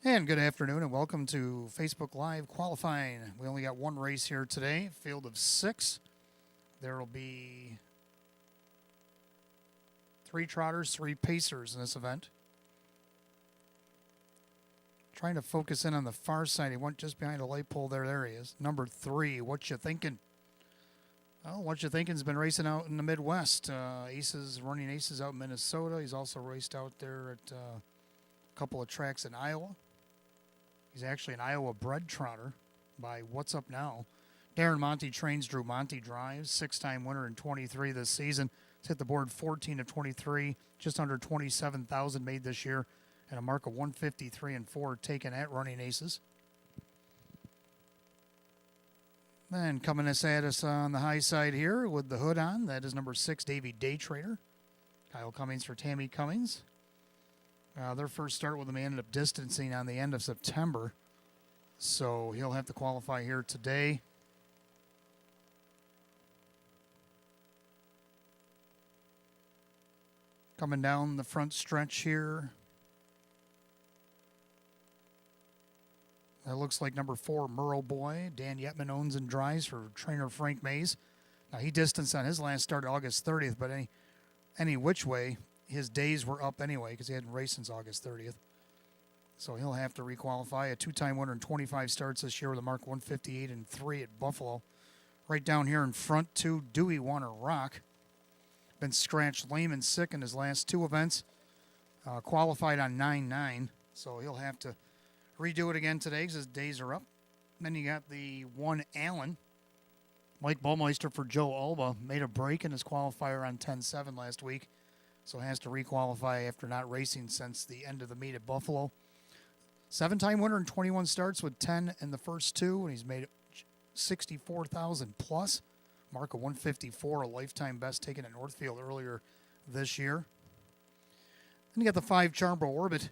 And good afternoon and welcome to Facebook Live qualifying. We only got one race here today, field of 6. There will be 3 trotters, 3 pacers in this event. Trying to focus in on the far side. He went just behind a light pole there. There he is. Number 3, What You Thinking? Well, What You Thinking's been racing out in the Midwest. Running aces out in Minnesota. He's also raced out there at a couple of tracks in Iowa. He's actually an Iowa-bred trotter by What's Up Now. Darren Monty trains Drew Monty drives. 6-time winner in 23 this season. He's hit the board 14 of 23, just under 27,000 made this year, and a mark of 153 and 4 taken at running aces. Then coming at us on the high side here with the hood on, that is number 6, Davey Daytrader. Kyle Cummings for Tammy Cummings. Their first start with him ended up distancing on the end of September, so he'll have to qualify here today. Coming down the front stretch here, that looks like number 4, Murrow Boy. Dan Yetman owns and drives for trainer Frank Mays. Now, he distanced on his last start August 30th, but any which way, his days were up anyway because he hadn't raced since August 30th. So he'll have to requalify. A 2-time winner in 25 starts this year with a mark 158 and 3 at Buffalo. Right down here in front, 2, Do We Want to Rock? Been scratched lame and sick in his last 2 events. Qualified on 9-9. So he'll have to redo it again today because his days are up. Then you got the 1 Allen. Mike Baumeister for Joe Alba made a break in his qualifier on 10-7 last week. So has to requalify after not racing since the end of the meet at Buffalo. 7-time winner in 21 starts with 10 in the first 2, and he's made 64,000 plus. Mark of 154, a lifetime best taken at Northfield earlier this year. Then you got the 5 Charbro Orbit.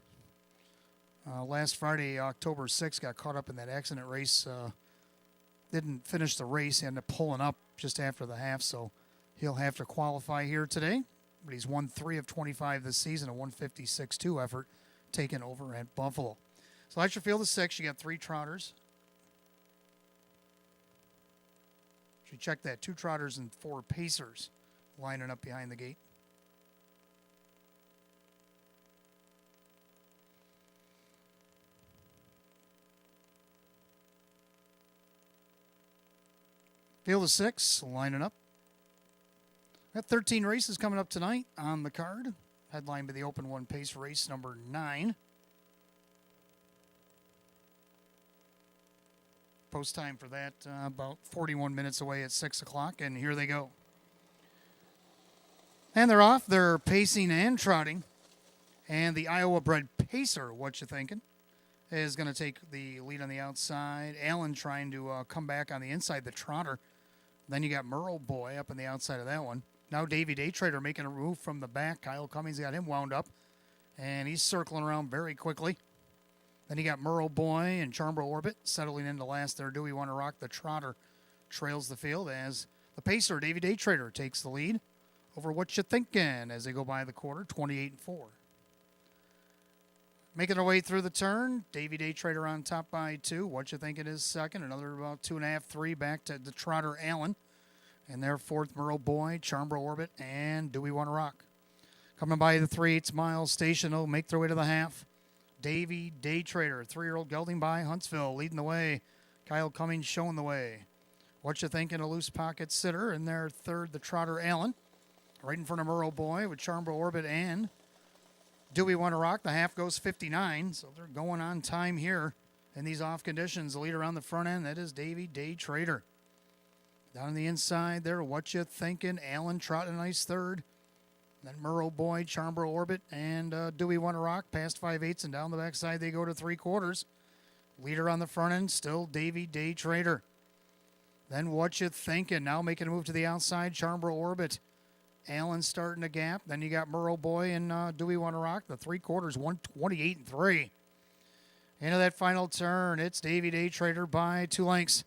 Last Friday, October 6th, got caught up in that accident race. Didn't finish the race. He ended up pulling up just after the half, so he'll have to qualify here today. But he's won 3 of 25 this season, a 156-2 effort taken over at Buffalo. So that's your field of 6. You got 3 trotters. Should check that. 2 trotters and 4 pacers lining up behind the gate. Field of 6 lining up. Got 13 races coming up tonight on the card. Headlined by the Open 1 Pace race number 9. Post time for that about 41 minutes away at 6 o'clock, and here they go. And they're off. They're pacing and trotting. And the Iowa-bred pacer, What You Thinking, is going to take the lead on the outside. Allen trying to come back on the inside, the trotter. Then you got Murrow Boy up on the outside of that one. Now Davey Daytrader making a move from the back. Kyle Cummings got him wound up, and he's circling around very quickly. Then you got Murrow Boy and Charbro Orbit settling into last there. Do We Want to Rock? The trotter trails the field as the pacer, Davey Daytrader, takes the lead over What You Thinking as they go by the quarter, 28 and 4. Making their way through the turn, Davey Daytrader on top by 2. What You Thinking is second. Another about 2.5, 3 back to the trotter Allen. And their 4th, Murrow Boy, Charbro Orbit, and Do We Want to Rock? Coming by the 3/8 mile station, they'll make their way to the half. Davey Daytrader, 3-year-old gelding by Huntsville, leading the way. Kyle Cummings showing the way. What You Thinking, a loose pocket sitter. In their 3rd, the trotter Allen. Right in front of Murrow Boy with Charbro Orbit and Do We Want to Rock? The half goes 59, so they're going on time here in these off conditions. The leader on the front end, that is Davey Daytrader. Down on the inside there, What You Thinking? Allen trotting a nice 3rd. Then Murrow Boy, Charbro Orbit, and Do We Want to Rock? Past 5/8 and down the backside they go to 3/4. Leader on the front end, still Davey Daytrader. Then What You Thinking? Now making a move to the outside, Charbro Orbit. Allen starting a gap. Then you got Murrow Boy and Do We Want to Rock? The 3/4, 128 and 3. Into that final turn, it's Davey Daytrader by 2 lengths.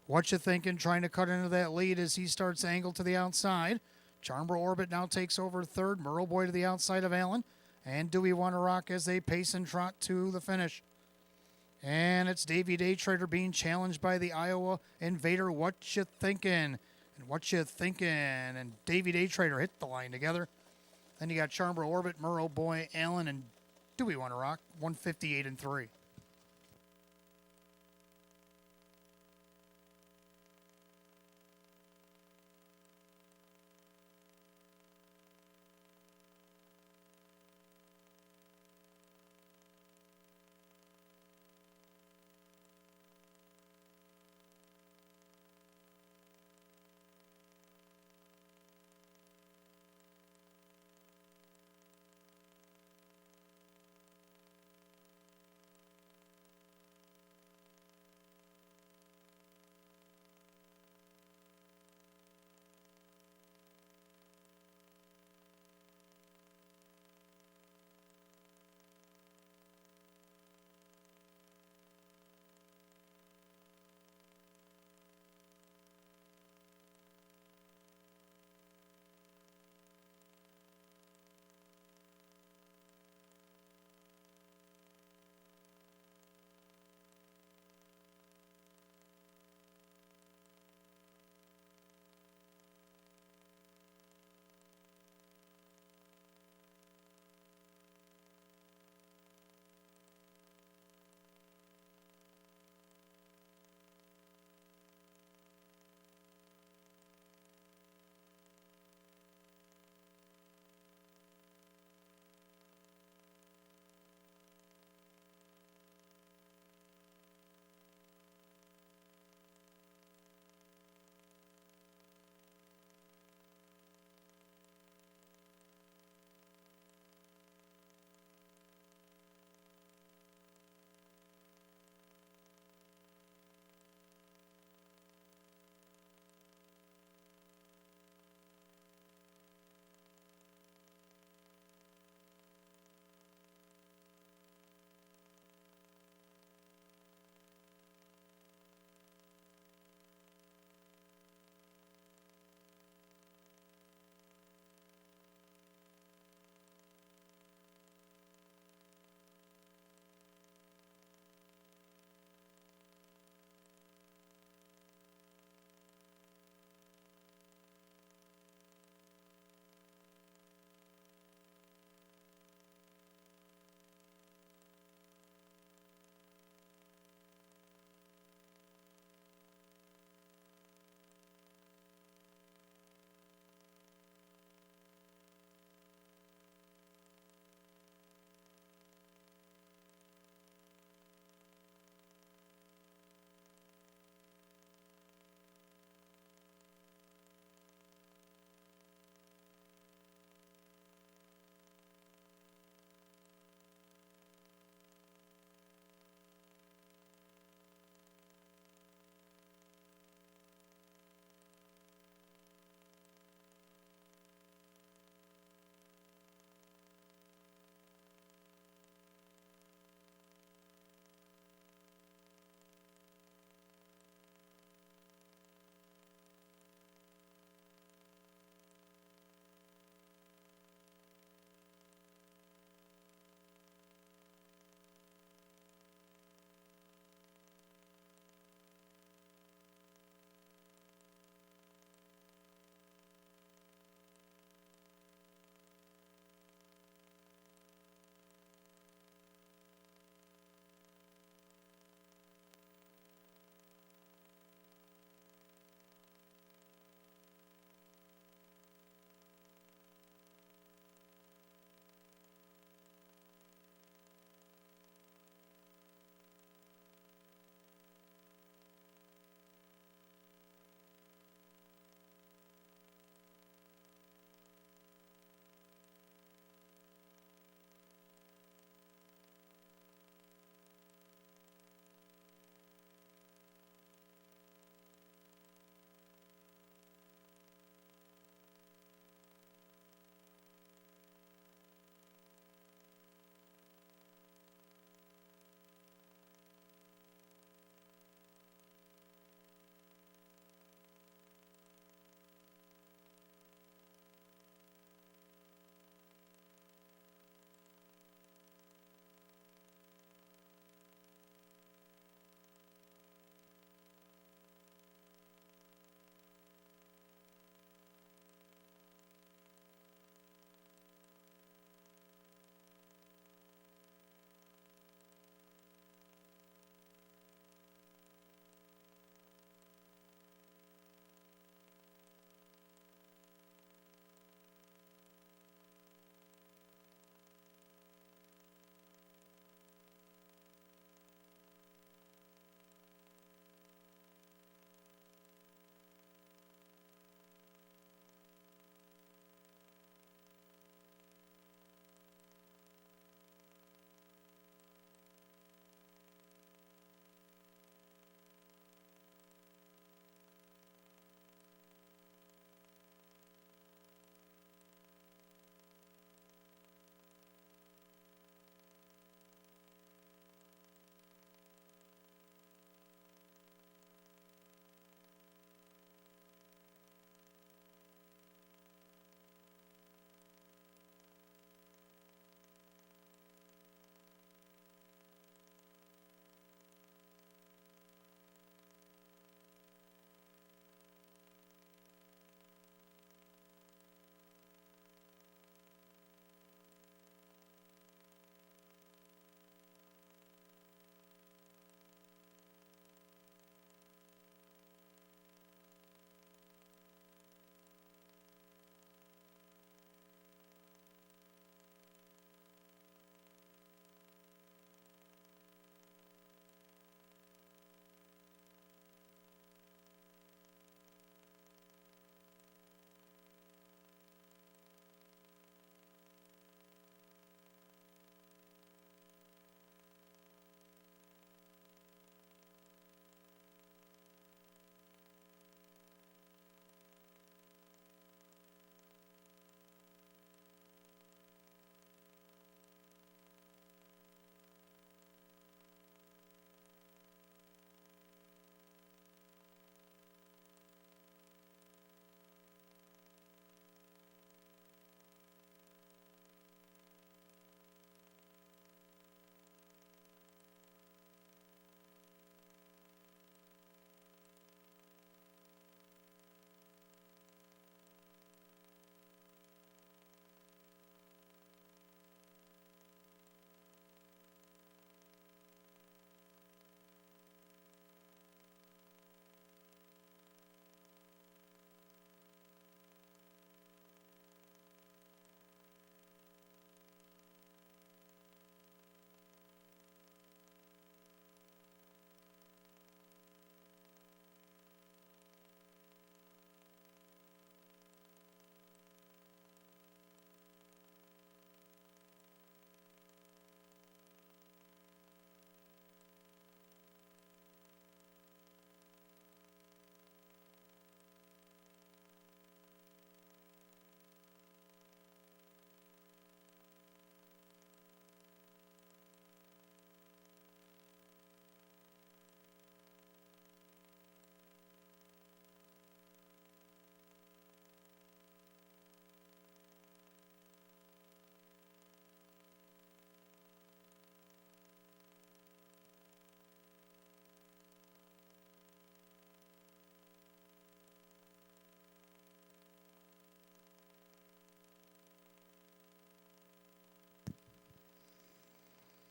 What You Thinking? Trying to cut into that lead as he starts angled to the outside. Charbro Orbit now takes over 3rd. Murrow Boy to the outside of Allen. And Do We Want to Rock as they pace and trot to the finish. And it's Davey Day Trader being challenged by the Iowa Invader. What you thinking? And what you thinking? And Davey Day Trader hit the line together. Then you got Charmer Orbit, Murrow Boy, Allen, and Do We Want to Rock? 158 and 3.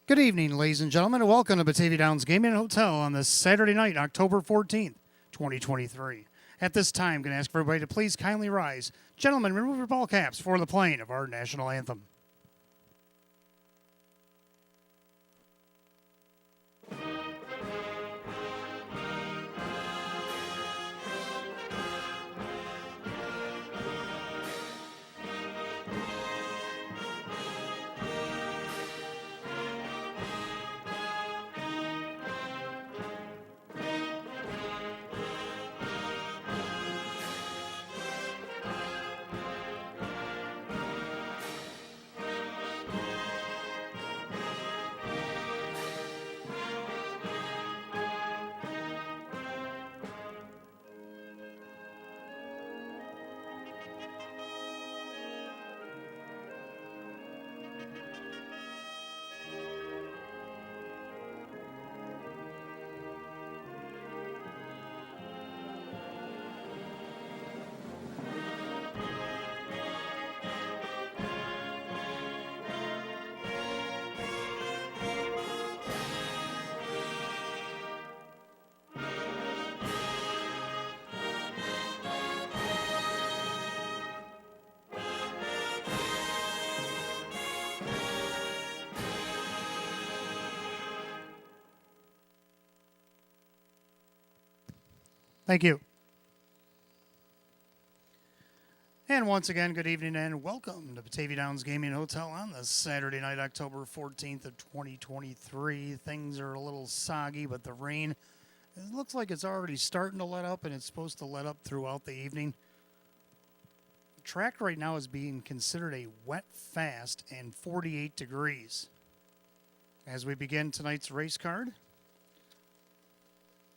Good evening, ladies and gentlemen, and welcome to Batavia Downs Gaming and Hotel on this Saturday night, October 14th, 2023. At this time, I'm going to ask for everybody to please kindly rise. Gentlemen, remove your ball caps for the playing of our national anthem. Thank you. And once again, good evening and welcome to Batavia Downs Gaming Hotel on this Saturday night, October 14th of 2023. Things are a little soggy, but the rain, it looks like it's already starting to let up, and it's supposed to let up throughout the evening. The track right now is being considered a wet fast and 48 degrees. As we begin tonight's race card,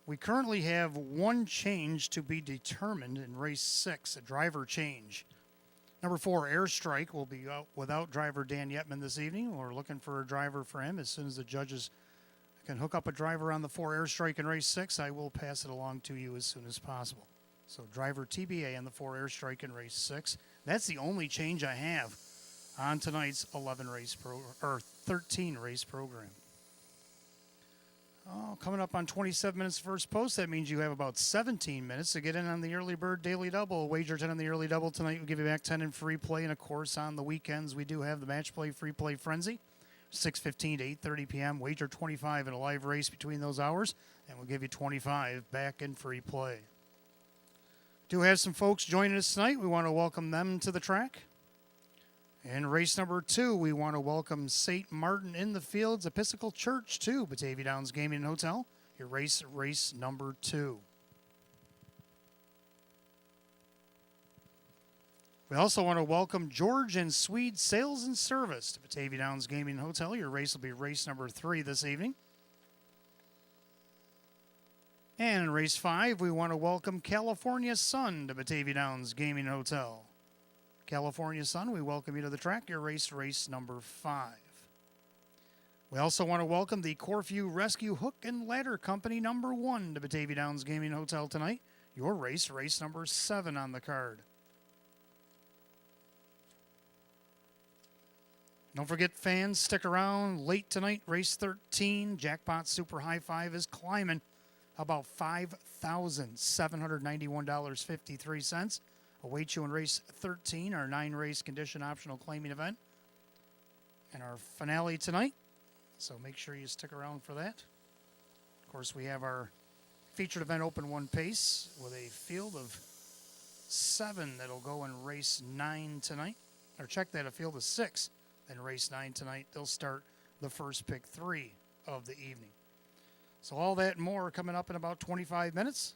we currently have one change to be determined in race 6, a driver change. Number 4, Airstrike, will be out without driver Dan Yetman this evening. We're looking for a driver for him. As soon as the judges can hook up a driver on the 4 Airstrike in race 6, I will pass it along to you as soon as possible. So driver TBA on the 4 Airstrike in race 6. That's the only change I have on tonight's 13 race program. Oh, coming up on 27 minutes first post, that means you have about 17 minutes to get in on the early bird daily double. Wager 10 on the early double tonight. We'll give you back 10 in free play. And, of course, on the weekends, we do have the match play, free play frenzy, 6:15 to 8:30 p.m. Wager 25 in a live race between those hours, and we'll give you 25 back in free play. Do have some folks joining us tonight. We want to welcome them to the track. In race number 2, we want to welcome St. Martin in the Fields Episcopal Church to Batavia Downs Gaming and Hotel. Your race number 2. We also want to welcome George and Swede Sales and Service to Batavia Downs Gaming and Hotel. Your race will be race number 3 this evening. And in race 5, we want to welcome California Sun to Batavia Downs Gaming and Hotel. California Sun, we welcome you to the track. Your race number 5. We also want to welcome the Corfu Rescue Hook and Ladder Company number 1 to Batavia Downs Gaming Hotel tonight. Your race number 7 on the card. Don't forget, fans, stick around. Late tonight, race 13, Jackpot Super High 5 is climbing about $5,791.53. Awaits you in race 13, our 9-race condition optional claiming event, and our finale tonight. So make sure you stick around for that. Of course, we have our featured event open 1 pace with a field of 7 that'll go in race 9 tonight. Or check that, a field of 6 in race 9 tonight. They'll start the first pick 3 of the evening. So all that and more coming up in about 25 minutes.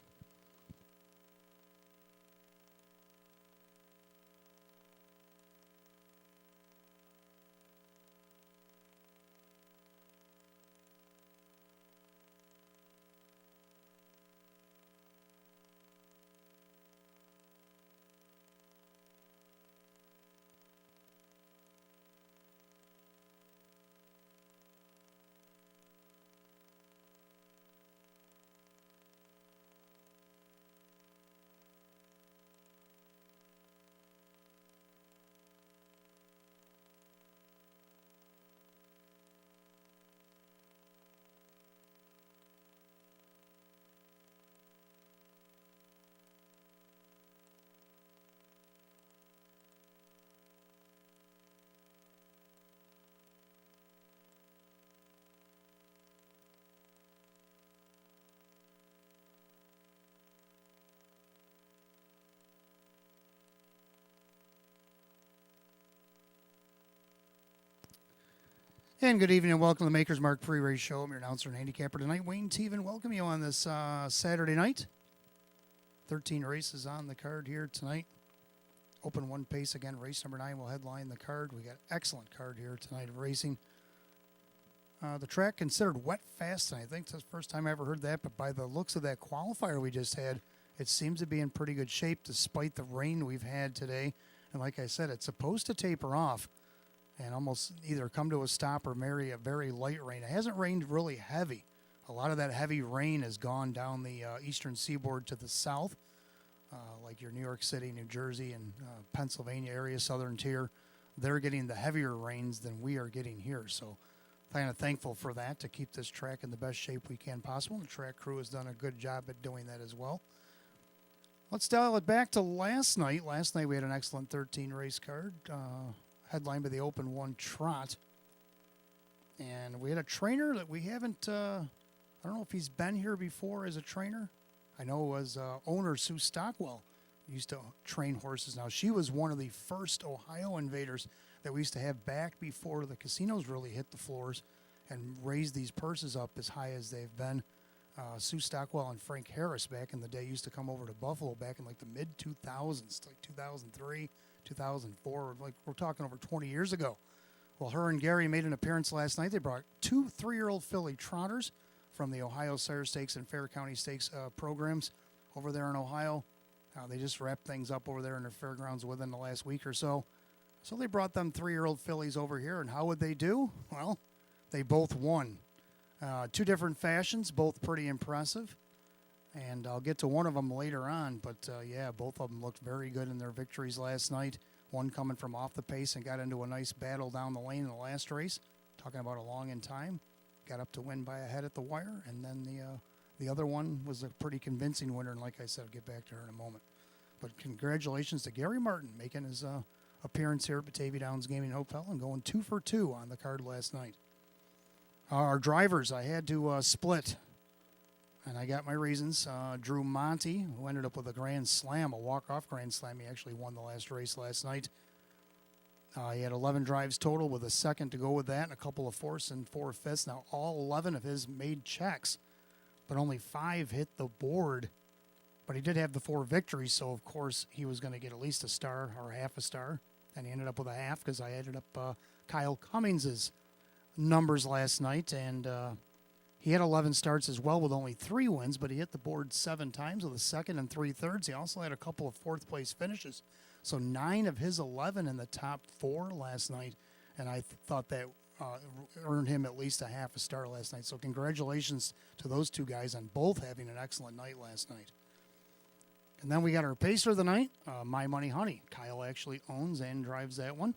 And good evening and welcome to the Maker's Mark Pre-Race Show. I'm your announcer and handicapper tonight, Wayne Teven. Welcome you on this Saturday night. 13 races on the card here tonight. Open one pace again. Race number 9 will headline the card. We got excellent card here tonight of racing. The track considered wet fast tonight. I think that's the first time I ever heard that, but by the looks of that qualifier we just had, it seems to be in pretty good shape despite the rain we've had today. And like I said, it's supposed to taper off and almost either come to a stop or marry a very light rain. It hasn't rained really heavy. A lot of that heavy rain has gone down the eastern seaboard to the south, like your New York City, New Jersey, and Pennsylvania area, southern tier. They're getting the heavier rains than we are getting here. So kind of thankful for that to keep this track in the best shape we can possible. The track crew has done a good job at doing that as well. Let's dial it back to last night. Last night we had an excellent 13 race card. Headlined by the Open 1 Trot. And we had a trainer that we haven't, I don't know if he's been here before as a trainer. I know it was owner Sue Stockwell used to train horses. Now, she was one of the first Ohio invaders that we used to have back before the casinos really hit the floors and raised these purses up as high as they've been. Sue Stockwell and Frank Harris back in the day used to come over to Buffalo back in like the mid-2000s, like 2003. 2004, like we're talking over 20 years ago. Well, her and Gary made an appearance last night. They brought 2 3-year-old filly trotters from the Ohio Sire Stakes and Fair County Stakes programs over there in Ohio. They just wrapped things up over there in their fairgrounds within the last week or so. So they brought them 3-year-old fillies over here, and how would they do? Well, they both won. 2 different fashions, both pretty impressive. And I'll get to one of them later on, but yeah, both of them looked very good in their victories last night. One coming from off the pace and got into a nice battle down the lane in the last race. Talking about a long in time. Got up to win by a head at the wire. And then the other one was a pretty convincing winner. And like I said, I'll get back to her in a moment. But congratulations to Gary Martin making his appearance here at Batavia Downs Gaming Hotel and going 2 for 2 on the card last night. Our drivers, I had to split. And I got my reasons. Drew Monty, who ended up with a grand slam, a walk-off grand slam. He actually won the last race last night. He had 11 drives total with a second to go with that and a couple of fourths and 4 fifths. Now, all 11 of his made checks, but only 5 hit the board. But he did have the 4 victories, so, of course, he was going to get at least a star or half a star. And he ended up with a half because I added up Kyle Cummings's numbers last night, and he had 11 starts as well with only 3 wins, but he hit the board 7 times with a second and 3/3. He also had a couple of 4th-place finishes. So 9 of his 11 in the top 4 last night, and I thought that earned him at least a half a star last night. So congratulations to those 2 guys on both having an excellent night last night. And then we got our pacer of the night, My Money Honey. Kyle actually owns and drives that one.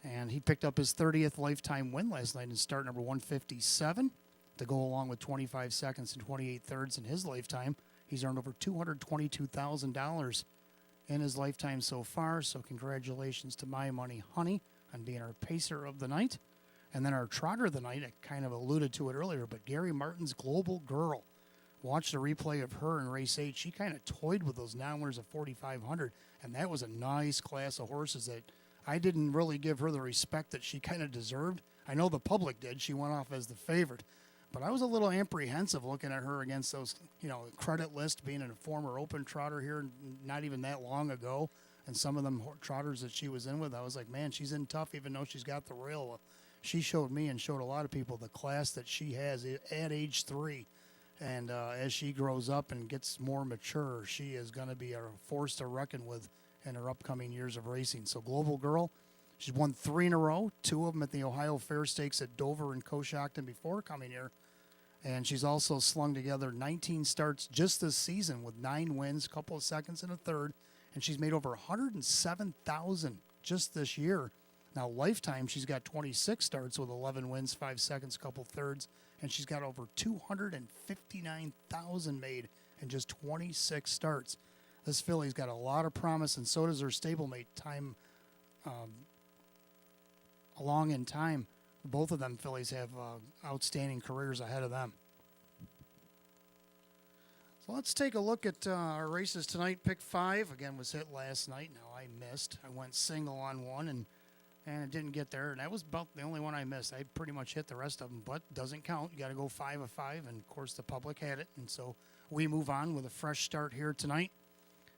And he picked up his 30th lifetime win last night in start number 157. To go along with 25 seconds and 28 thirds in his lifetime. He's earned over $222,000 in his lifetime so far, so congratulations to My Money Honey on being our pacer of the night. And then our trotter of the night, I kind of alluded to it earlier, but Gary Martin's Global Girl. Watched a replay of her in race 8. She kind of toyed with those non-winners of 4,500, and that was a nice class of horses that I didn't really give her the respect that she kind of deserved. I know the public did. She went off as the favorite. But I was a little apprehensive looking at her against those, credit list, being a former open trotter here not even that long ago. And some of them trotters that she was in with, I was like, man, she's in tough even though she's got the rail. She showed me and showed a lot of people the class that she has at age 3. And as she grows up and gets more mature, she is going to be a force to reckon with in her upcoming years of racing. So Global Girl, she's won 3 in a row, 2 of them at the Ohio Fair Stakes at Dover and Coshocton before coming here. And she's also slung together 19 starts just this season with 9 wins, a couple of seconds and a third. And she's made over $107,000 just this year. Now, lifetime, she's got 26 starts with 11 wins, 5 seconds, a couple thirds. And she's got over $259,000 made in just 26 starts. This filly's got a lot of promise, and so does her stablemate Time Along in Time. Both of them fillies have outstanding careers ahead of them. So let's take a look at our races tonight. Pick 5, again, was hit last night. Now, I missed. I went single on one, and and it didn't get there. And that was about the only one I missed. I pretty much hit the rest of them, but doesn't count. You got to go 5 of 5, and of course the public had it. And so we move on with a fresh start here tonight.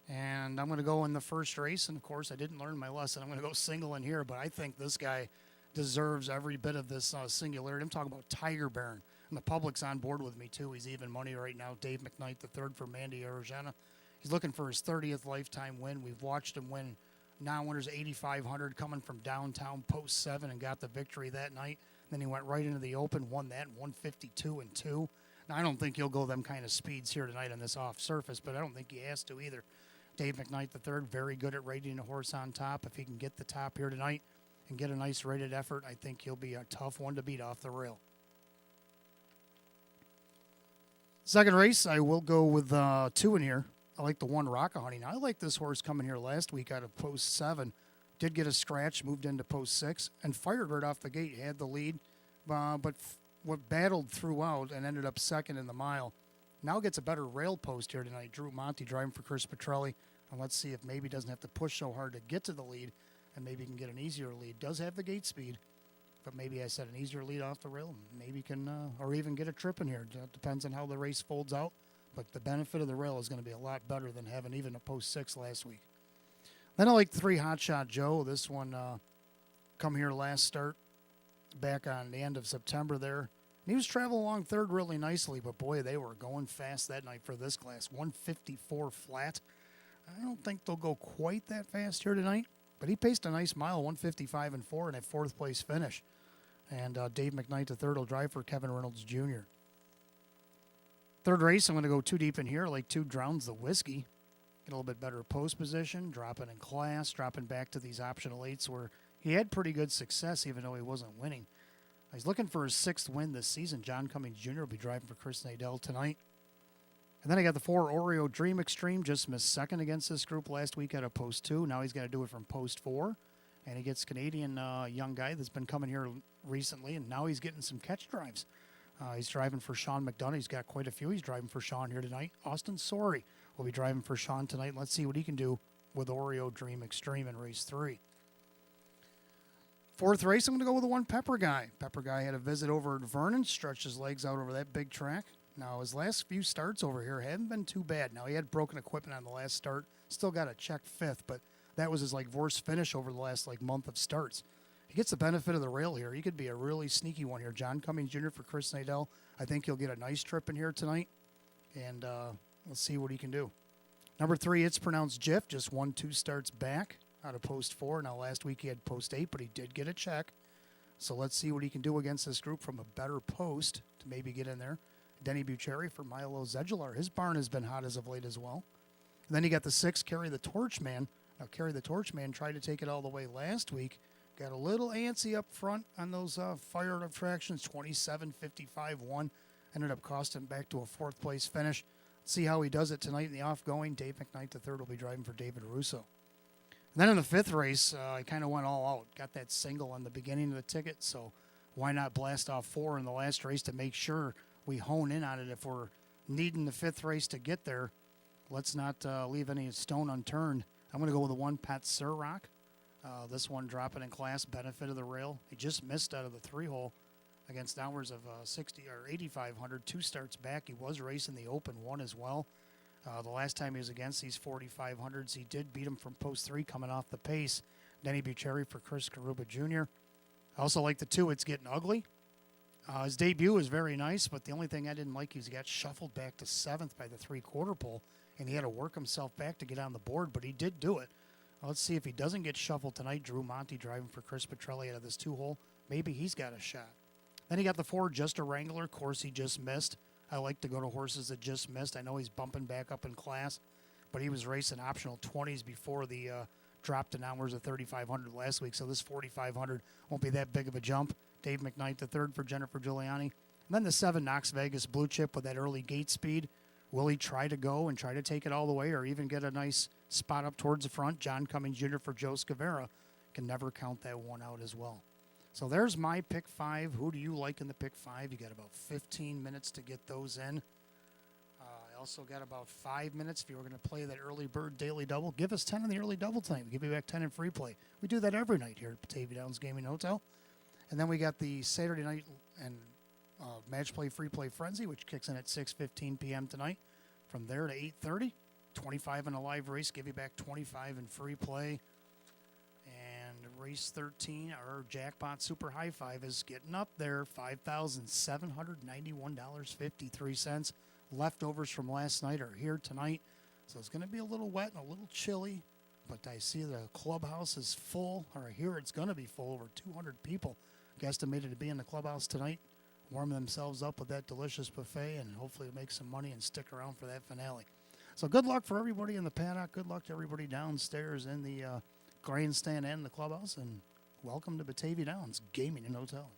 And I'm going to go in the first race, and of course I didn't learn my lesson. I'm going to go single in here, but I think this guy deserves every bit of this singularity. I'm talking about Tiger Baron, and the public's on board with me too. He's even money right now. Dave McKnight, the third for Mandy Arojana. He's looking for his 30th lifetime win. We've watched him win non-winners 8,500 coming from downtown post 7 and got the victory that night. Then he went right into the Open, won that 152 and 2. Now I don't think he'll go them kind of speeds here tonight on this off surface, but I don't think he has to either. Dave McKnight III, very good at rating a horse on top. If he can get the top here tonight and get a nice rated effort, I think he'll be a tough one to beat off the rail. Second race, I will go with 2 in here. I like the 1 Rockahoney. Now, I like this horse coming here last week out of post 7. Did get a scratch, moved into post 6, and fired right off the gate. Had the lead, but battled throughout and ended up second in the mile. Now gets a better rail post here tonight. Drew Monty driving for Chris Petrelli. And let's see if maybe doesn't have to push so hard to get to the lead and maybe can get an easier lead. Does have the gate speed, but maybe I said an easier lead off the rail. Maybe can, or even get a trip in here. It depends on how the race folds out. But the benefit of the rail is going to be a lot better than having even a post 6 last week. Then I like 3 Hot Shot Joe. This one come here last start back on the end of September there. And he was traveling along third really nicely, but boy, they were going fast that night for this class. 154 flat. I don't think they'll go quite that fast here tonight, but he paced a nice mile, 155 and 4, and a 4th place finish. And Dave McKnight III will drive for Kevin Reynolds Jr. Third race, I'm going to go 2 deep in here, like 2 Drowns the Whiskey. Get a little bit better post position, dropping in class, dropping back to these optional 8s where he had pretty good success even though he wasn't winning. He's looking for his 6th win this season. John Cummings Jr. will be driving for Chris Nadell tonight. And then I got the 4 Oreo Dream Extreme. Just missed second against this group last week at a post 2. Now he's got to do it from post 4. And he gets Canadian young guy that's been coming here recently, and now he's getting some catch drives. He's driving for Sean McDonough. He's got quite a few. He's driving for Sean here tonight. Austin Sorey will be driving for Sean tonight. Let's see what he can do with Oreo Dream Extreme in race 3. Fourth race, I'm going to go with the 1 Pepper Guy. Pepper Guy had a visit over at Vernon, stretched his legs out over that big track. Now, his last few starts over here haven't been too bad. Now, he had broken equipment on the last start. Still got a check 5th, but that was his, worst finish over the last, month of starts. He gets the benefit of the rail here. He could be a really sneaky one here. John Cummings Jr. for Chris Nadell. I think he'll get a nice trip in here tonight, and let's see what he can do. Number 3, it's pronounced Jiff. Just 1-2 starts back out of post 4. Now, last week he had post 8, but he did get a check. So let's see what he can do against this group from a better post to maybe get in there. Denny Bucheri for Milo Zedular. His barn has been hot as of late as well. And then you got the 6, Carry the Torchman. Now, Carry the Torchman tried to take it all the way last week. Got a little antsy up front on those fire attractions, 27-55-1. Ended up costing him back to a 4th place finish. Let's see how he does it tonight in the off-going. Dave McKnight III will be driving for David Russo. And then in the 5th race, I kind of went all out. Got that single on the beginning of the ticket, so why not blast off 4 in the last race to make sure we hone in on it. If we're needing the 5th race to get there, let's not leave any stone unturned. I'm going to go with the 1 Pat Surrock. This one dropping in class, benefit of the rail. He just missed out of the 3-hole against downwards of 60 or 8,500. 2 starts back. He was racing the Open 1 as well. The last time he was against these 4,500s, he did beat him from post 3 coming off the pace. Denny Bucheri for Chris Karuba Jr. I also like the 2, It's Getting Ugly. His debut was very nice, but the only thing I didn't like is he got shuffled back to 7th by the 3/4 pole, and he had to work himself back to get on the board, but he did do it. Let's see if he doesn't get shuffled tonight. Drew Monty driving for Chris Petrelli out of this 2-hole. Maybe he's got a shot. Then he got the 4, Just a Wrangler. Of course, he just missed. I like to go to horses that just missed. I know he's bumping back up in class, but he was racing optional 20s before the drop to downwards of 3,500 last week, so this 4,500 won't be that big of a jump. Dave McKnight III for Jennifer Giuliani. And then the 7 Knox Vegas Blue Chip with that early gate speed. Will he try to go and try to take it all the way or even get a nice spot up towards the front? John Cummings Jr. for Joe Scavera. Can never count that one out as well. So there's my pick 5. Who do you like in the pick 5? You got about 15 minutes to get those in. I also got about 5 minutes if you were going to play that early bird daily double. Give us 10 in the early double tonight. We give you back 10 in free play. We do that every night here at Batavia Downs Gaming Hotel. And then we got the Saturday night and match play free play frenzy, which kicks in at 6:15 p.m. tonight. From there to 8:30, 25 in a live race, give you back 25 in free play. And race 13, our jackpot super high five is getting up there, $5,791.53. Leftovers from last night are here tonight, so it's going to be a little wet and a little chilly. But I see the clubhouse is full, or I hear it's going to be full. Over 200 people guesstimated to be in the clubhouse tonight, warm themselves up with that delicious buffet, and hopefully make some money and stick around for that finale. So good luck for everybody in the paddock. Good luck to everybody downstairs in the grandstand and the clubhouse, and welcome to Batavia Downs Gaming and Hotel.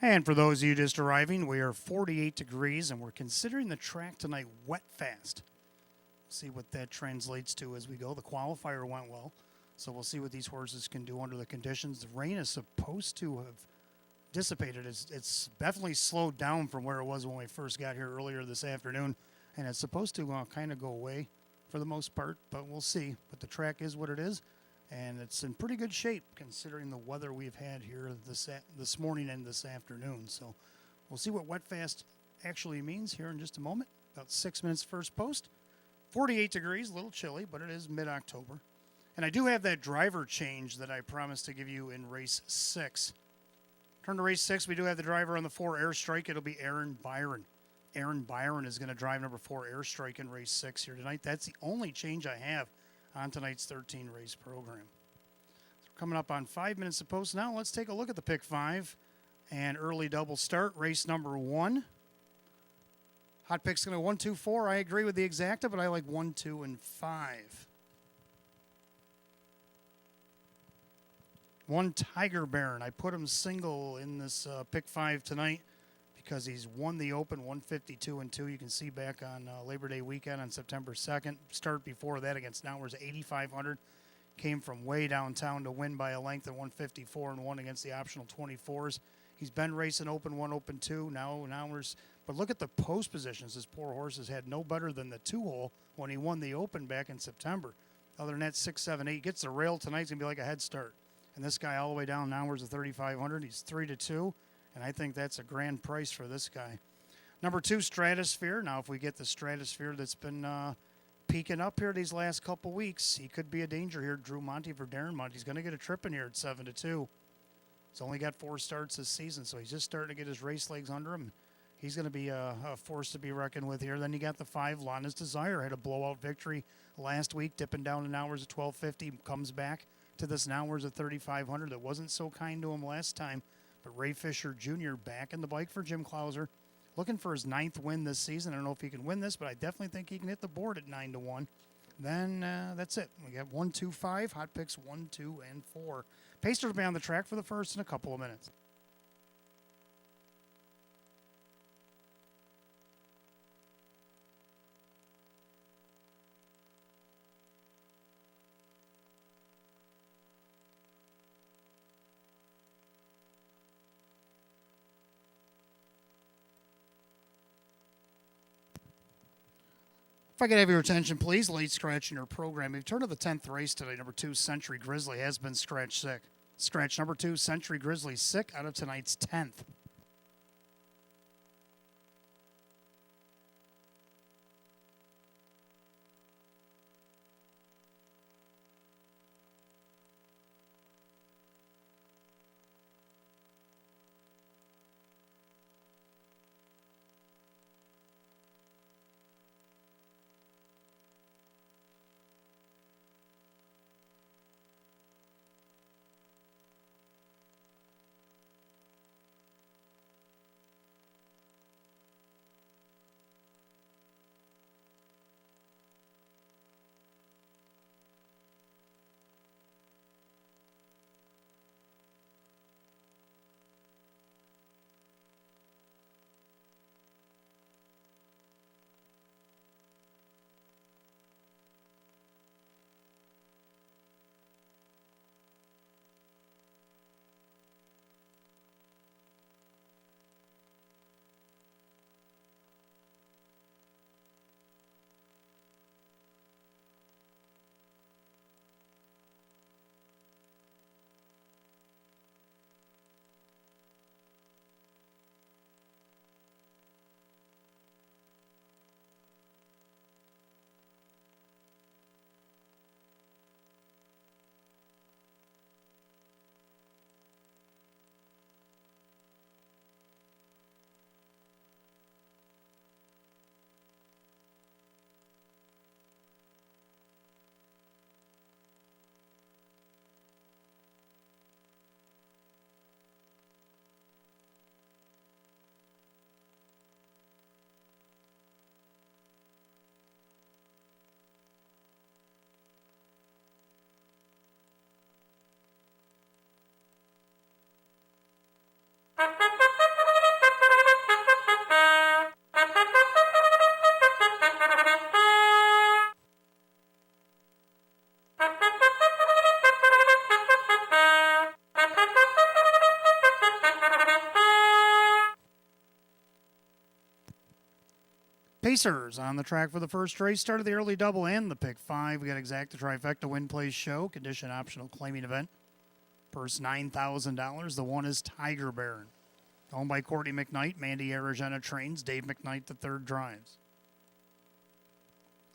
And for those of you just arriving, we are 48 degrees and we're considering the track tonight wet fast. See what that translates to as we go. The qualifier went well, so we'll see what these horses can do under the conditions. The rain is supposed to have dissipated. It's definitely slowed down from where it was when we first got here earlier this afternoon, and it's supposed to kind of go away for the most part, but we'll see. But the track is what it is, and it's in pretty good shape considering the weather we've had here this morning and this afternoon. So we'll see what wet fast actually means here in just a moment. About 6 minutes first post. 48 degrees, a little chilly, but it is mid-October. And I do have that driver change that I promised to give you in race 6. Turn to race 6, we do have the driver on the 4 Airstrike. It'll be Aaron Byron. Aaron Byron is going to drive number 4 Airstrike in race 6 here tonight. That's the only change I have on tonight's 13 race program. So we're coming up on 5 minutes of post now. Let's take a look at the pick 5 and early double start. Race number 1. Hot pick's going to 1, 2, 4. I agree with the exacta, but I like 1, 2, and 5. 1 Tiger Baron. I put him single in this pick 5 tonight because he's won the Open 152 and 2. You can see back on Labor Day weekend on September 2nd. Start before that against Nowers 8,500. Came from way downtown to win by a length at 154 and 1 against the optional 24s. He's been racing Open 1, Open 2. Nowers. But look at the post positions. This poor horse has had no better than the 2-hole when he won the Open back in September. Other than that, 6, 7, 8. Gets the rail tonight. It's going to be like a head start. And this guy all the way down Nowers at 3,500. He's 3-2. And I think that's a grand price for this guy. Number 2, Stratosphere. Now, if we get the Stratosphere that's been peaking up here these last couple weeks, he could be a danger here. Drew Monty for Darren Monty. He's going to get a trip in here at 7-2. He's only got 4 starts this season, so he's just starting to get his race legs under him. He's going to be a force to be reckoned with here. Then you got the 5, Lana's Desire. Had a blowout victory last week, dipping down to Nowers at 1250. Comes back to this Nowers at 3,500. That wasn't so kind to him last time. But Ray Fisher Jr. back in the bike for Jim Clauser. Looking for his 9th win this season. I don't know if he can win this, but I definitely think he can hit the board at 9-1. Then that's it. We got 1, 2, 5. Hot picks 1, 2, and 4. Pacers will be on the track for the first in a couple of minutes. If I could have your attention, please. Late scratch in your program. We've turned to the 10th race today. Number 2, Century Grizzly has been scratch sick. Scratch number 2, Century Grizzly, sick out of tonight's 10th. Racers on the track for the first race. Started the early double and the pick 5. We got Exact the Trifecta Win Place Show. Condition optional claiming event. Purse $9,000. The one is Tiger Baron. Owned by Courtney McKnight. Mandy Aragena trains. Dave McKnight the third drives.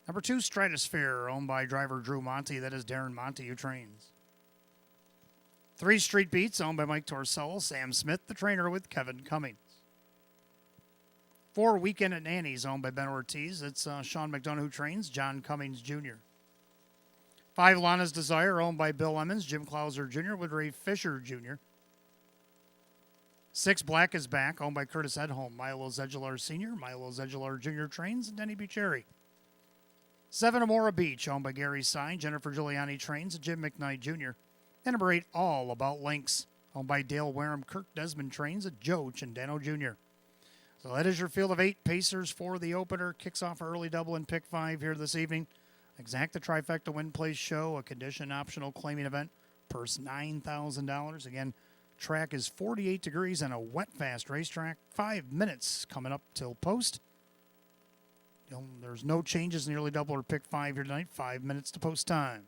Number 2, Stratosphere. Owned by driver Drew Monty. That is Darren Monty who trains. 3, Street Beats. Owned by Mike Torsello. Sam Smith, the trainer with Kevin Cummings. 4, Weekend at Nanny's, owned by Ben Ortiz. It's Sean McDonough who trains, John Cummings Jr. 5, Lana's Desire, owned by Bill Emmons, Jim Clauser Jr. with Ray Fisher Jr. 6, Black is Back, owned by Curtis Edholm, Milo Zedular Sr., Milo Zedular Jr. trains, and Denny Bucherri. 7, Amora Beach, owned by Gary Sine, Jennifer Giuliani trains, and Jim McKnight Jr. And number 8, All About Links, owned by Dale Wareham, Kirk Desmond trains, and Joe Chandano Jr. So that is your field of 8 Pacers for the opener. Kicks off early double and pick 5 here this evening. Exact the Trifecta Win Place Show, a condition optional claiming event. Purse $9,000. Again, track is 48 degrees on a wet, fast racetrack. 5 minutes coming up till post. There's no changes in the early double or pick 5 here tonight. 5 minutes to post time.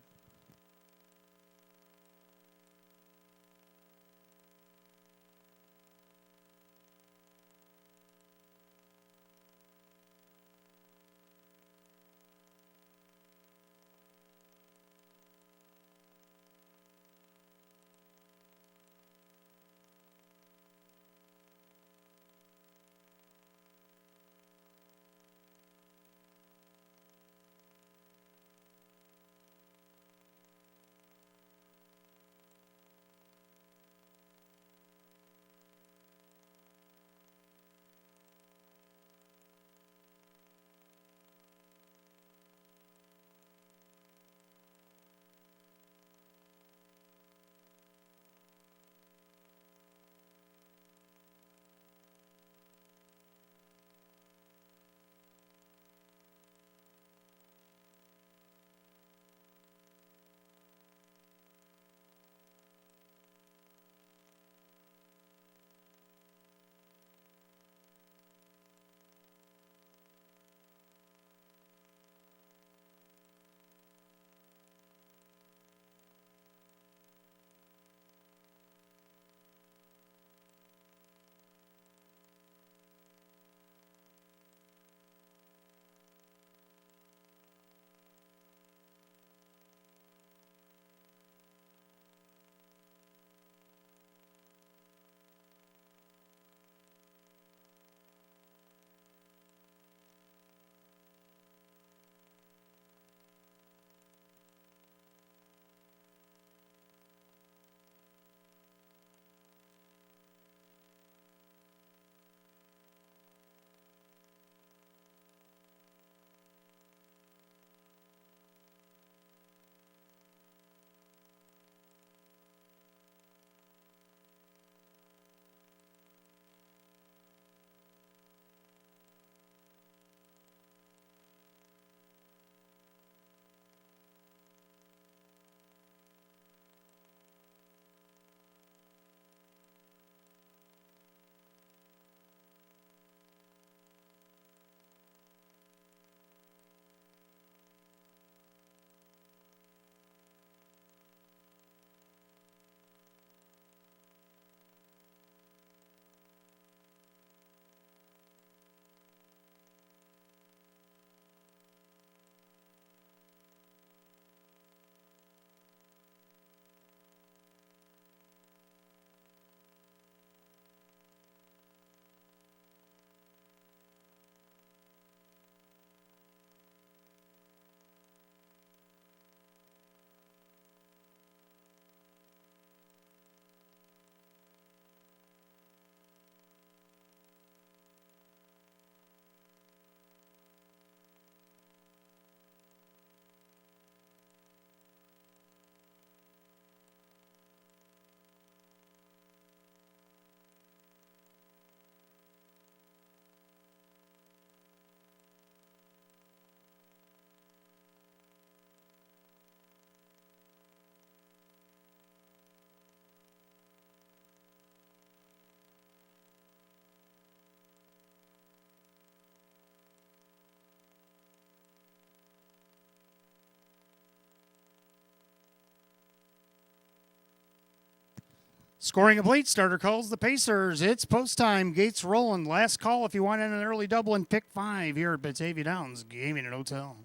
Scoring complete. Starter calls the Pacers. It's post time. Gates rolling. Last call if you want in an early double in pick 5 here at Batavia Downs Gaming and Hotel.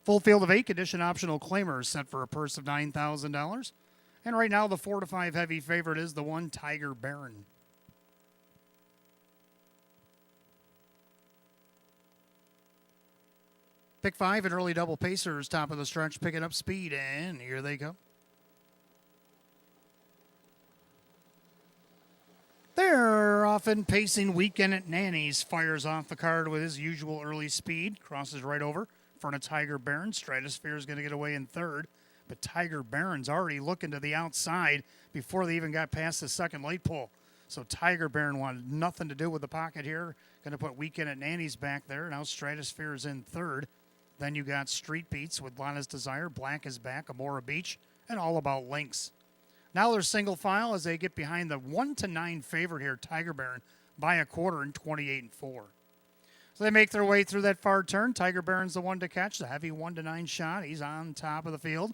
Full field of 8 condition optional claimers set for a purse of $9,000. And right now the 4 to 5 heavy favorite is the 1 Tiger Baron. Pick 5 and early double Pacers, top of the stretch, picking up speed, and here they go. They're often pacing Weekend at Nanny's. Fires off the card with his usual early speed. Crosses right over in front of Tiger Baron. Stratosphere is going to get away in third. But Tiger Baron's already looking to the outside before they even got past the second light pole. So Tiger Baron wanted nothing to do with the pocket here. Going to put Weekend at Nanny's back there. Now Stratosphere is in third. Then you got Street Beats with Lana's Desire, Black is Back, Amora Beach, and All About Links. Now they're single file as they get behind the 1 to 9 favorite here, Tiger Baron, by a quarter in 28-4. So they make their way through that far turn. Tiger Baron's the one to catch, the heavy 1 to 9 shot. He's on top of the field.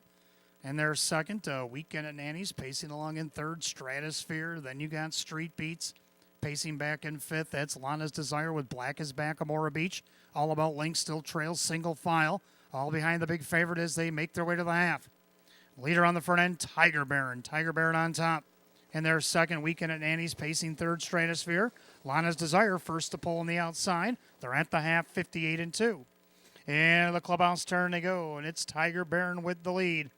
And their second, Weekend at Nanny's, pacing along in third, Stratosphere. Then you got Street Beats, pacing back in fifth. That's Lana's Desire with Black is Back, Amora Beach. All About Links still trails single file. All behind the big favorite as they make their way to the half. Leader on the front end, Tiger Baron. Tiger Baron on top. And their second, Weekend at Nanny's, pacing third, Stratosphere. Lana's Desire first to pull on the outside. They're at the half, 58-2. And the clubhouse turn they go, and it's Tiger Baron with the lead.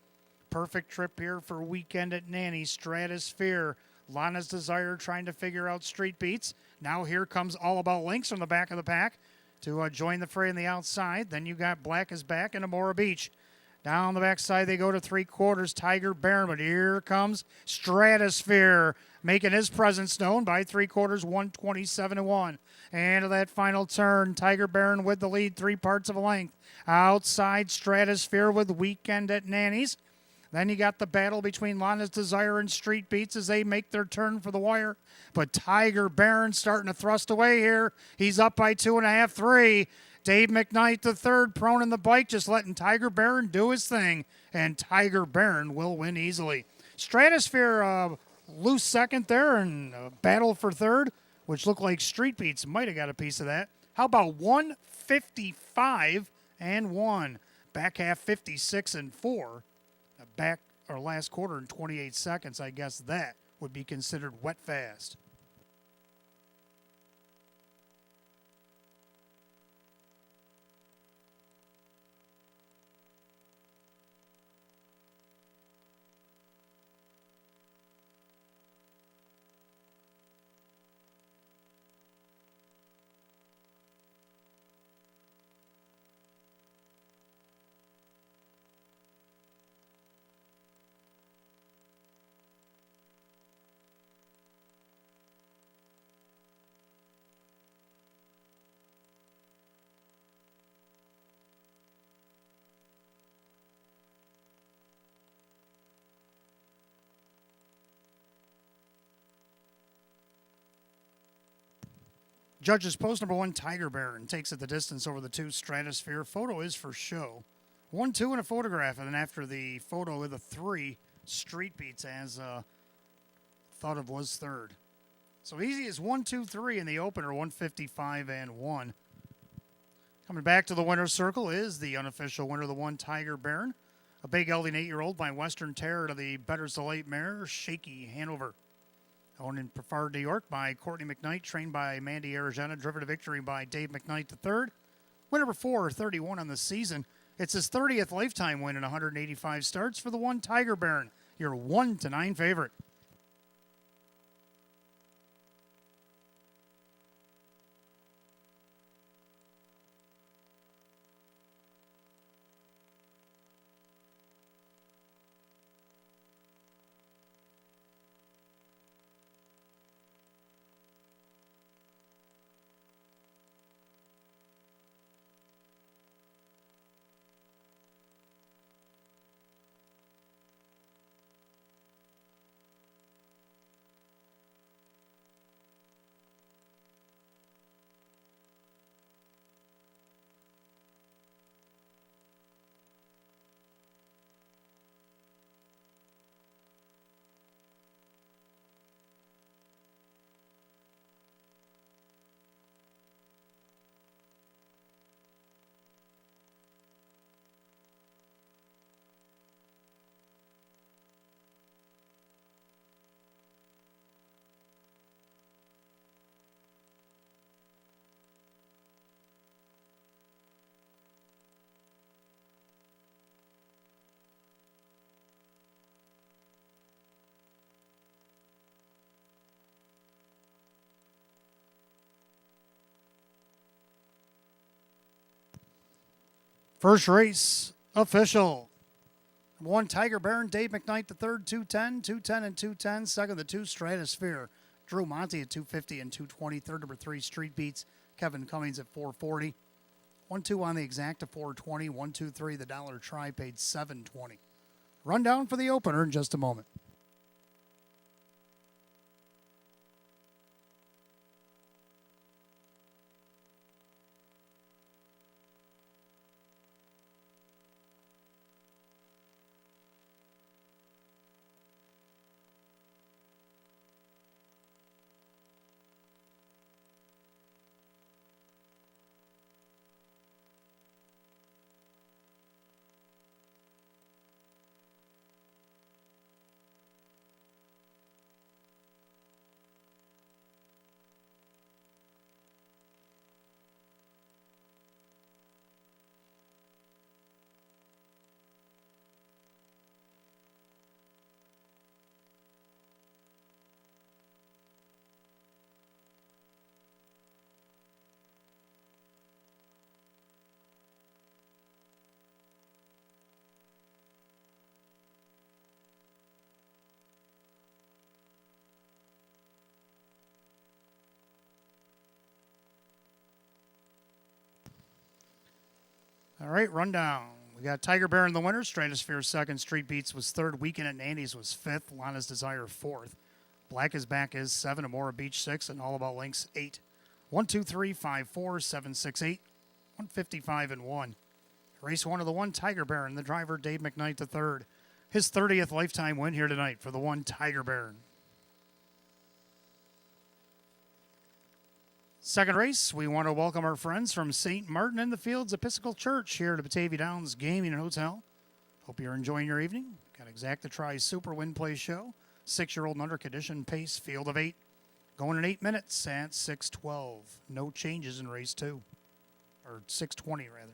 Perfect trip here for Weekend at Nanny's, Stratosphere. Lana's Desire trying to figure out Street Beats. Now here comes All About Links from the back of the pack to join the fray on the outside. Then you got Black is Back and Amora Beach. Down the backside they go to 3/4, Tiger Baron, but here comes Stratosphere, making his presence known by 3/4, 127-1. And to that final turn, Tiger Baron with the lead, 3 parts of a length. Outside, Stratosphere with Weekend at Nanny's. Then you got the battle between Lana's Desire and Street Beats as they make their turn for the wire. But Tiger Baron starting to thrust away here. He's up by 2.5, 3. Dave McKnight, the third, prone in the bike, just letting Tiger Baron do his thing. And Tiger Baron will win easily. Stratosphere loose second there and battle for third, which looked like Street Beats might have got a piece of that. How about 155-1? Back half 56-4. Back or last quarter in 28 seconds, I guess that would be considered wet fast. Judges post number 1, Tiger Baron, takes it the distance over the 2, Stratosphere. Photo is for show. 1-2 in a photograph, and then after the photo with a 3, Street Beats as thought of was third. So easy as 1-2-3 in the opener, 155-1. Coming back to the winner's circle is the unofficial winner, the 1 Tiger Baron. A big gelding 8-year-old by Western Terror to the Better's Delight mare, Shaky Hanover. Owned in Brevard, New York by Courtney McKnight, trained by Mandy Aragena, driven to victory by Dave McKnight III. Win number 4, 31 on the season. It's his 30th lifetime win in 185 starts for the 1 Tiger Baron, your 1 to 9 favorite. First race official. Number 1, Tiger Baron, Dave McKnight the third, 210, 210 and 210. Second, the 2, Stratosphere, Drew Monty at 250 and 220. Third, number 3, Street Beats, Kevin Cummings at 440. 1-2 on the exacta 420. 1-2-3, the dollar try paid 720. Rundown for the opener in just a moment. All right, rundown. We got Tiger Bear in the winner, Stratosphere second, Street Beats was third, Weekend at Nandy's was fifth, Lana's Desire fourth, Black is Back is 7, Amora Beach 6, and All About Links 8. 1, 2, 3, 5, 4, 7, 6, 8, 155 and 1. Race 1 of the 1, Tiger Baron, the driver Dave McKnight the third. His 30th lifetime win here tonight for the 1, Tiger Baron. Second race, we want to welcome our friends from St. Martin in the Fields Episcopal Church here to Batavia Downs Gaming and Hotel. Hope you're enjoying your evening. Got Exacta Try Super Win Play Show. 6-year-old and under condition pace, field of 8. Going in 8 minutes at 6:12. No changes in race 2. Or 6:20 rather.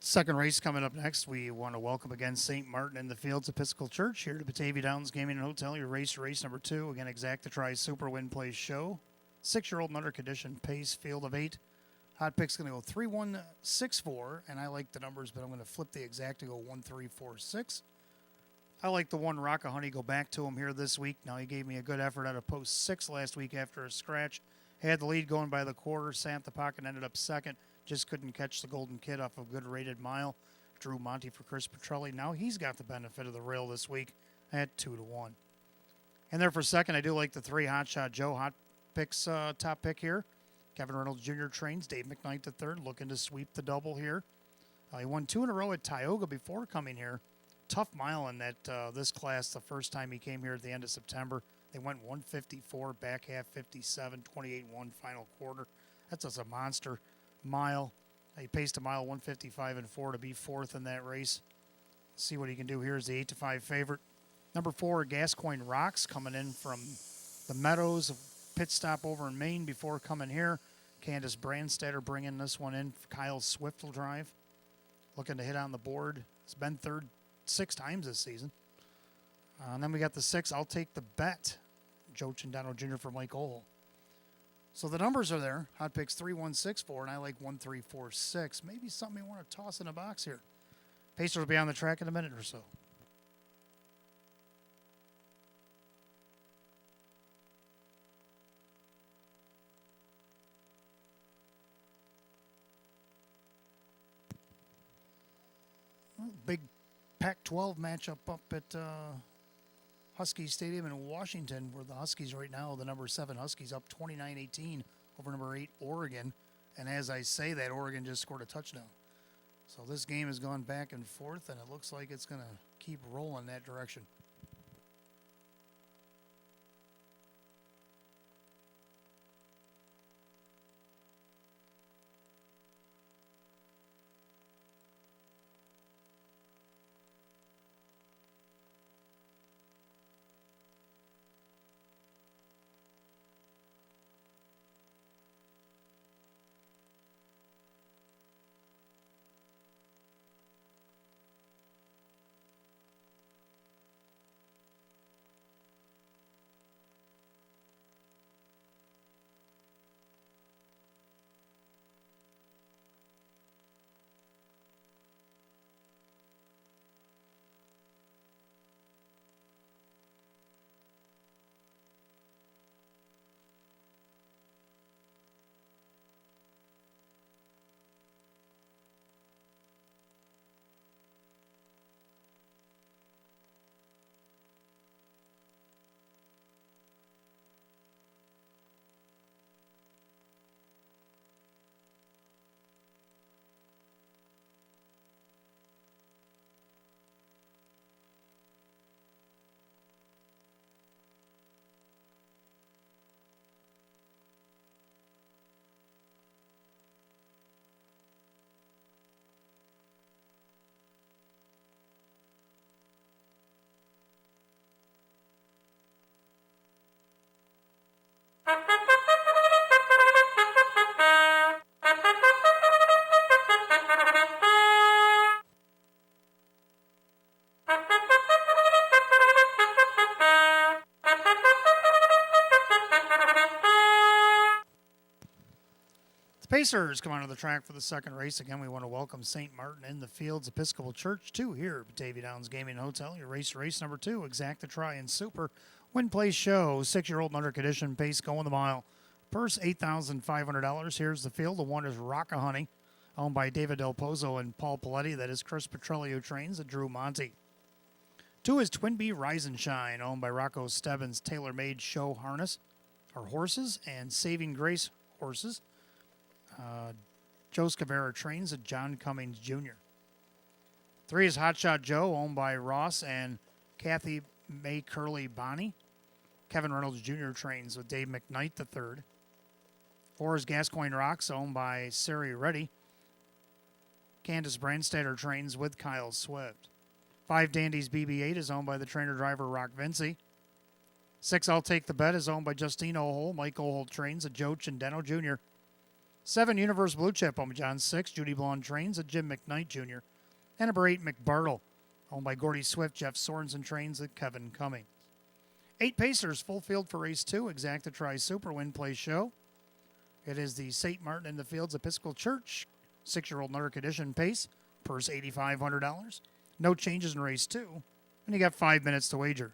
Second race coming up next. We want to welcome again St. Martin in the Fields Episcopal Church here to Batavia Downs Gaming and Hotel. Your race number 2. Again, Exacta Try Super Win Place Show. 6-year-old and under condition pace field of 8. Hot pick's going to go 3-1-6-4, and I like the numbers, but I'm going to flip the exact to go 1-3-4-6. I like the one Rockahoney. Go back to him here this week. Now, he gave me a good effort out of post 6 last week after a scratch. Had the lead going by the quarter, sat the pocket, ended up second. Just couldn't catch the Golden Kid off a good rated mile. Drew Monty for Chris Petrelli. Now he's got the benefit of the rail this week at 2-1. And there for second, I do like the 3 Hot Shot Joe. Hot picks top pick here. Kevin Reynolds Jr. trains. Dave McKnight the third, looking to sweep the double here. He won 2 in a row at Tioga before coming here. Tough mile in that this class the first time he came here at the end of September. They went 154, back half 57, 28-1 final quarter. That's just a monster mile. He paced a mile 155-4 to be fourth in that race. See what he can do here as the 8-5 favorite. Number 4, Gascoigne Rocks, coming in from the Meadows. Pit stop over in Maine before coming here. Candace Brandstatter bringing this one in. Kyle Swift will drive. Looking to hit on the board. It's been third 6 times this season. And then we got the 6, I'll Take the Bet. Joe Cindano Jr. for Mike Ohl. So the numbers are there. Hot picks 3-1-6-4, and I like 1-3-4-6. Maybe something you want to toss in a box here. Pacers will be on the track in a minute or so. Big Pac-12 matchup up at Husky Stadium in Washington, where the Huskies right now, the number 7 Huskies up 29-18 over number 8 Oregon. And as I say that, Oregon just scored a touchdown. So this game has gone back and forth, and it looks like it's going to keep rolling that direction. Pacers come onto the track for the second race. Again, we want to welcome St. Martin in the Fields Episcopal Church 2 here at Batavia Downs Gaming and Hotel. Your race number 2, Exacta Try and Super Win Place Show. 6-year-old and under condition, pace going the mile. Purse $8,500. Here's the field. The 1 is Rockahoney, owned by David Del Pozo and Paul Paletti. That is Chris Petrelli, who trains, and Drew Monty. 2 is Twin Bee Rise and Shine, owned by Rocco Stebbins, Tailor-Made Show Harness, or Horses, and Saving Grace Horses. Joe Scavera trains at John Cummings Jr. 3 is Hot Shot Joe, owned by Ross and Kathy May Curley Bonney. Kevin Reynolds Jr. trains with Dave McKnight III. 4 is Gascoigne Rocks, owned by Sari Reddy. Candace Brandstatter trains with Kyle Swift. 5 Dandy's BB-8 is owned by the trainer-driver Rock Vinci. 6 I'll Take the Bet is owned by Justine Ohl. Mike Ohl trains at Joe Cindano Jr. 7, Universe Blue Chip, owned by John 6, Judy Blonde Trains, and Jim McKnight Jr. And number 8, McBartle, owned by Gordy Swift, Jeff Sorensen Trains, and Kevin Cummings. 8 Pacers, full field for race 2, Exacta Tri Super Win Play Show. It is the St. Martin in the Fields Episcopal Church 6-year-old Nurk Edition Pace, purse $8,500. No changes in race 2, and you got 5 minutes to wager.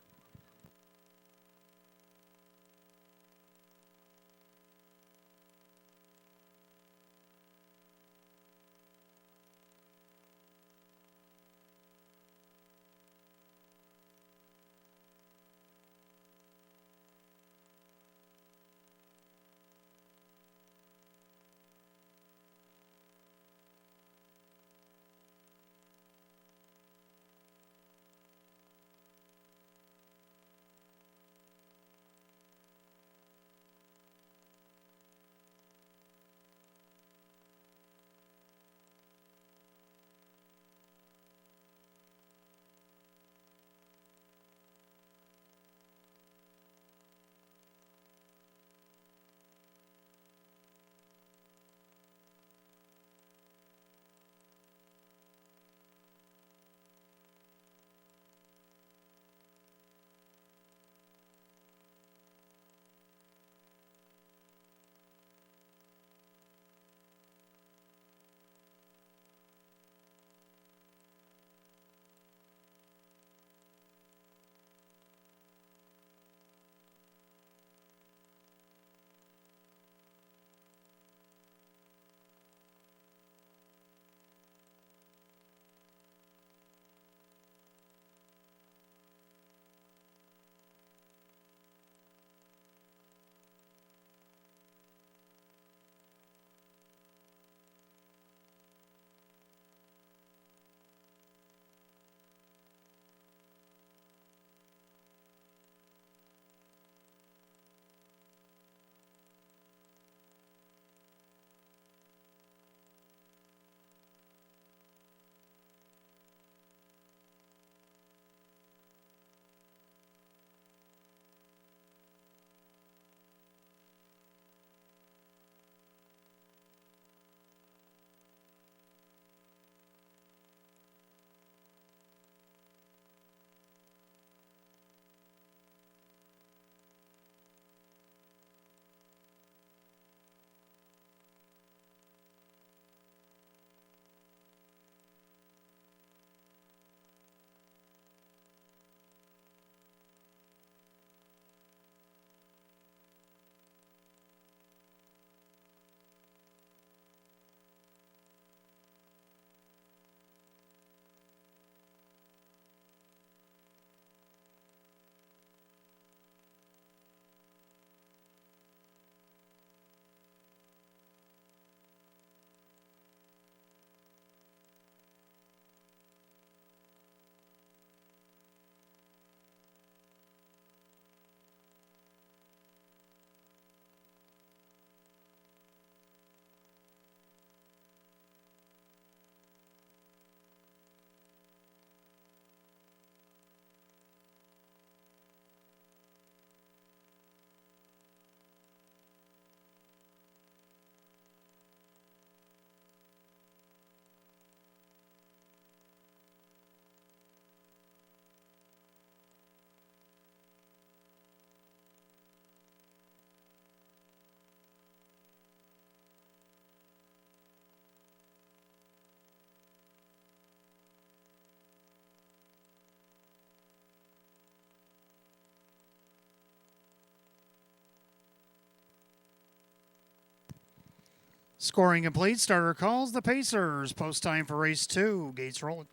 Scoring complete. Starter calls the Pacers. Post time for race 2. Gates rolling.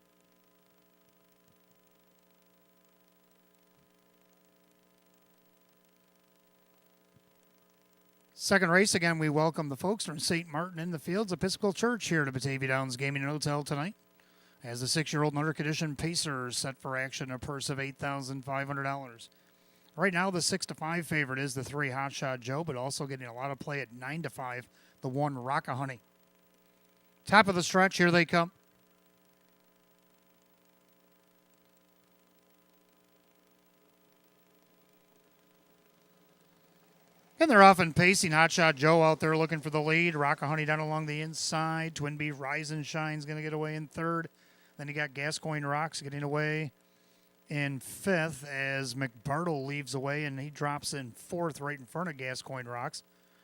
Second race, again, we welcome the folks from St. Martin in the Fields Episcopal Church here to Batavia Downs Gaming and Hotel tonight. As the 6-year-old Nurk Edition Pacers set for action, a purse of $8,500. Right now, the 6-5 favorite is the 3 Hot Shot Joe, but also getting a lot of play at 9-5, the 1 Rockahoney. Top of the stretch, here they come. And they're often pacing Hotshot Joe out there looking for the lead. Rockahoney down along the inside. Twin B Rise and Shine's going to get away in third. Then you got Gascoigne Rocks getting away in fifth as McBartle leaves away and he drops in fourth right in front of Gascoigne Rocks.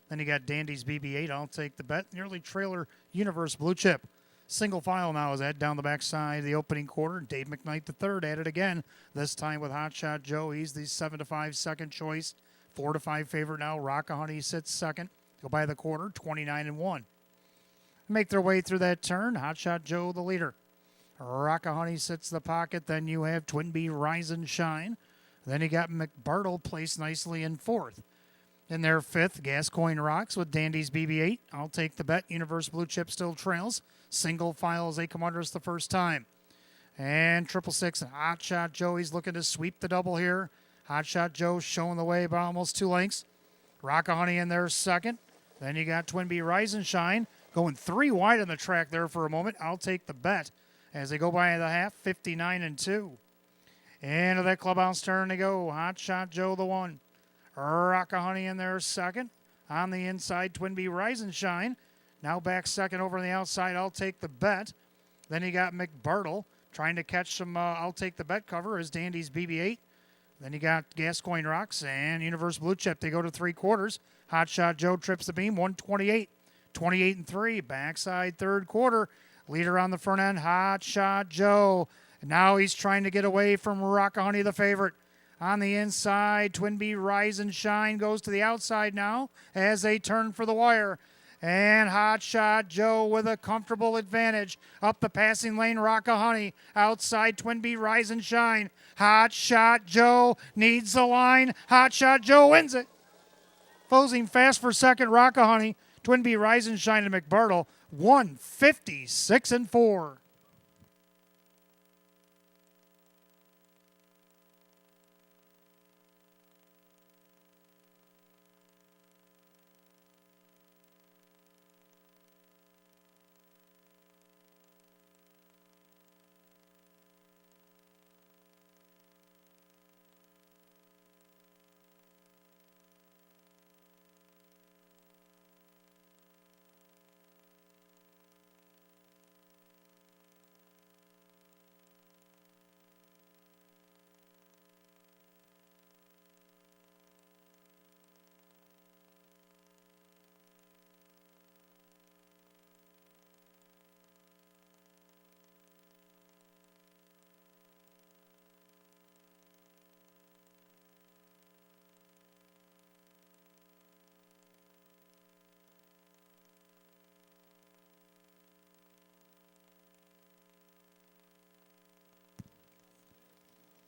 Then you got Dandy's BB-8, I'll Take the Bet. Nearly Trailer Universe Blue Chip. Single file now is Ed down the backside of the opening quarter. Dave McKnight the third at it again, this time with Hotshot Joe. He's the 7-5 second choice. 4-5 favorite now. Rockahoney sits second. Go by the quarter, 29-1. Make their way through that turn. Hotshot Joe the leader. Rockahoney sits the pocket. Then you have Twin B Rise and Shine. Then you got McBartle placed nicely in fourth. In their fifth, Gascoigne Rocks with Dandy's BB-8. I'll Take the Bet. Universe Blue Chip still trails. Single file as they come under us the first time. And 666 and Hotshot Joe. He's looking to sweep the double here. Hotshot Joe showing the way by almost 2 lengths. Rockahoney in there second. Then you got Twin B Rise and Shine going 3 wide on the track there for a moment. I'll Take the Bet as they go by the half, 59-2. Into that clubhouse turn they go. Hotshot Joe the one. Rockahoney in there second. On the inside, Twin B Rise and Shine. Now back second over on the outside. I'll Take the Bet. Then you got McBartle trying to catch some I'll Take the Bet cover as Dandy's BB-8. Then you got Gascoigne Rocks and Universe Blue Chip. They go to 3/4. Hotshot Joe trips the beam, 128. 28-3. Backside third quarter. Leader on the front end, Hotshot Joe. And now he's trying to get away from Rockahoney, the favorite. On the inside, Twin B Rise and Shine goes to the outside now as they turn for the wire. And Hotshot Joe with a comfortable advantage. Up the passing lane, Rockahoney. Outside, Twin B Rise and Shine. Hotshot Joe needs the line. Hotshot Joe wins it. Closing fast for second, Rockahoney. Twin B Rise and Shine and McBartle. 156-4.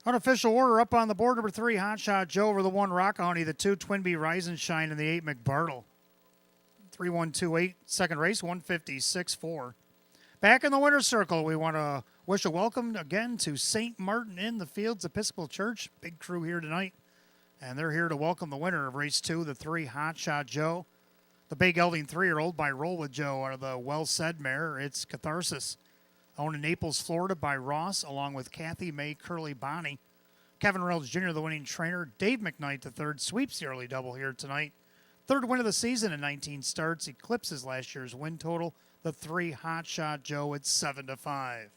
Unofficial order up on the board. Number 3, Hotshot Joe over the 1, Rockahoney. The 2, Twin B Rise and Shine, and the 8, McBartle. 3-1-2-8, second race, 156-4. Back in the winner's circle, we want to wish a welcome again to St. Martin in the Fields Episcopal Church. Big crew here tonight. And they're here to welcome the winner of race 2, the 3, Hotshot Joe. The Bay Gelding 3-year-old by Roll with Joe out of the Well Said mare. It's Catharsis. Owned in Naples, Florida by Ross, along with Kathy May Curly Bonnie. Kevin Reynolds Jr., the winning trainer. Dave McKnight, the third, sweeps the early double here tonight. Third win of the season in 19 starts. Eclipses last year's win total. The 3, Hotshot Joe at 7-5.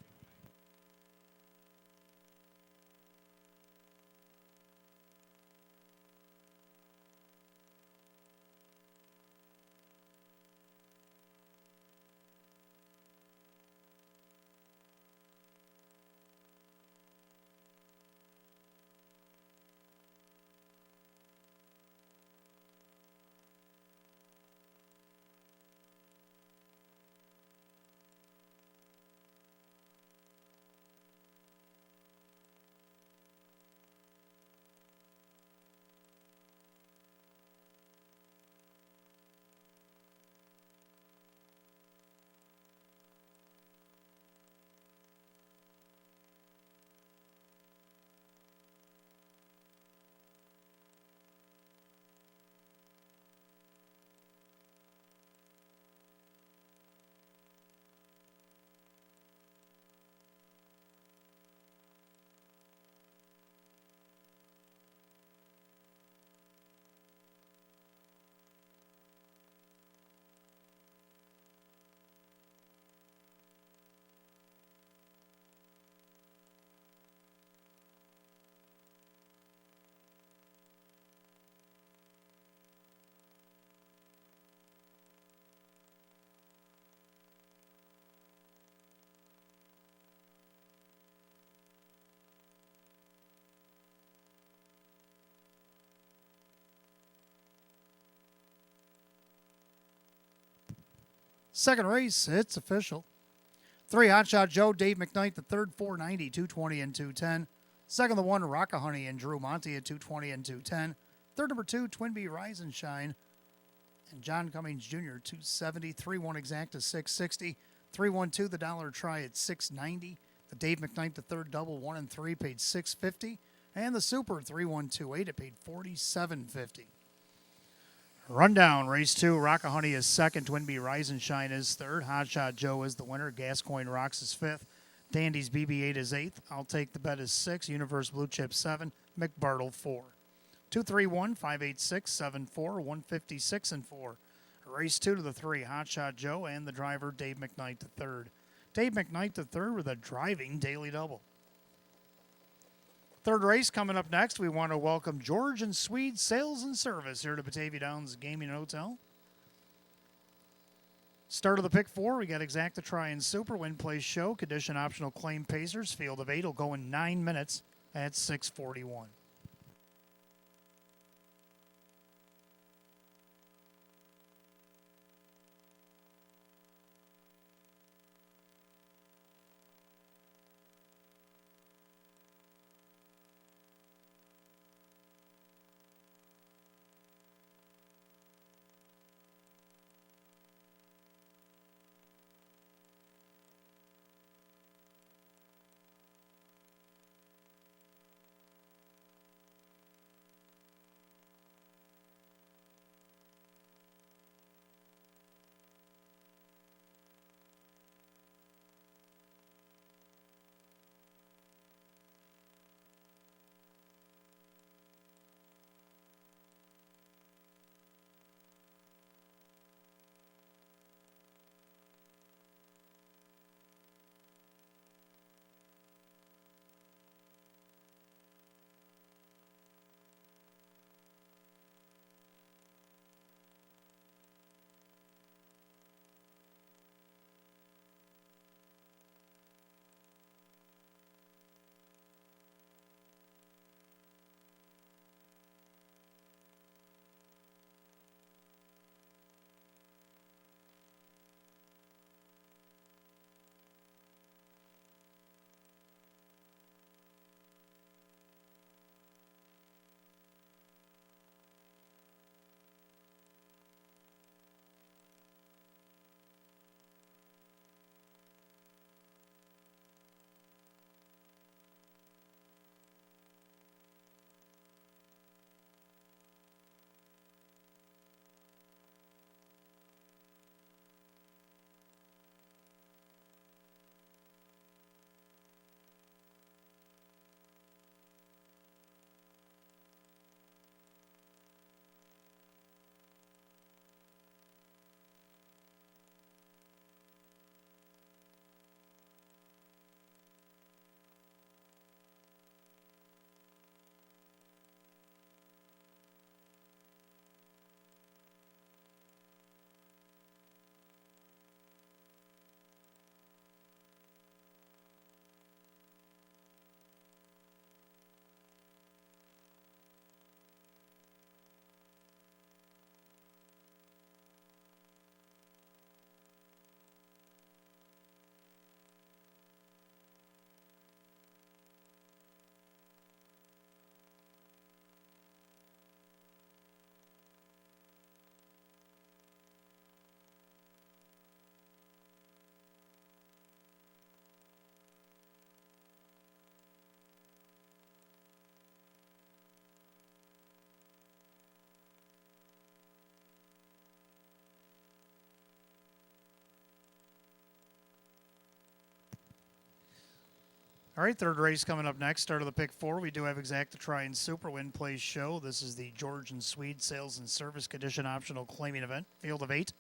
Second race, it's official. 3, Hot Shot Joe, Dave McKnight, the third, 490, 220 and 210. Second, the 1, Rockahoney and Drew Monty at 220 and 210. Third, number 2, Twin Bee Rise and Shine. And John Cummings Jr., 270. 3-1 Exacta, 660. 3-1-2, the Dollar Try at 690. The Dave McKnight, the third double, 1 and 3, paid 650. And the Super, 3-1-2-8, it paid 47.50. Rundown, race 2, Rockahoney is second, Twin Bee Rise and Shine is third, Hot Shot Joe is the winner, Gascoigne Rocks is fifth, Dandy's BB-8 is eighth, I'll Take the Bet is 6, Universe Blue Chip 7, McBartle 4. 231, 586, 74, 156 and 4. Race 2 to the 3, Hot Shot Joe and the driver Dave McKnight the third. Dave McKnight the third with a driving daily double. Third race coming up next. We want to welcome George and Swede Sales and Service here to Batavia Downs Gaming and Hotel. Start of the pick 4. We got Exacta Try and Super, Win Place Show, Condition Optional Claim Pacers. Field of 8 will go in 9 minutes at 6:41. All right, third race coming up next. Start of the pick 4. We do have Exacta Try and Super, Win Place Show. This is the George and Swede Sales and Service Condition Optional Claiming Event. Field of 8.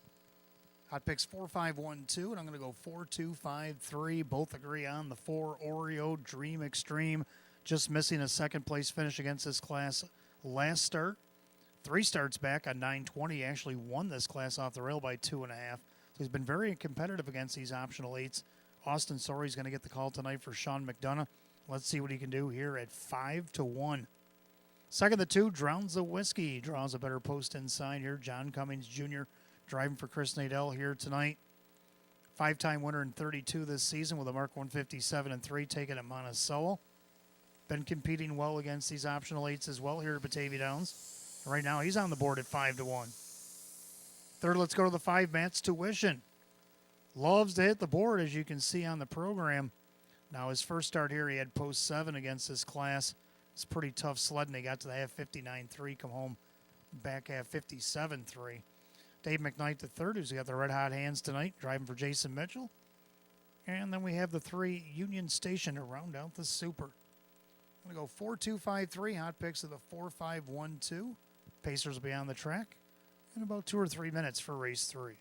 Hot picks 4, 5, 1, 2, and I'm going to go 4, 2, 5, 3. Both agree on the 4. Oreo Dream Extreme, just missing a second place finish against this class last start. 3 starts back on 920. Actually won this class off the rail by 2.5. So he's been very competitive against these optional 8s. Austin Sorey's going to get the call tonight for Sean McDonough. Let's see what he can do here at 5-1. Second, the 2, Drowns the Whiskey. Draws a better post inside here. John Cummings Jr. driving for Chris Nadell here tonight. Five-time winner in 32 this season with a mark 157-3, taken at Monticello. Been competing well against these optional 8s as well here at Batavia Downs. Right now he's on the board at 5-1. Third, let's go to the 5, Matt's Tuition. Loves to hit the board, as you can see on the program. Now, his first start here, he had post 7 against this class. It's pretty tough sledding. He got to the half 59-3, come home back half 57-3. Dave McKnight III, who's got the red hot hands tonight, driving for Jason Mitchell. And then we have the 3 Union Station to round out the Super. I'm going to go 4-2-5-3, hot picks of the 4-5-1-2. Pacers will be on the track in about 2 or 3 minutes for race 3.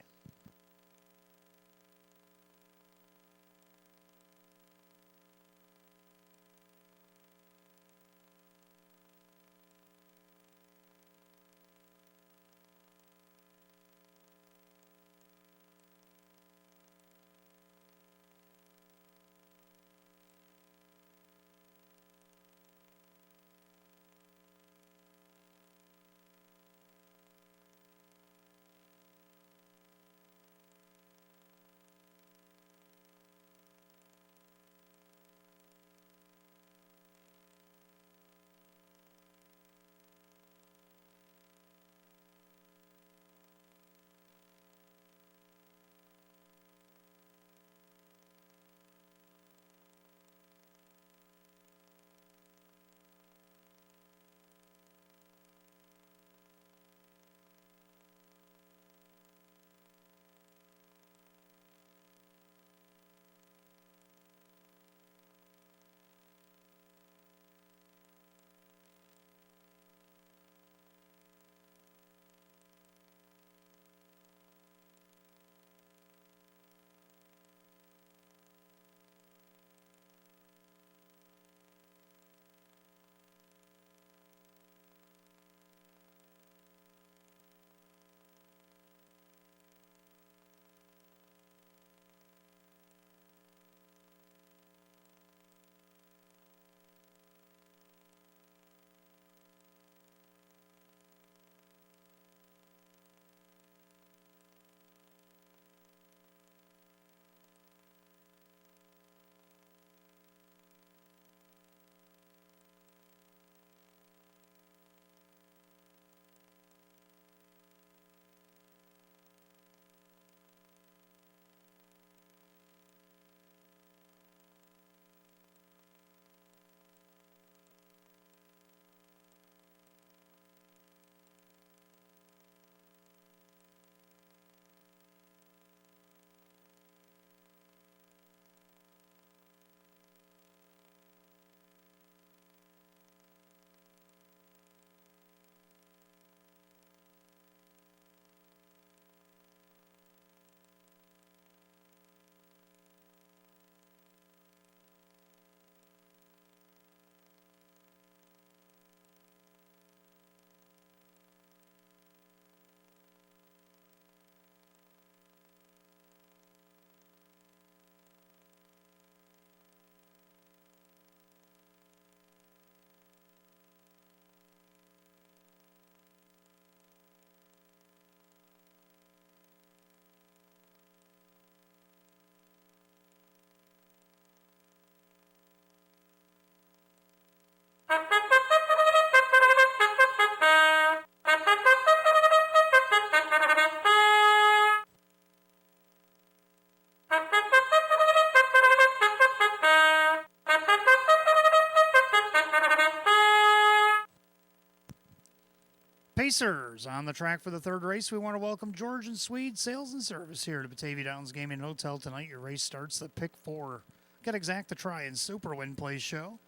Pacers on the track for the third race. We want to welcome George and Swede Sales and Service here to Batavia Downs Gaming Hotel tonight. Your race starts the pick 4. Get exact to try and Super Win Play show.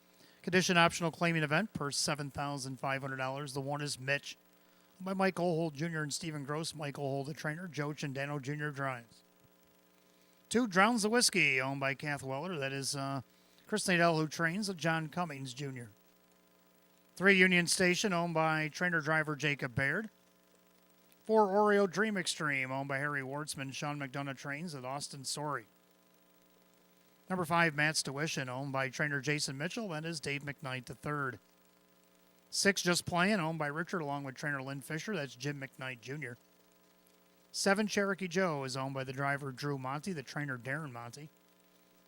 Condition optional claiming event, purse $7,500. The 1 is Mitch by Mike Olhold Jr. and Stephen Gross. Mike Olhold, the trainer. Joe Chandano Jr. drives. 2, Drowns the Whiskey, owned by Kath Weller. That is Chris Nadell, who trains with John Cummings Jr. 3, Union Station, owned by trainer-driver Jacob Baird. 4, Oreo Dream Extreme, owned by Harry Wartzman. Sean McDonough trains with Austin Sorey. Number 5, Matt's Tuition, owned by trainer Jason Mitchell. That is Dave McKnight III. 6, Just Playing, owned by Richard, along with trainer Lynn Fisher. That's Jim McKnight Jr. 7, Cherokee Joe, is owned by the driver Drew Monty, the trainer Darren Monty.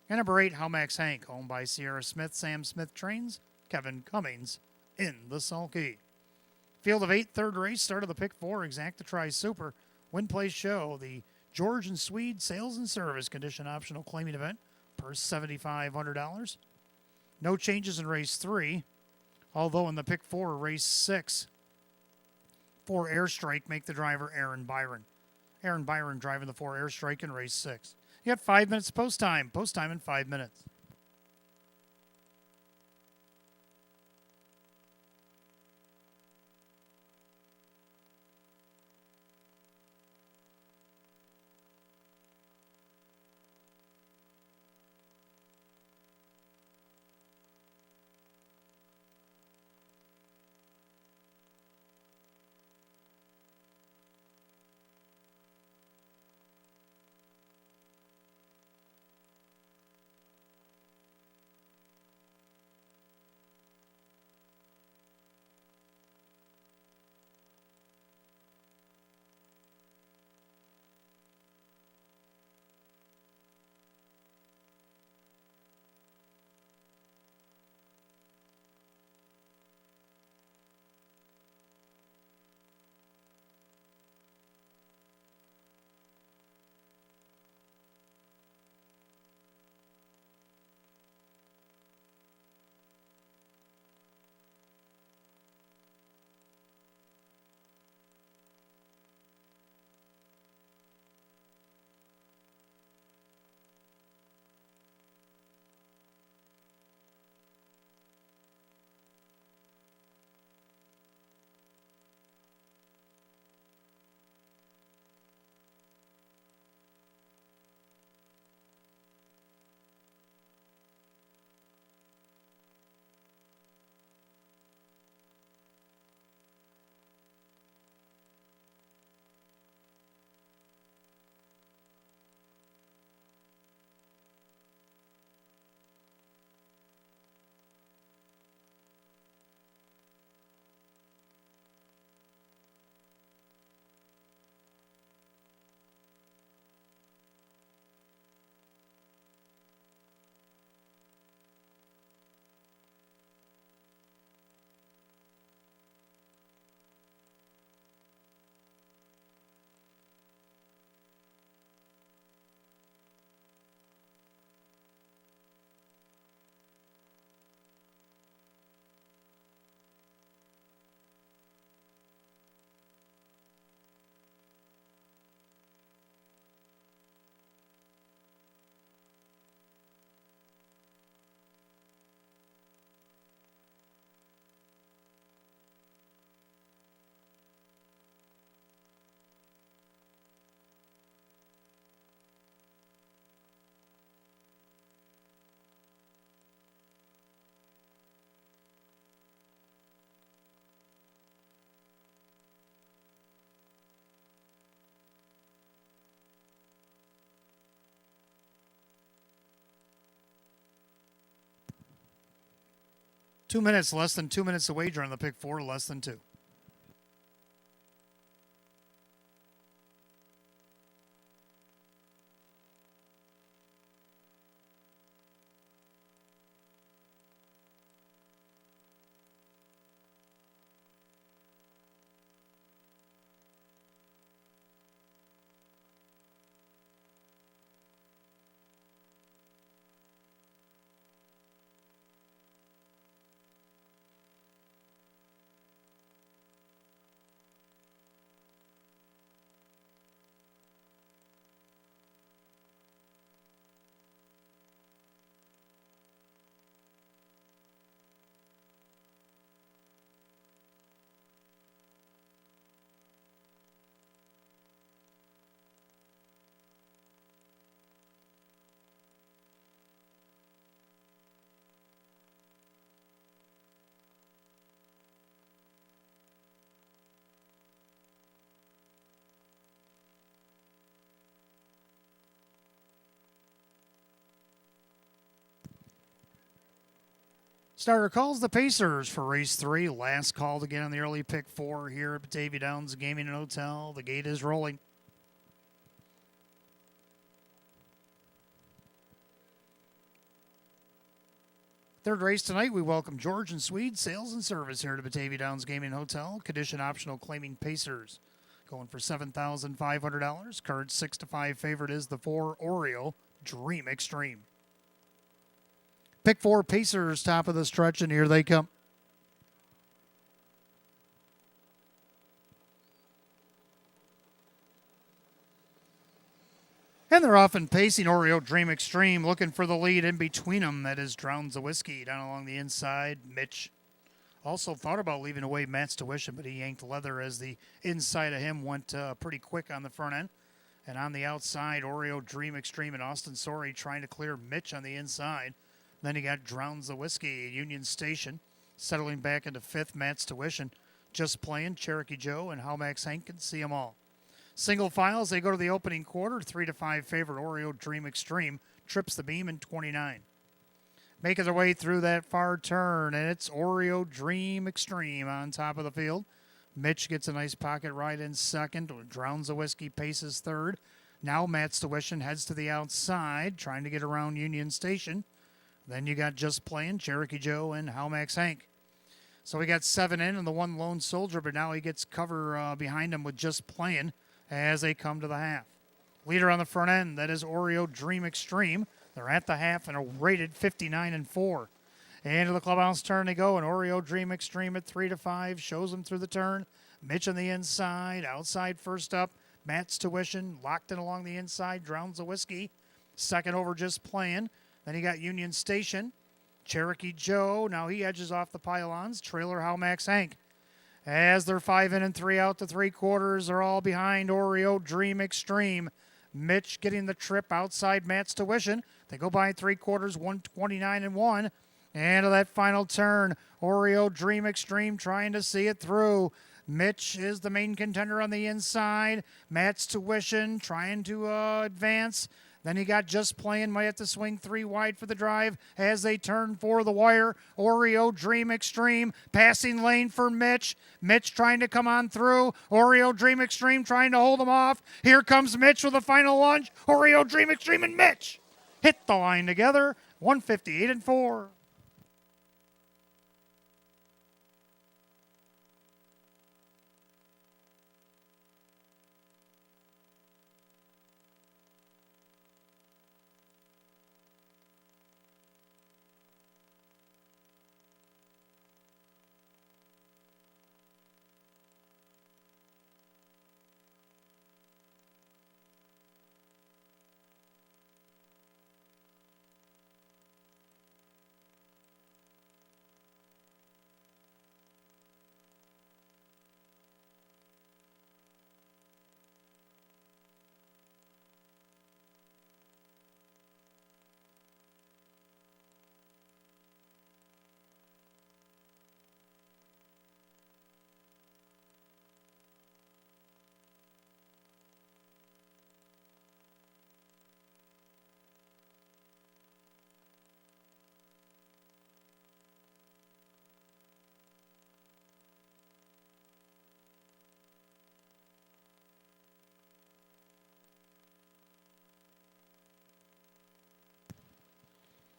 And number 8, How Max Hank, owned by Sierra Smith, Sam Smith trains, Kevin Cummings in the sulky. Field of 8, third race, start of the pick 4, Exacta Tri Super, Win Place Show, the George and Swede Sales and Service Condition Optional Claiming Event, purse $7,500. No changes in race 3, although in the pick 4, race 6, for Airstrike, make the driver Aaron Byron. Aaron Byron driving the 4 Airstrike in race 6. You got 5 minutes post time. Post time in 5 minutes. Less than 2 minutes to wager on the pick 4, less than 2. Starter calls the Pacers for race 3. Last call to get on the early pick 4 here at Batavia Downs Gaming and Hotel. The gate is rolling. Third race tonight, we welcome George and Swede Sales and Service here to Batavia Downs Gaming Hotel. Condition optional claiming Pacers. Going for $7,500. Card 6 to 5 favorite is the 4 Oreo Dream Extreme. Pick 4 Pacers, top of the stretch, and here they come. And they're off and pacing. Oreo Dream Extreme looking for the lead in between them. That is Drowns the Whiskey down along the inside. Mitch also thought about leaving away Matt's Tuition, but he yanked leather as the inside of him went pretty quick on the front end. And on the outside, Oreo Dream Extreme and Austin Sorey trying to clear Mitch on the inside. Then you got Drowns the Whiskey, Union Station, settling back into fifth. Matt's Tuition just playing. Cherokee Joe and How Max Hank can see them all. Single files, they go to the opening quarter. 3 to 5 favorite Oreo Dream Extreme trips the beam in 29. Making their way through that far turn, and it's Oreo Dream Extreme on top of the field. Mitch gets a nice pocket ride in second. Drowns the Whiskey paces third. Now Matt's Tuition heads to the outside, trying to get around Union Station. Then you got Just Playing, Cherokee Joe, and How Max Hank. So we got 7 in and the 1 lone soldier, but now he gets cover behind him with Just Playing as they come to the half. Leader on the front end, that is Oreo Dream Extreme. They're at the half and are rated 59-4. Into the clubhouse turn they go, and Oreo Dream Extreme at 3 to 5 shows them through the turn. Mitch on the inside, outside first up. Matt's Tuition locked in along the inside, Drowns the Whiskey. Second over Just Playing. Then you got Union Station. Cherokee Joe, now he edges off the pylons. Trailer How Max Hank. As they're 5 in and 3 out to 3/4, they're all behind Oreo Dream Extreme. Mitch getting the trip outside Matt's Tuition. They go by 3/4, 129-1. And to that final turn, Oreo Dream Extreme trying to see it through. Mitch is the main contender on the inside. Matt's Tuition trying to advance. Then he got Just Playing, might have to swing 3 wide for the drive as they turn for the wire. Oreo Dream Extreme, passing lane for Mitch. Mitch trying to come on through. Oreo Dream Extreme trying to hold him off. Here comes Mitch with a final lunge. Oreo Dream Extreme and Mitch hit the line together, 158-4.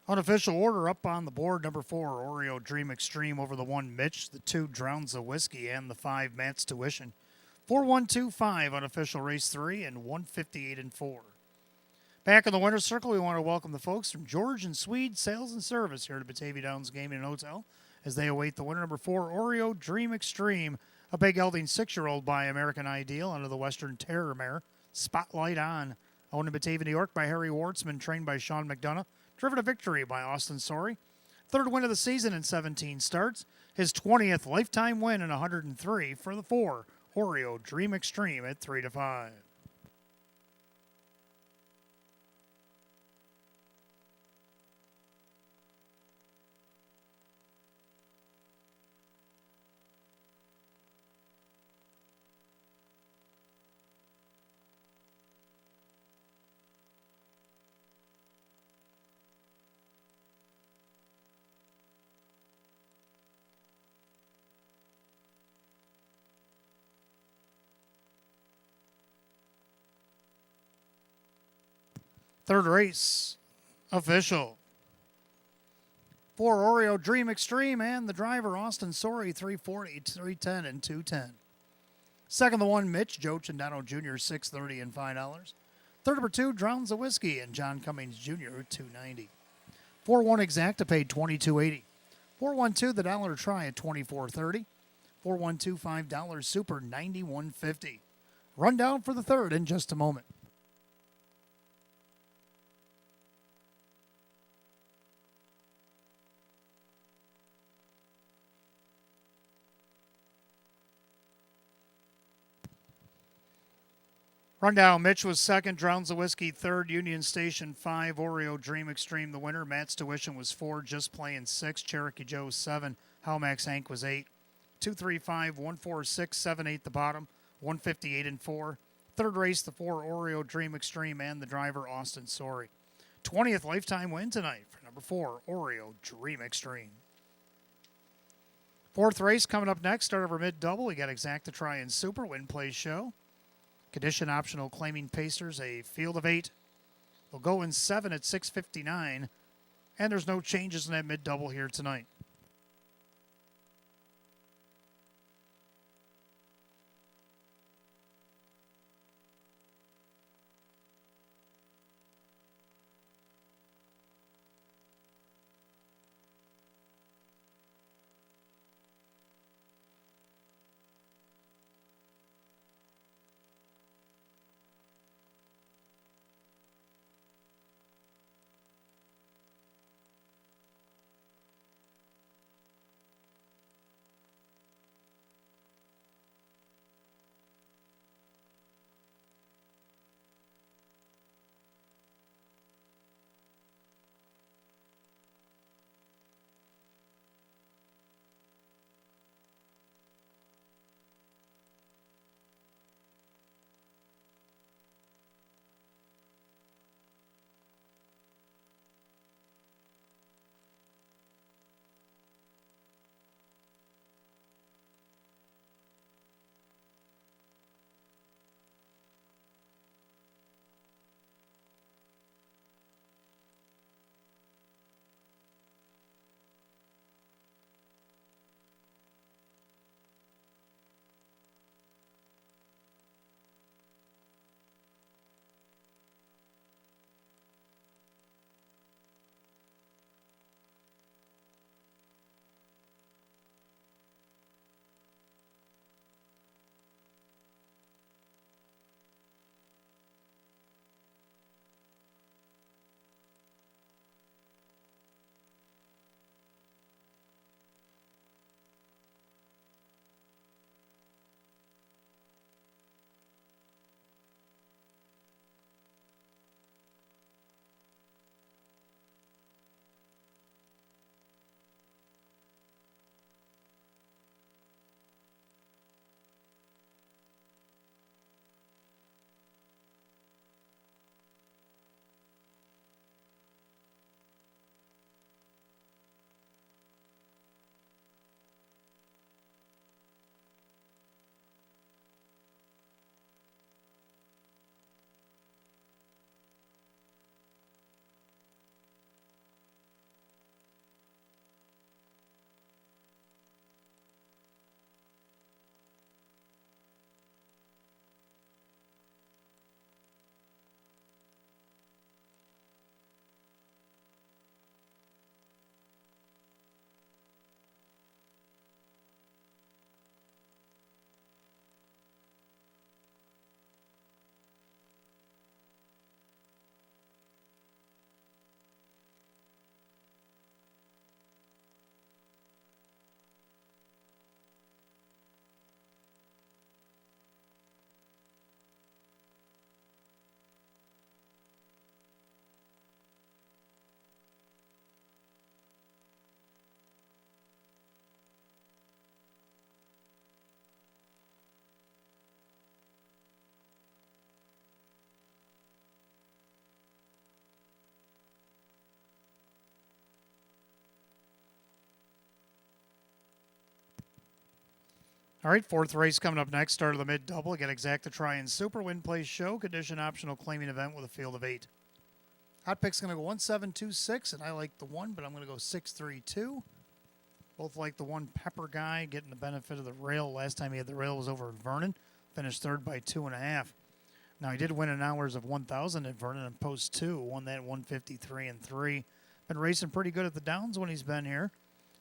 Unofficial order up on the board. Number 4, Oreo Dream Extreme over the 1, Mitch. The 2, Drowns the Whiskey, and the 5, Matt's Tuition. 4-1-2-5 unofficial race 3 and 158-4. Back in the winner's circle, we want to welcome the folks from George and Swede Sales and Service here at Batavia Downs Gaming and Hotel as they await the winner. Number 4, Oreo Dream Extreme, a big gelding 6-year-old by American Ideal under the Western Terror mare. Spotlight On. Owned in Batavia, New York by Harry Wartsman, trained by Sean McDonough. Driven to victory by Austin Sorey. Third win of the season in 17 starts. His 20th lifetime win in 103 for the 4, Oreo Dream Extreme at 3 to 5. Third race official. 4 Oreo Dream Extreme and the driver Austin Sorey 340, 310, and 210. Second, the 1 Mitch Joe Chandano Jr. $6.30 and $5. Third, number 2 Drowns of Whiskey and John Cummings Jr. $2.90. 4-1 Exacta paid $22.80. 412 the dollar try at $24.30. 412 $5 Super $91.50. Rundown for the third in just a moment. Rundown, Mitch was second, Drowns of Whiskey third, Union Station 5, Oreo Dream Extreme the winner, Matt's Tuition was 4, Just Playing 6, Cherokee Joe 7, Howmax Hank was 8, 235, 146, 78 the bottom, 158 and 4. Third race, the 4 Oreo Dream Extreme and the driver Austin Sorey. 20th lifetime win tonight for number 4 Oreo Dream Extreme. Fourth race coming up next, start over mid-double. We got Exacta Try and Super Win Play Show. Condition optional claiming Pacers, a field of 8. They'll go in 7 at 6:59, and there's no changes in that mid-double here tonight. All right, fourth race coming up next. Start of the mid-double. Again, Exacta Try and Super Win Play Show. Condition optional claiming event with a field of 8. Hot pick's going to go 1726, and I like the 1, but I'm going to go 632. Both like the 1 Pepper Guy, getting the benefit of the rail. Last time he had the rail was over at Vernon. Finished third by 2.5. Now, he did win in hours of 1,000 at Vernon and post 2. Won that 153 and 3. Been racing pretty good at the Downs when he's been here.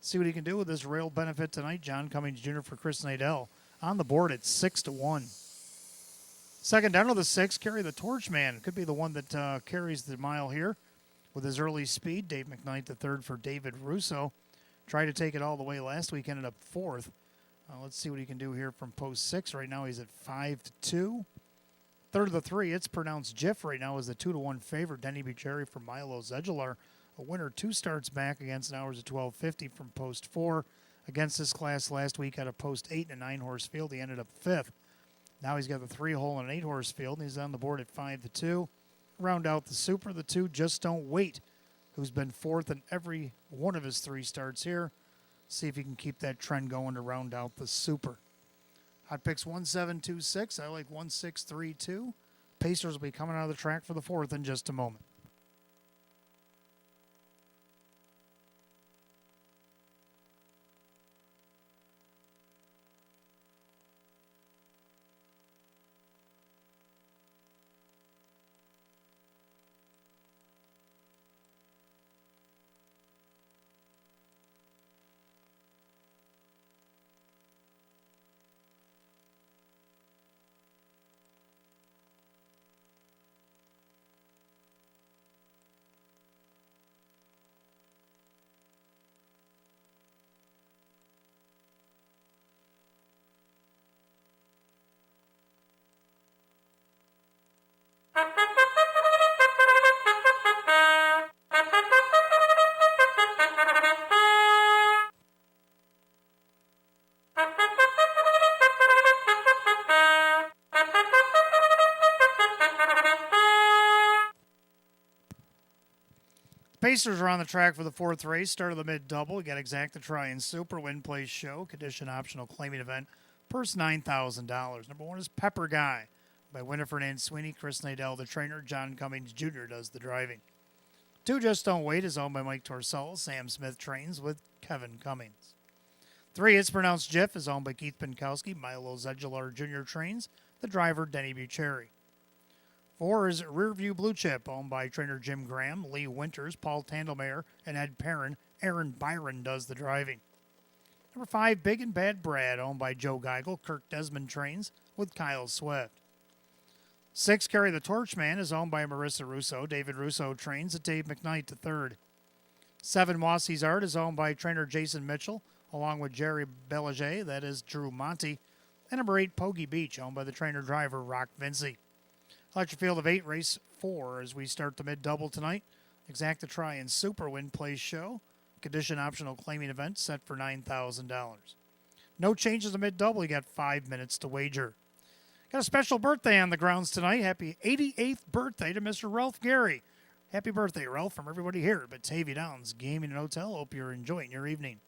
See what he can do with this rail benefit tonight. John Cummings Jr. for Chris Nadell. On the board at 6-1. Second down to the 6, Carry the Torchman. Could be the one that carries the mile here with his early speed. Dave McKnight, the third for David Russo. Tried to take it all the way last week, ended up 4th. Let's see what he can do here from post 6. Right now he's at 5-2. Third of the 3, it's pronounced Jiff right now is the 2-1 favorite. Denny Bucherri from Milo Zedular. A winner 2 starts back against hours of 12:50 from post 4. Against this class last week at a post 8 and a 9-horse field. He ended up 5th. Now he's got the 3-hole and an 8-horse field, and he's on the board at 5-2. Round out the Super, the 2 Just Don't Wait, who's been 4th in every one of his 3 starts here. See if he can keep that trend going to round out the Super. Hot picks 1726. I like 1632. Pacers will be coming out of the track for the 4th in just a moment. Pacers are on the track for the 4th race. Start of the mid-double. You got Exacta Try and Super. Win, place, show. Condition optional claiming event. Purse $9,000. Number 1 is Pepper Guy by Winifred Ann Sweeney. Chris Nadell, the trainer. John Cummings Jr. does the driving. 2 Just Don't Wait is owned by Mike Torsell. Sam Smith trains with Kevin Cummings. 3 It's Pronounced Jiff is owned by Keith Pinkowski. Milo Zedular Jr. trains. The driver, Denny Bucherri. 4 is Rearview Blue Chip, owned by trainer Jim Graham, Lee Winters, Paul Tandelmayer, and Ed Perrin. Aaron Byron does the driving. Number 5, Big and Bad Brad, owned by Joe Geigel. Kirk Desmond trains with Kyle Swift. 6, Carry the Torchman is owned by Marissa Russo. David Russo trains at Dave McKnight the third. 7, Mossy's Art is owned by trainer Jason Mitchell, along with Jerry Belanger, that is Drew Monty. And number 8, Poggy Beach, owned by the trainer-driver Rock Vinci. Electric field of 8, race 4 as we start the mid-double tonight. Exacta Try and Super Win, place, show. Condition optional claiming event set for $9,000. No changes to mid-double. You got 5 minutes to wager. Got a special birthday on the grounds tonight. Happy 88th birthday to Mr. Ralph Gary. Happy birthday, Ralph, from everybody here at Batavia Downs Gaming and Hotel. Hope you're enjoying your evening.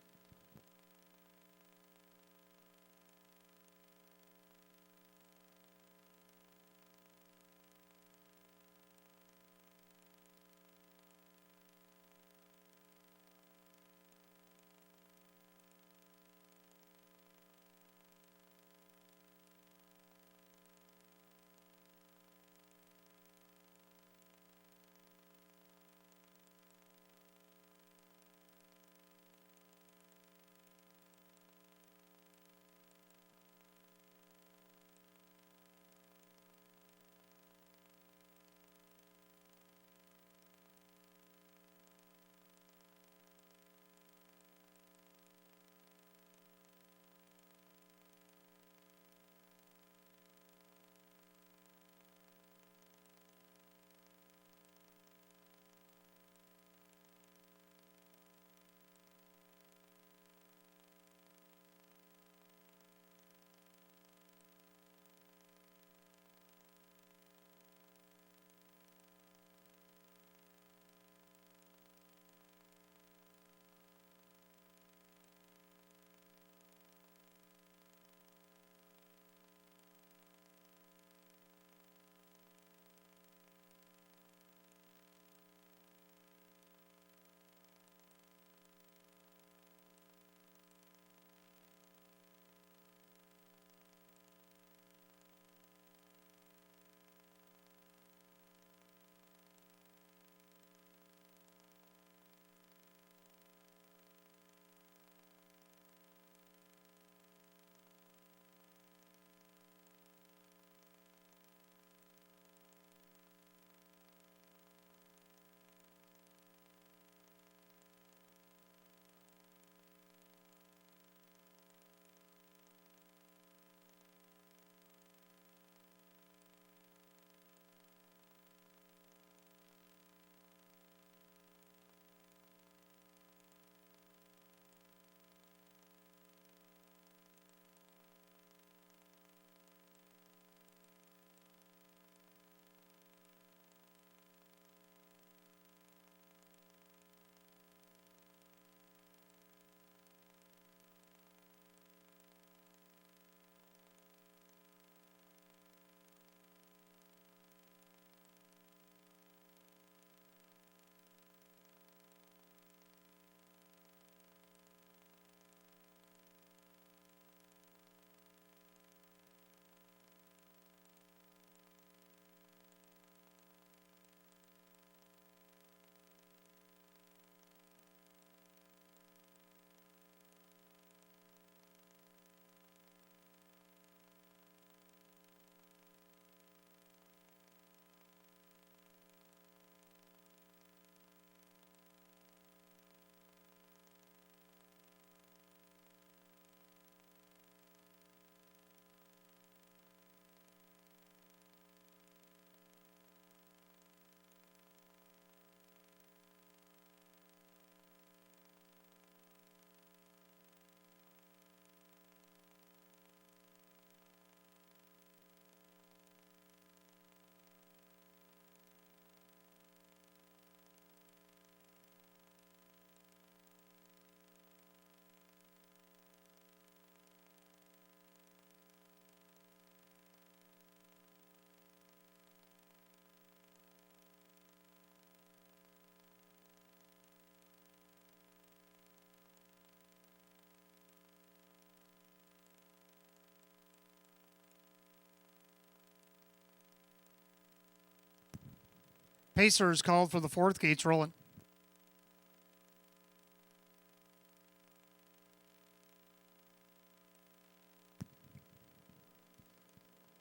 Pacer is called for the fourth. Gates rolling.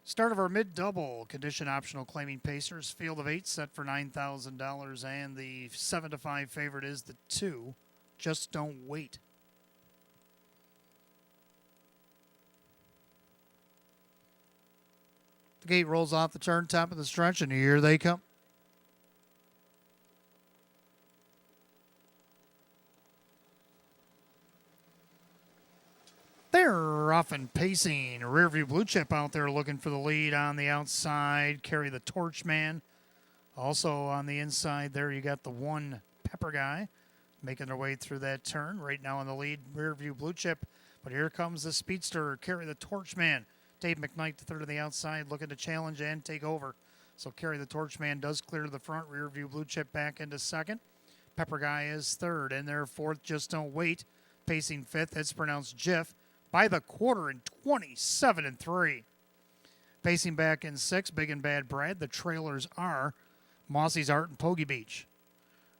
Start of our mid-double. Condition optional claiming Pacers. Field of 8 set for $9,000. And the 7-5 favorite is the 2. Just Don't Wait. The gate rolls off the turn, top of the stretch, and here they come. They're off and pacing. Rearview Blue Chip out there looking for the lead on the outside. Carry the Torchman. Also on the inside there, you got the 1 Pepper Guy making their way through that turn. Right now in the lead, Rearview Blue Chip. But here comes the Speedster. Carry the Torchman. Dave McKnight, the third on the outside, looking to challenge and take over. So Carry the Torchman does clear to the front. Rearview Blue Chip back into second. Pepper Guy is third. And their fourth, Just Don't Wait. Pacing fifth, it's pronounced Jiff. By the quarter in 27-3. Pacing back in sixth, Big and Bad Brad. The trailers are Mossy's Art and Pogie Beach.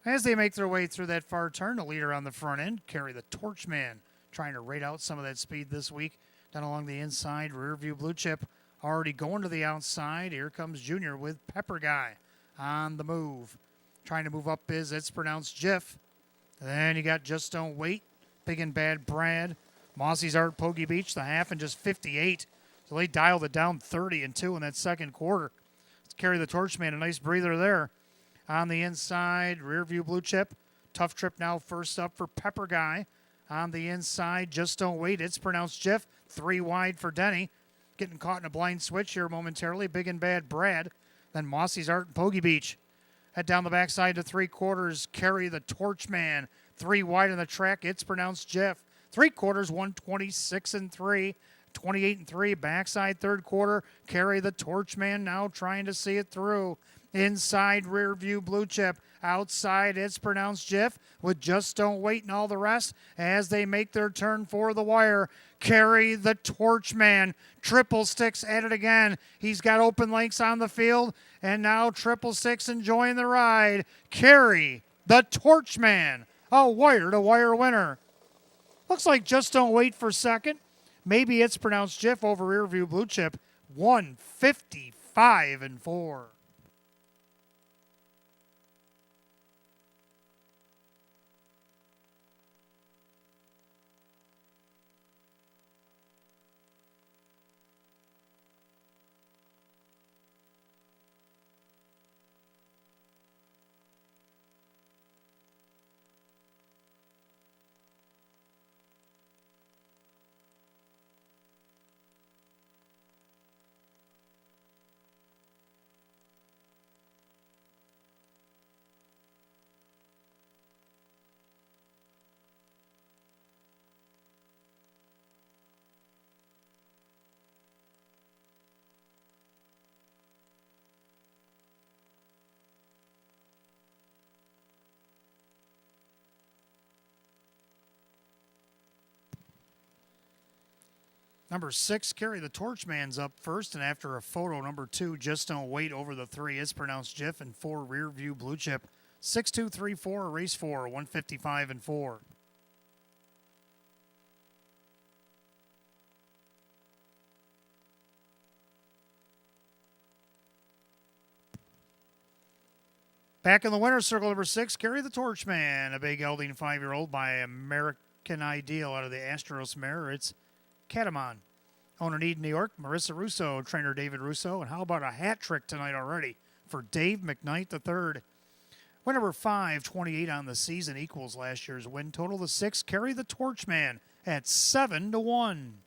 As they make their way through that far turn, the leader on the front end, Carry the Torchman, trying to rate out some of that speed this week. Down along the inside, Rearview Blue Chip already going to the outside. Here comes Junior with Pepper Guy on the move. Trying to move up it's pronounced Jiff. Then you got Just Don't Wait, Big and Bad Brad, Mossy's Art, Pogie Beach, the half, and just 58. So they dialed it down 30-2 in that second quarter. Let's Carry the Torchman, a nice breather there. On the inside, Rearview Blue Chip. Tough Trip now first up for Pepper Guy. On the inside, Just Don't Wait, it's pronounced Jiff. 3 wide for Denny. Getting caught in a blind switch here momentarily. Big and Bad Brad. Then Mossy's Art and Pogie Beach. Head down the backside to 3/4. Carry the Torchman. 3 wide on the track. It's pronounced Jiff. 3/4, 126-3. 28-3. Backside third quarter. Carry the Torchman now trying to see it through. Inside Rearview Blue Chip. Outside, it's pronounced Jiff with Just Don't Wait and all the rest as they make their turn for the wire. Carry the Torchman. Triple Sticks at it again. He's got open lengths on the field, and now Triple Sticks enjoying the ride. Carry the Torchman, a wire-to-wire winner. Looks like Just Don't Wait for second. Maybe it's pronounced Jiff over Rearview Blue Chip. 155-4. Number 6, Carry the Torchman's up first, and after a photo, number 2, Just Don't Wait over the 3 is pronounced Jiff, and 4, Rearview Blue Chip. 6-2-3-4, race 4, 155-4. Back in the winner's circle, number 6, Carry the Torchman, a big gelding 5-year-old by American Ideal out of the Astros mare. It's Catamon. Owner Need New York, Marissa Russo, trainer David Russo. And how about a hat trick tonight already for Dave McKnight III? Win number 5, 28 on the season, equals last year's win total. The 6, Carry the Torchman at 7-1.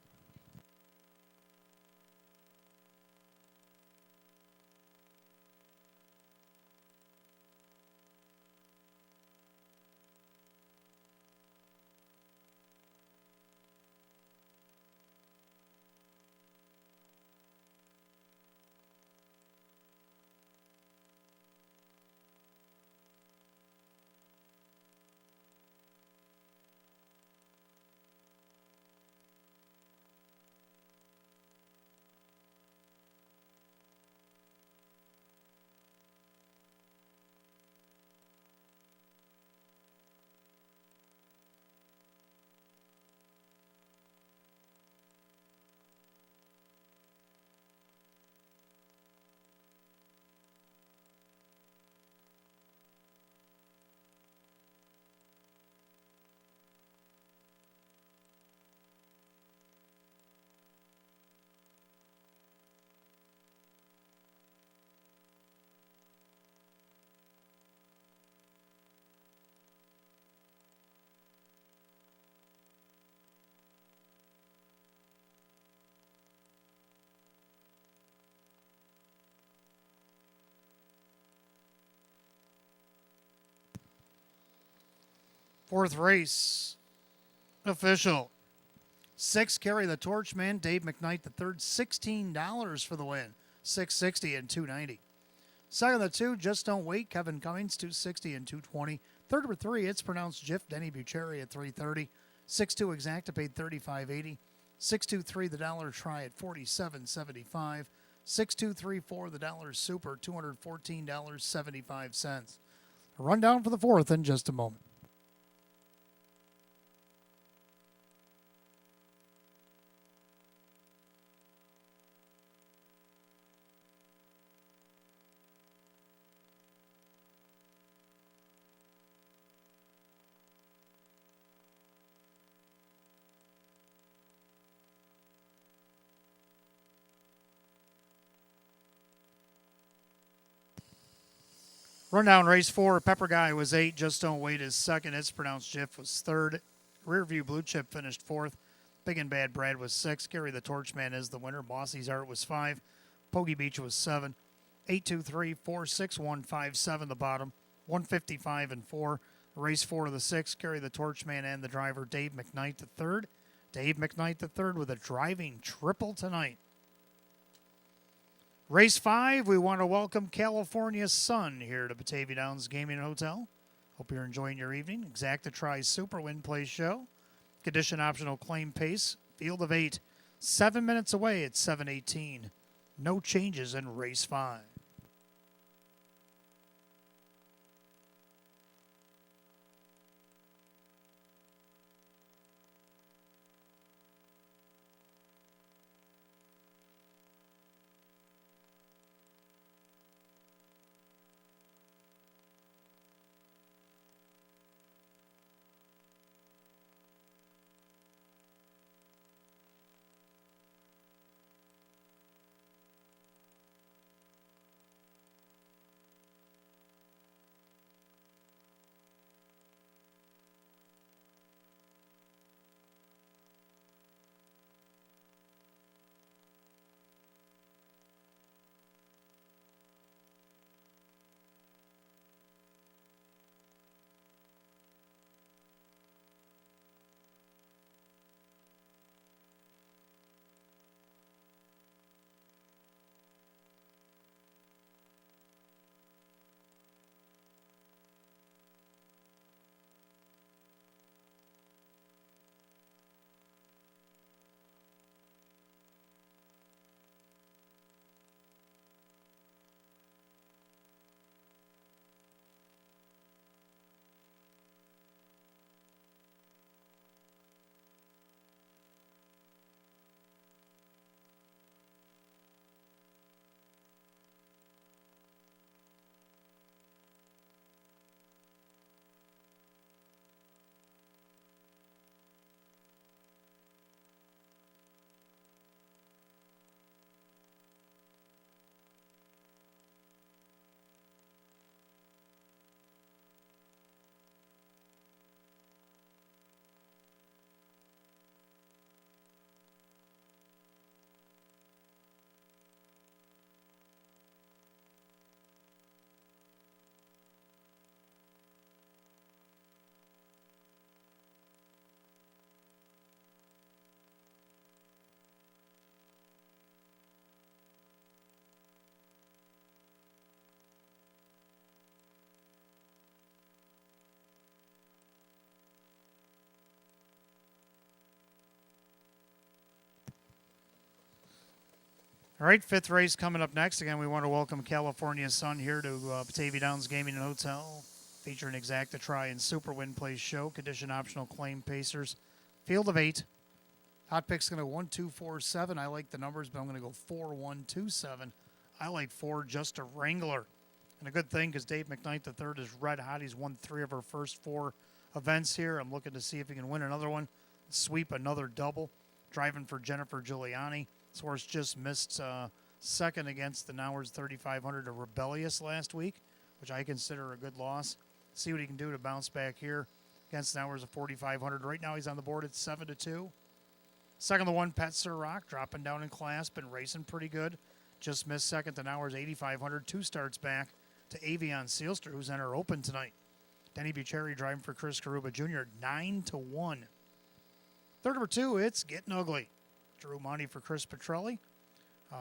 Fourth race, official. 6, Carry the Torch Man, Dave McKnight the third, $16 for the win. 660 and 290. Second of the 2, Just Don't Wait, Kevin Cummings, 260 and 220. Third number 3, It's Pronounced Jif, Denny Bucheri at 330. 6-2 Exacta paid $35.80. 623 the Dollar Try at $47.75. 6234 the Dollar Super, $214.75. A rundown for the fourth in just a moment. Rundown race 4, Pepper Guy was 8, Just Don't Wait is second, It's Pronounced Jif was third, Rearview Blue Chip finished fourth, Big and Bad Brad was 6, Carry the Torchman is the winner, Bossy's Art was 5, Pogie Beach was 7, 823, 46157 the bottom, 155 and 4, race 4 of the 6, Carry the Torchman and the driver Dave McKnight the third. Dave McKnight the third with a driving triple tonight. Race 5, we want to welcome California Sun here to Batavia Downs Gaming and Hotel. Hope you're enjoying your evening. Exacta Tries Super Win Play Show. Condition optional claim pace. Field of 8. 7 minutes away at 7:18. No changes in race 5. All right, fifth race coming up next. Again, we want to welcome California Sun here to Batavia Downs Gaming and Hotel, featuring Exacta Try and Super Win Play Show. Condition optional claim pacers. Field of 8. Hot pick's going to 1, 2, 4, 7. I like the numbers, but I'm going to go 4, 1, 2, 7. I like 4, Just a Wrangler. And a good thing because Dave McKnight the third is red hot. He's won 3 of our first 4 events here. I'm looking to see if he can win another one, sweep another double. Driving for Jennifer Giuliani. This horse just missed second against the Nowers 3500 to Rebellious last week, which I consider a good loss. See what he can do to bounce back here against Nowers of 4500. Right now he's on the board at 7-2. Second, the 1, Pet Sir Rock, dropping down in class, been racing pretty good. Just missed second to Nowers 8500. 2 starts back to Avion Sealster, who's in our open tonight. Denny Bucherri driving for Chris Karuba Jr. 9-1. Third number 2, it's getting ugly. Drew Monty for Chris Petrelli.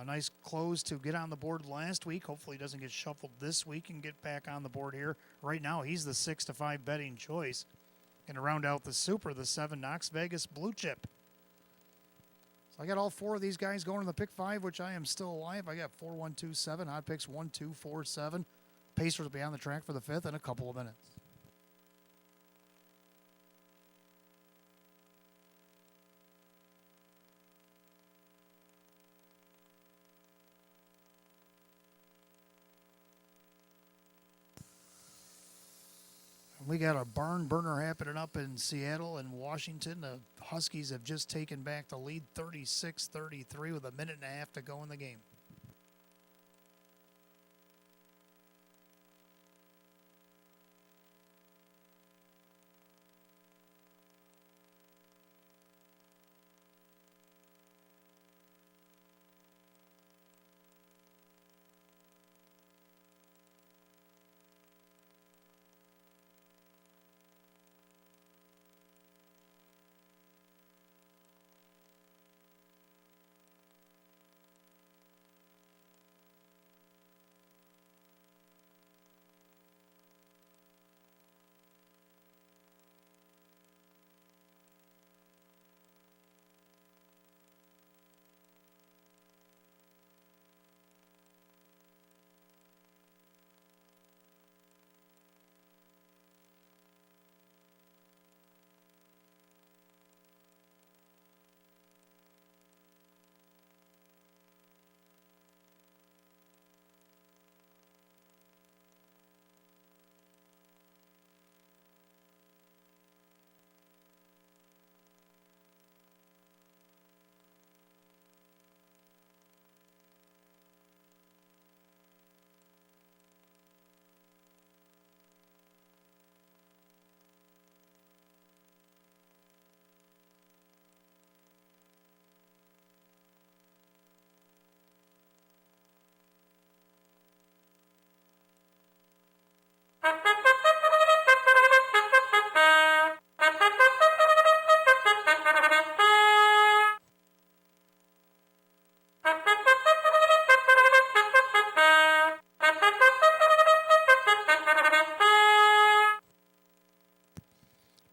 Nice close to get on the board last week. Hopefully he doesn't get shuffled this week and get back on the board here. Right now he's the 6-5 betting choice. Going to round out the Super, the 7 Knox Vegas Blue Chip. So I got all 4 of these guys going in the pick 5, which I am still alive. I got 4, 1, 2, 7. Odd picks 1, 2, 4, 7. Pacers will be on the track for the 5th in a couple of minutes. We got a barn burner happening up in Seattle and Washington. The Huskies have just taken back the lead 36-33 with a minute and a half to go in the game.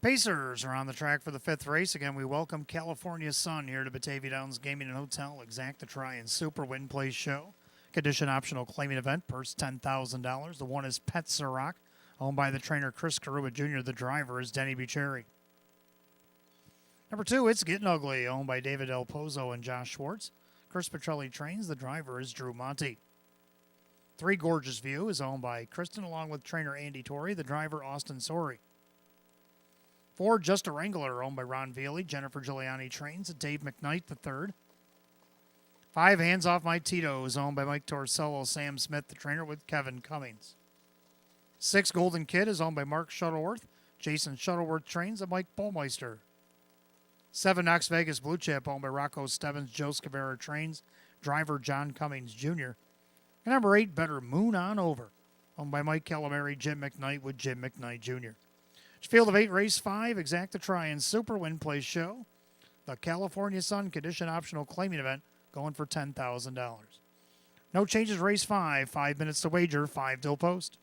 Pacers are on the track for the 5th race. Again, we welcome California Sun here to Batavia Downs Gaming and Hotel. Exacta Try and Super Win Play Show. Condition optional claiming event. Purse $10,000. The one is Pet Ciroc, owned by the trainer Chris Karuba Jr. The driver is Denny Bucherri. Number 2, it's Getting Ugly, owned by David Del Pozo and Josh Schwartz. Chris Petrelli trains. The driver is Drew Monty. 3, Gorgeous View is owned by Kristen along with trainer Andy Torrey. The driver Austin Sorey. 4, Just a Wrangler, owned by Ron Vealy. Jennifer Giuliani trains. Dave McKnight III. 5, Hands Off My Tito's, owned by Mike Torsello. Sam Smith, the trainer, with Kevin Cummings. 6, Golden Kid is owned by Mark Shuttleworth. Jason Shuttleworth trains. And Mike Bullmeister. 7, Knox Vegas Blue Chip, owned by Rocco Stebbins. Joe Scavera trains. Driver John Cummings Jr. And number 8, Better Moon On Over, owned by Mike Calamari. Jim McKnight with Jim McKnight Jr. Field of 8, race 5, Exacta Try and Super Win Play Show. The California Sun condition optional claiming event going for $10,000. No changes, race 5, 5 minutes to wager, 5 till post.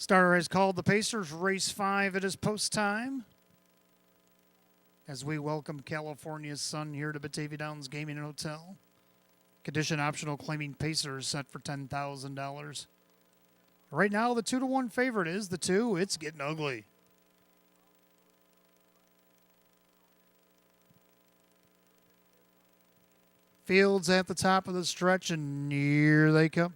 Starter has called the Pacers. Race 5, it is post time. As we welcome California's Sun here to Batavia Downs Gaming and Hotel. Condition optional, claiming Pacers set for $10,000. Right now, the 2-1 favorite is the 2. It's Getting Ugly. Fields at the top of the stretch, and here they come.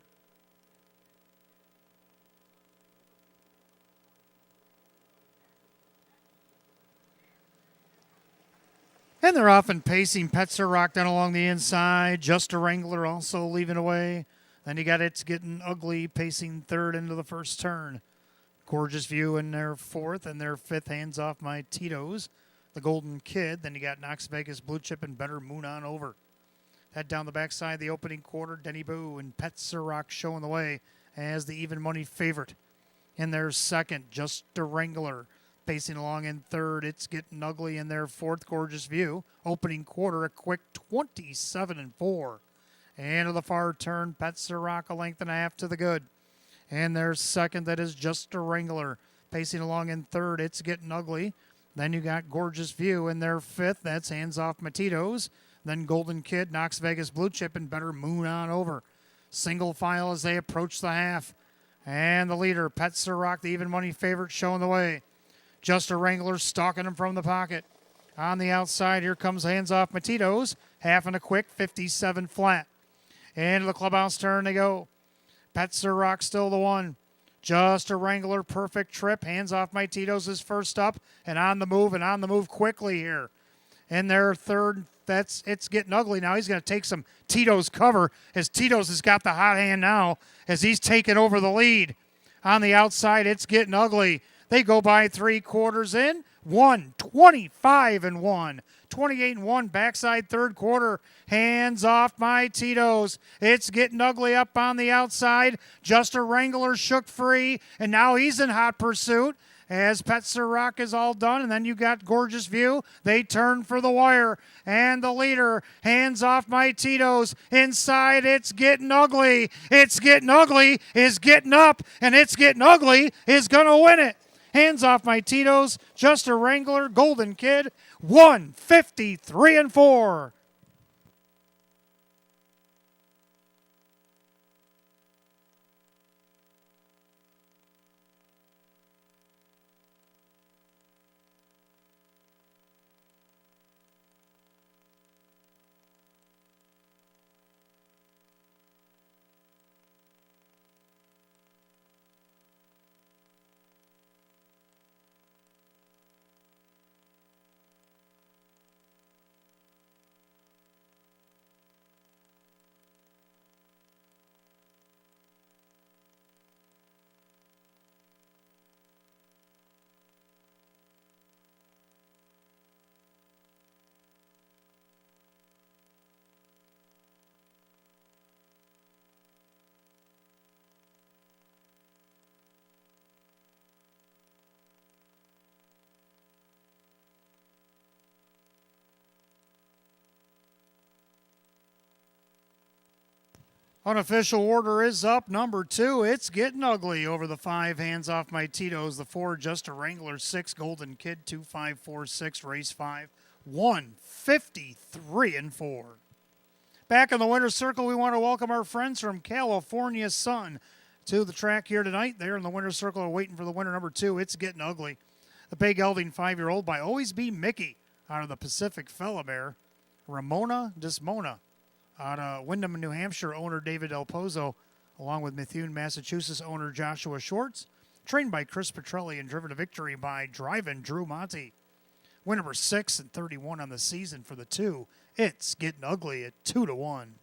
And they're off and pacing. Petzer rocked down along the inside. Just a Wrangler also leaving away. Then you got It's Getting Ugly pacing third into the first turn. Gorgeous View in their fourth, and their fifth, Hands Off My Tito's. The Golden Kid. Then you got Knox Vegas Blue Chip and Better Moon On Over. Head down the backside, the opening quarter, Denny Boo and Petzer Rock showing the way as the even money favorite. In their second, Just a Wrangler. Pacing along in third, It's Getting Ugly in their fourth, Gorgeous View. Opening quarter, a quick 27-4. And to the far turn, Petzer Rock a length and a half to the good. And their second, that is Just a Wrangler. Pacing along in third, It's Getting Ugly. Then you got Gorgeous View in their fifth. That's Hands Off Matitos. Then Golden Kid, Knox Vegas Blue Chip, and Better Moon On Over. Single file as they approach the half. And the leader, Petzer Rock, the even money favorite, showing the way. Just a Wrangler stalking him from the pocket. On the outside, here comes Hands Off Matitos. Half and a quick, 57 flat. Into the clubhouse turn they go. Petzer Rock still the one. Just a Wrangler, perfect trip. Hands Off Matitos is first up and on the move quickly here. In their third, It's Getting Ugly now. He's going to take some Tito's cover as Tito's has got the hot hand now as he's taking over the lead. On the outside, It's Getting Ugly. They go by 3/4 in. 25-1. 28-1 backside third quarter. Hands Off My Tito's. It's Getting Ugly up on the outside. Just a Wrangler shook free, and now he's in hot pursuit as Petzer Rock is all done. And then you got Gorgeous View. They turn for the wire. And the leader, Hands Off My Tito's. Inside, It's Getting Ugly. It's Getting Ugly is getting up, and It's Getting Ugly is going to win it. Hands Off My Tito's, Just a Wrangler, Golden Kid, 153-4. Unofficial order is up. Number 2, It's Getting Ugly over the 5, Hands Off My Tito's. The 4, Just a Wrangler. 6, Golden Kid. 2, 5, 4, 6, race 5. 153-4. Back in the winner's circle, we want to welcome our friends from California Sun to the track here tonight. They're in the winner's circle are waiting for the winner, number 2, It's Getting Ugly. The pay gelding 5-year-old by Always Be Mickey out of the Pacific Fella Bear. Ramona Dismona out of Windham, New Hampshire, owner David Del Pozo, along with Methuen, Massachusetts, owner Joshua Schwartz. Trained by Chris Petrelli and driven to victory by Drivin' Drew Monty. Win number 6 and 31 on the season for the 2. It's Getting Ugly at 2-1.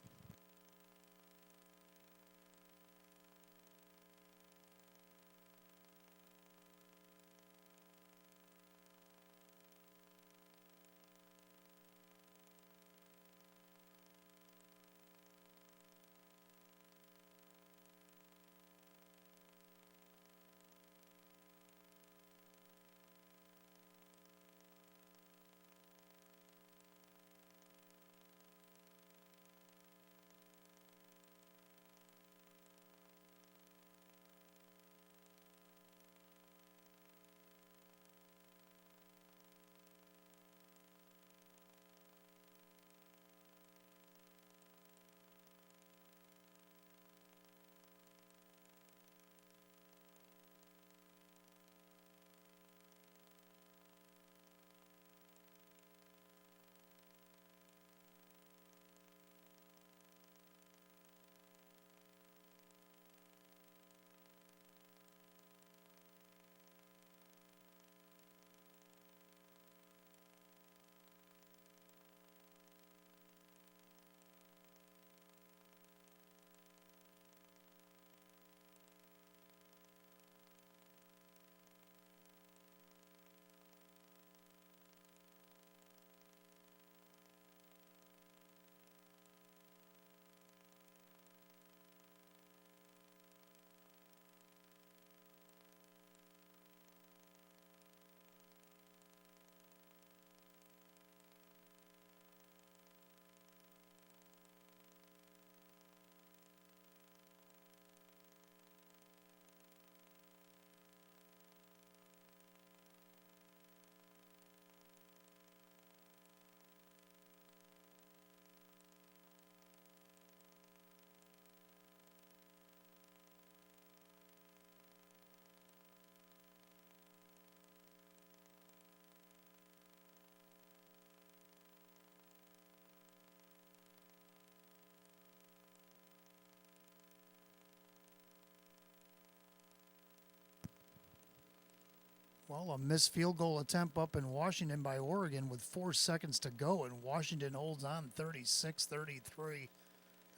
Well, a missed field goal attempt up in Washington by Oregon with 4 seconds to go, and Washington holds on 36-33,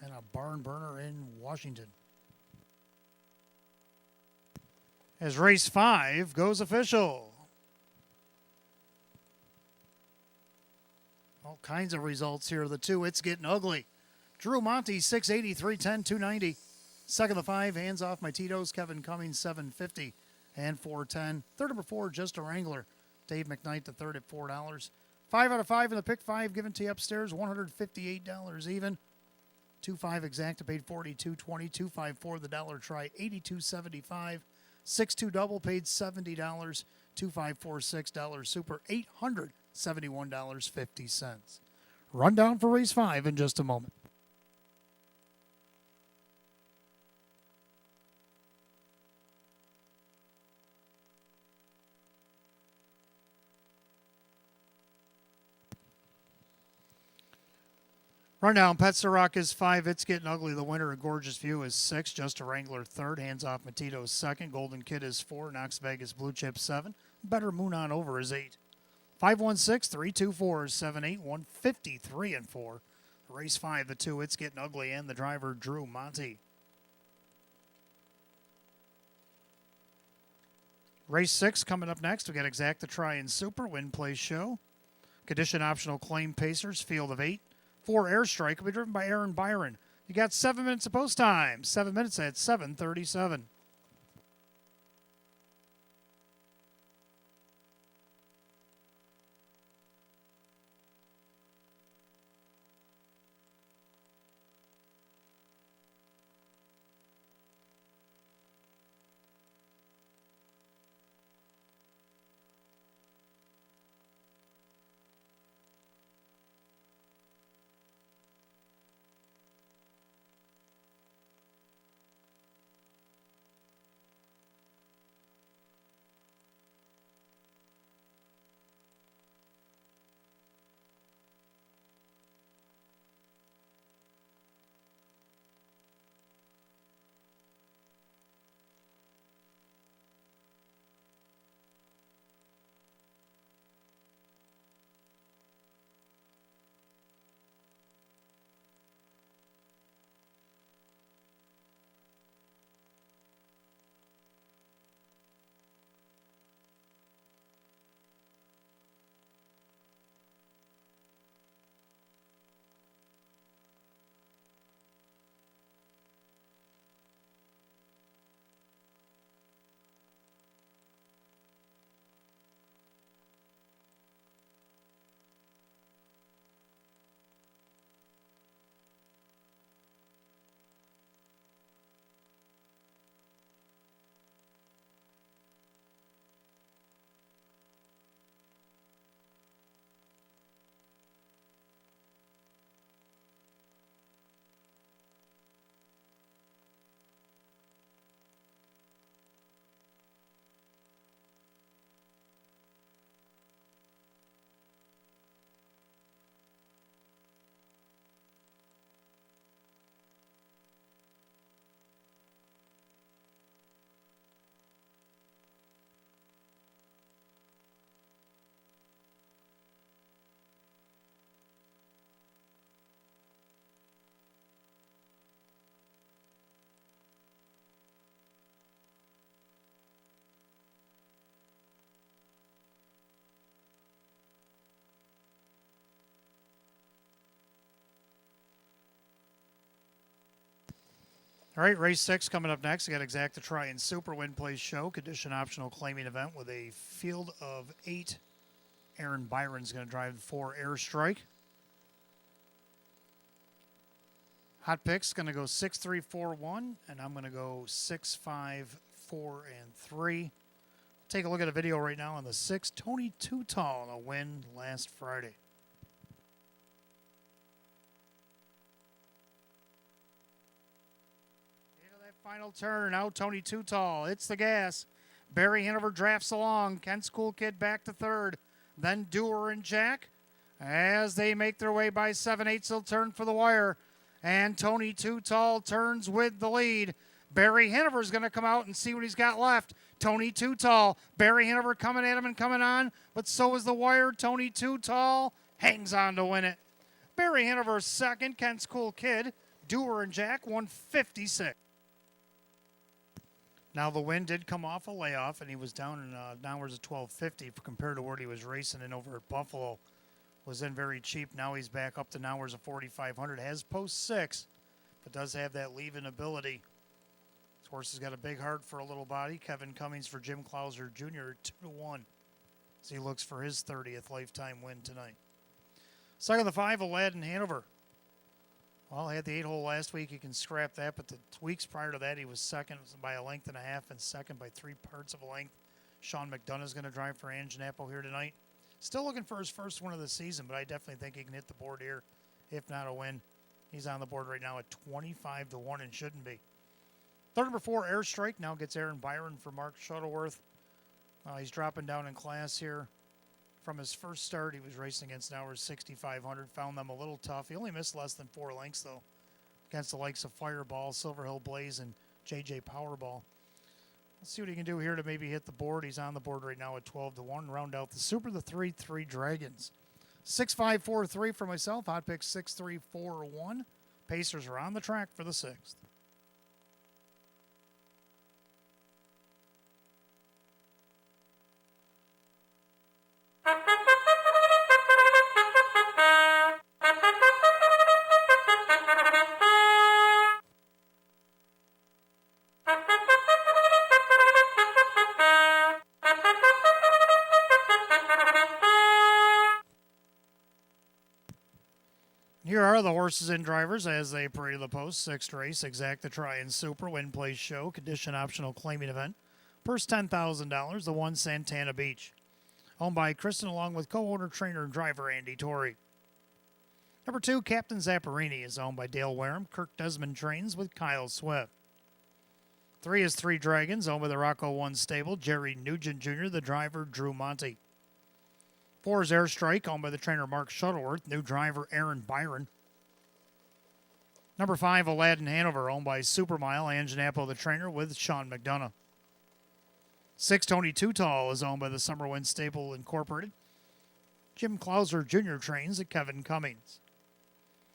and a barn burner in Washington. As race 5 goes official. All kinds of results here. The 2, it's getting ugly. Drew Monty, 680, 310, 290. Second of the 5, hands off my Tito's. Kevin Cummings, 750 and 410. Third number 4, just a Wrangler. Dave McKnight, the third at $4. 5 out of 5 in the pick 5 given to you upstairs, $158 even. 2-5 exacta paid $42.20. 2-5-4 the dollar try, $82.75. 6-2 double paid $70. 2-5-4 $6 super, $871.50. Rundown for race 5 in just a moment. Rundown, Petsarock is 5, it's getting ugly. The winner, A Gorgeous View, is 6, Just a Wrangler 3rd, Hands Off Matito is 2nd, Golden Kid is 4, Knox Vegas Blue Chip 7, Better Moon on Over is 8. 516-324 is 7-8, 153 and 4. Race 5, the 2, it's getting ugly, and the driver, Drew Monty. Race 6 coming up next. We got Exacta Try and Super, Win Play Show. Condition Optional Claim Pacers, Field of 8. 4 Airstrike will be driven by Aaron Byron. You got 7 minutes of post time. 7 minutes at 7:37. All right, race 6 coming up next. We got Exacta Try and Super, Win Play Show, condition optional claiming event with a field of 8. Aaron Byron's going to drive 4 Airstrike. Hot picks going to go 6-3-4-1, and I'm going to go 6-5-4 and 3. Take a look at a video right now on the 6. Tony Too Tall on a win last Friday. Final turn, out Tony Too Tall. It's the gas. Barry Hanover drafts along. Kent's Cool Kid back to 3rd. Then Doer and Jack. As they make their way by 7/8, they'll turn for the wire. And Tony Too Tall turns with the lead. Barry Hanover's going to come out and see what he's got left. Tony Too Tall. Barry Hanover coming at him and coming on, but so is the wire. Tony Too Tall hangs on to win it. Barry Hanover second. Kent's Cool Kid. Doer and Jack 156. Now the win did come off a layoff, and he was down in hours of 1250 compared to where he was racing in over at Buffalo. Was in very cheap. Now he's back up to hours of 4,500. Has post 6, but does have that leaving ability. This horse has got a big heart for a little body. Kevin Cummings for Jim Clouser Jr. 2-1. As he looks for his 30th lifetime win tonight. Second of the 5, Aladdin Hanover. Well, he had the 8-hole last week. You can scrap that, but the weeks prior to that, he was second by a length and a half and second by 3 parts of a length. Sean McDonough's going to drive for Anganapo here tonight. Still looking for his first win of the season, but I definitely think he can hit the board here, if not a win. He's on the board right now at 25-1 and shouldn't be. Third number 4, Airstrike, now gets Aaron Byron for Mark Shuttleworth. He's dropping down in class here. From his first start, he was racing against hours 6,500. Found them a little tough. He only missed less than 4 lengths, though, against the likes of Fireball, Silver Hill Blaze, and JJ Powerball. Let's see what he can do here to maybe hit the board. He's on the board right now at 12-1. Round out the Super, the 3 Dragons. 6-5-4-3 for myself. Hot pick 6-3-4-1. Pacers are on the track for the 6th. Here are the horses and drivers as they parade the post. 6th race, Exact the Try and Super, Win Place Show, condition optional claiming event. Purse $10,000, the 1 Santana Beach. Owned by Kristen along with co-owner, trainer, and driver Andy Torrey. Number 2, Captain Zapparini is owned by Dale Wareham. Kirk Desmond trains with Kyle Swift. 3 is 3 Dragons, owned by the Rocco 1 stable, Jerry Nugent Jr., the driver Drew Monty. 4 is Airstrike, owned by the trainer Mark Shuttleworth, new driver Aaron Byron. Number 5, Aladdin Hanover, owned by Supermile, Anganapo the trainer with Sean McDonough. 6, Tony Too Tall is owned by the Summerwind Stable Incorporated. Jim Clouser Jr. trains at Kevin Cummings.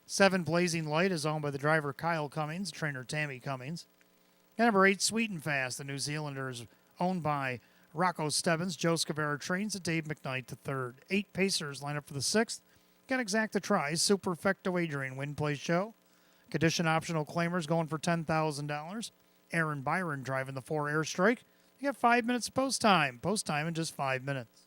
7, Blazing Light is owned by the driver Kyle Cummings, trainer Tammy Cummings. And number 8, Sweet and Fast, the New Zealander, is owned by Rocco Stebbins. Joe Scavera trains at Dave McKnight III. 8 Pacers line up for the 6th. Got Exact the Try, Superfecta Wagering, Win Place Show. Condition optional claimers going for $10,000. Aaron Byron driving the 4 Airstrike. You got 5 minutes of post time. Post time in just 5 minutes.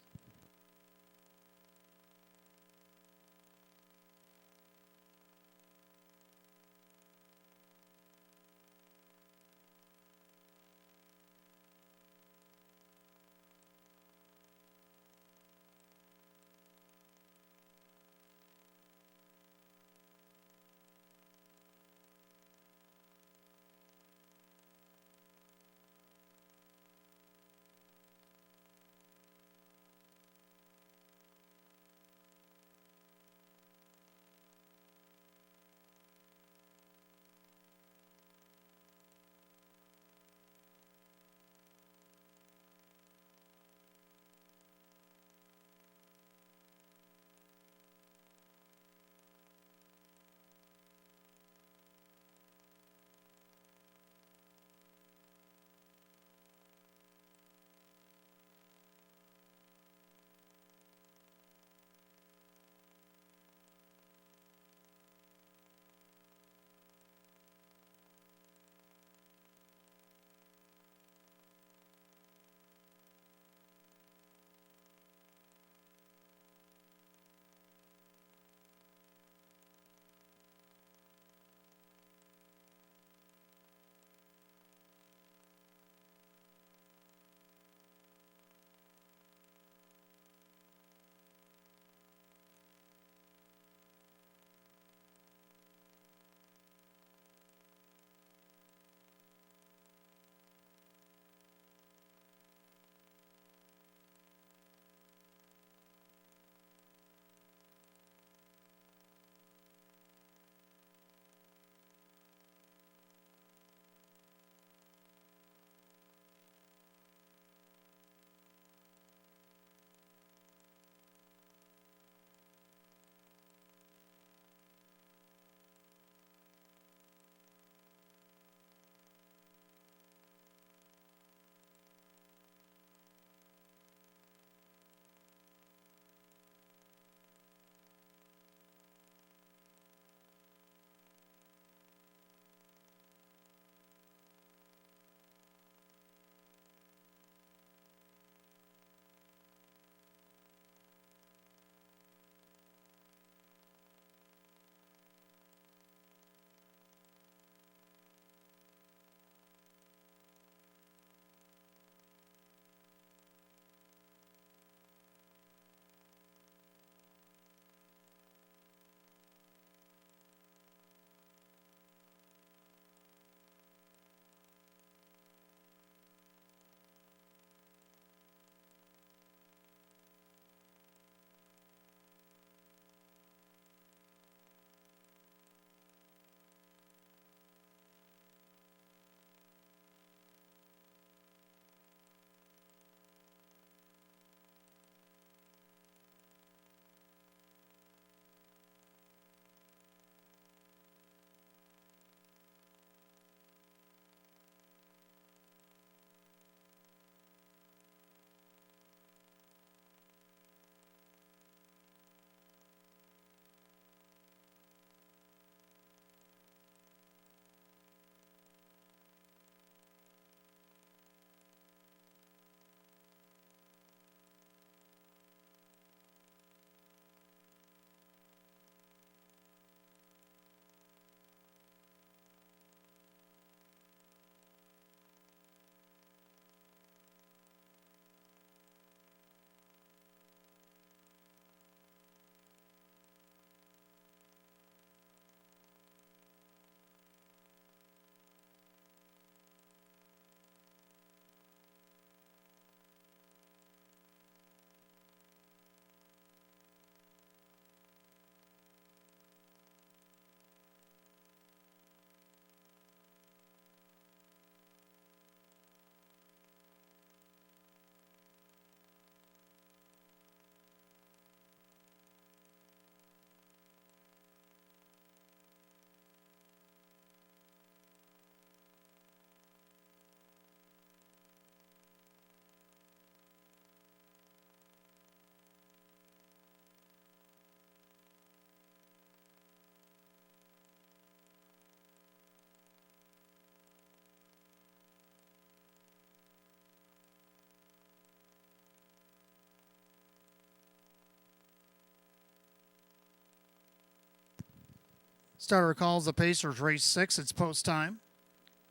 Starter calls the Pacers race 6. It's post time.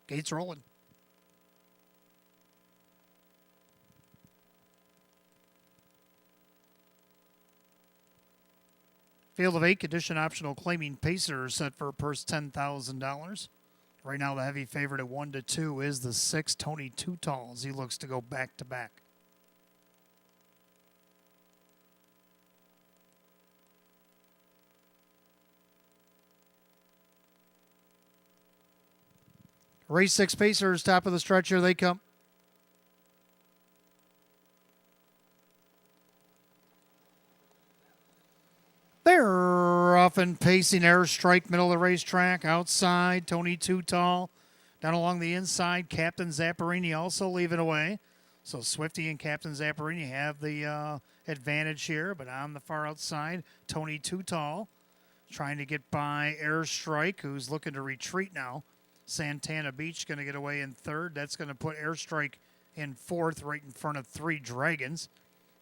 Gates rolling. Field of 8, condition optional, claiming Pacers set for a purse $10,000. Right now, the heavy favorite at 1-2 is the 6, Tony Tutall, as he looks to go back to back. Race 6 Pacers, top of the stretch, here they come. They're off and pacing airstrike, middle of the racetrack. Outside, Tony Tutall. Down along the inside, Captain Zapparini also leaving away. So Swifty and Captain Zapparini have the advantage here. But on the far outside, Tony Tutall trying to get by Airstrike, who's looking to retreat now. Santana Beach going to get away in third. That's going to put Airstrike in fourth, right in front of 3 Dragons.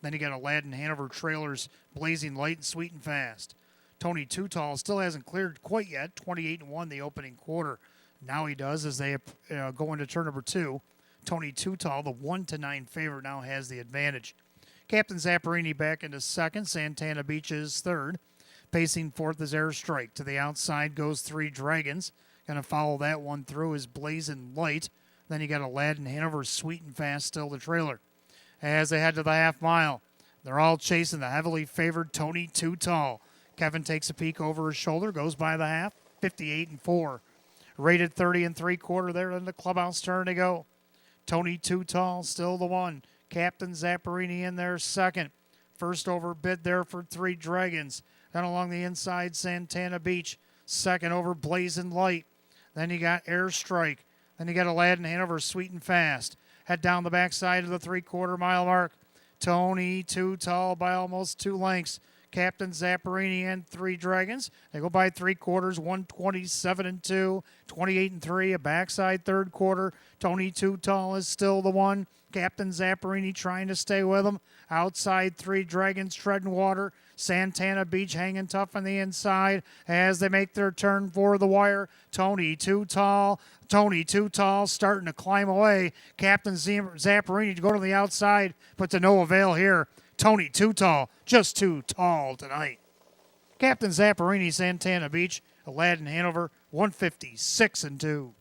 Then you got Aladdin Hanover Trailers, Blazing Light and Sweet and Fast. Tony Tutall still hasn't cleared quite yet, 28-1 the opening quarter. Now he does as they go into turn number 2. Tony Tutall, the 1-9 favorite, now has the advantage. Captain Zapparini back into second. Santana Beach is third. Pacing fourth is Airstrike. To the outside goes 3 Dragons. Going to follow that one through is Blazing Light. Then you got Aladdin Hanover, Sweet and Fast, still the trailer. As they head to the half mile, they're all chasing the heavily favored Tony Tutall. Kevin takes a peek over his shoulder, goes by the half, 58-4. Rated 30 3/4 there in the clubhouse turn to go. Tony Tutall still the one. Captain Zapparini in there second. First over bid there for 3 Dragons. Then along the inside, Santana Beach. Second over Blazing Light. Then you got Airstrike. Then you got Aladdin Hanover, Sweet and Fast. Head down the backside of the 3/4 mile mark. Tony Tutall by almost 2 lengths. Captain Zapparini and 3 Dragons. They go by 3/4, 127-2, 28-3, a backside 3rd quarter. Tony Tutall is still the one. Captain Zapparini trying to stay with him. Outside 3 Dragons treading water. Santana Beach hanging tough on the inside as they make their turn for the wire. Tony Tutall starting to climb away. Captain Zapparini to go to the outside, but to no avail here. Tony Tutall just too tall tonight. Captain Zapparini, Santana Beach, Aladdin Hanover, 156-2.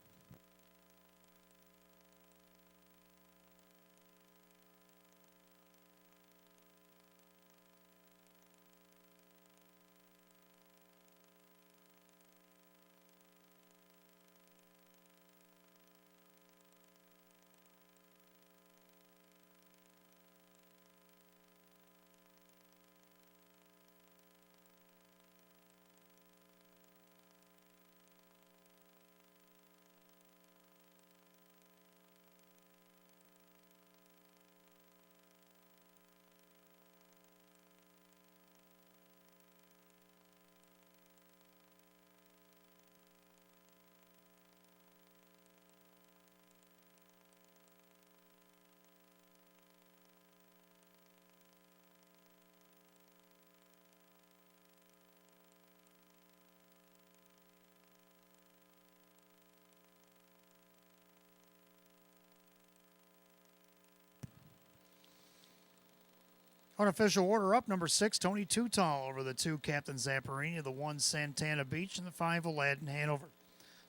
Unofficial order up, number 6, Tony Tutall over the 2, Captain Zapparini, the 1, Santana Beach, and the 5, Aladdin Hanover.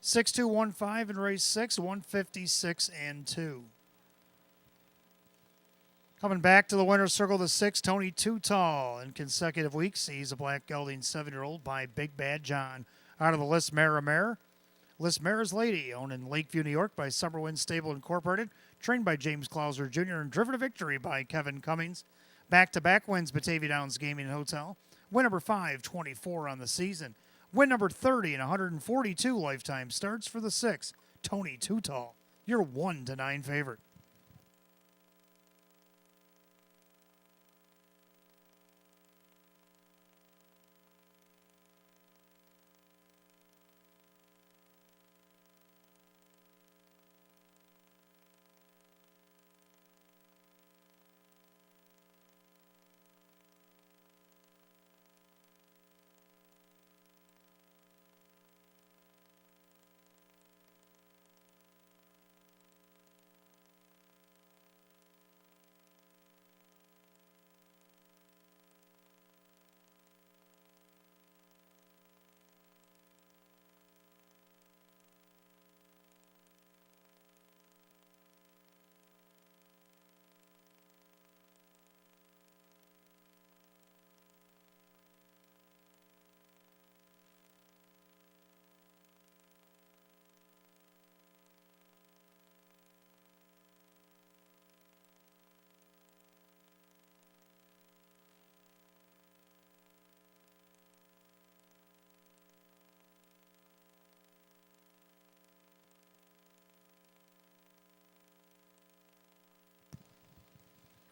6-2-1-5 in race 6, 156-2. Coming back to the winner's circle, the 6, Tony Tutall. In consecutive weeks, he's a black gelding 7-year-old by Big Bad John. Out of the list, Mare. List Mare's Lady, owned in Lakeview, New York by Summerwind Stable Incorporated, trained by James Clauser Jr., and driven to victory by Kevin Cummings. Back-to-back wins, Batavia Downs Gaming and Hotel. Win number 524 on the season. Win number 30 and 142 lifetime starts for the 6, Tony Tutall, your 1-9 favorite.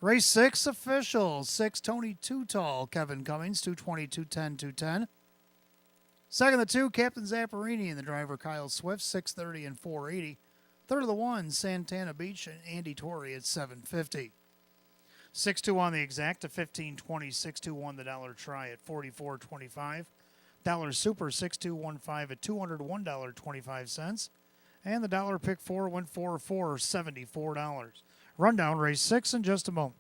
Race 6 official. 6 Tony Too Tall, Kevin Cummings, 220, 210, 210. Second the 2, Captain Zapparini and the driver Kyle Swift, 630 and 480. Third of the 1, Santana Beach and Andy Torrey at 750. 6-2 on the exact to 1520. 6-2 won the dollar try at 44.25. Dollar Super 6215 at $201.25. And the dollar pick 4 went for $74. Rundown race 6 in just a moment.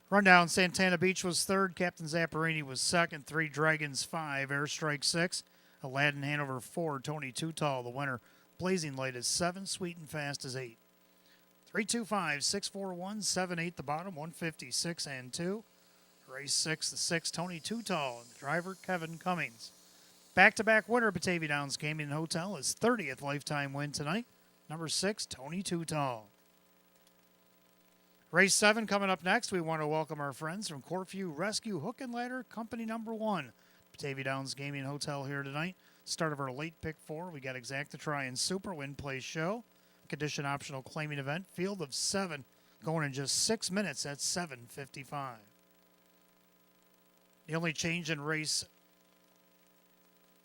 Rundown, Santana Beach was third, Captain Zapparini was second, 3 Dragons 5, Airstrike 6, Aladdin Hanover 4, Tony Too Tall the winner, Blazing Light is 7, Sweet and Fast is 8. 325, 641, 78 the bottom, 156 and 2. Race 6, the 6, Tony Too Tall, and the driver Kevin Cummings. Back-to-back winner, Batavia Downs Gaming and Hotel, his 30th lifetime win tonight. Number 6, Tony Too Tall. Race 7 coming up next. We want to welcome our friends from Corfview Rescue Hook and Ladder, company number 1. Batavia Downs Gaming and Hotel here tonight. Start of our late pick 4. We got Exacta Try and Super Win Play Show. Condition optional claiming event. Field of 7 going in just 6 minutes at 7:55. The only change in race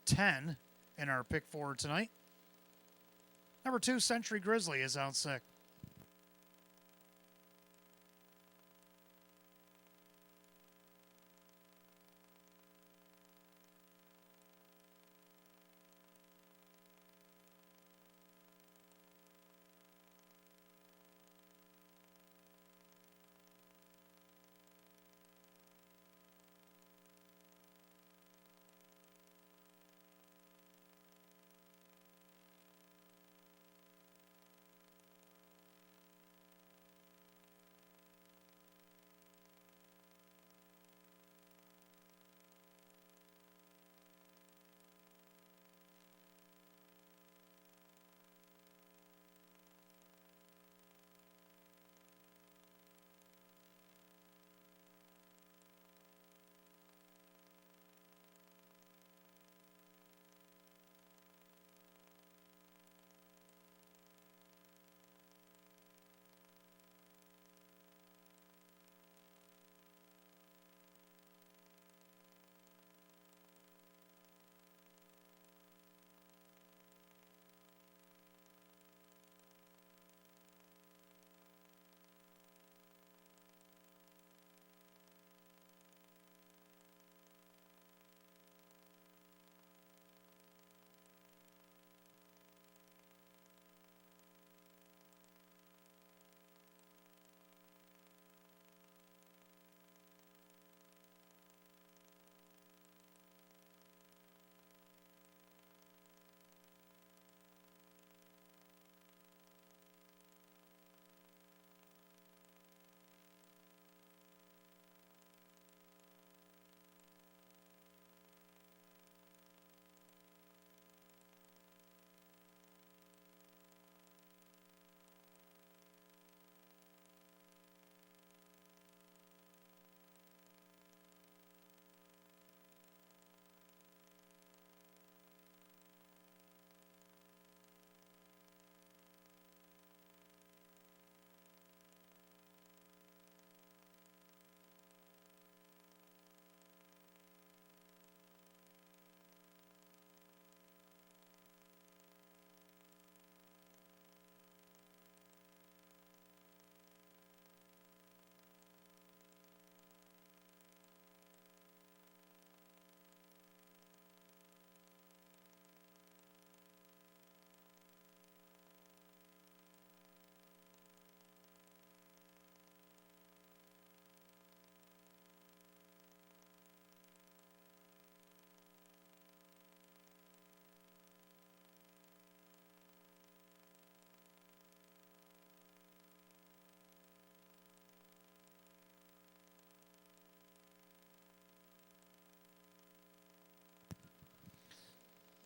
10 in our pick 4 tonight. Number 2, Century Grizzly is out sick.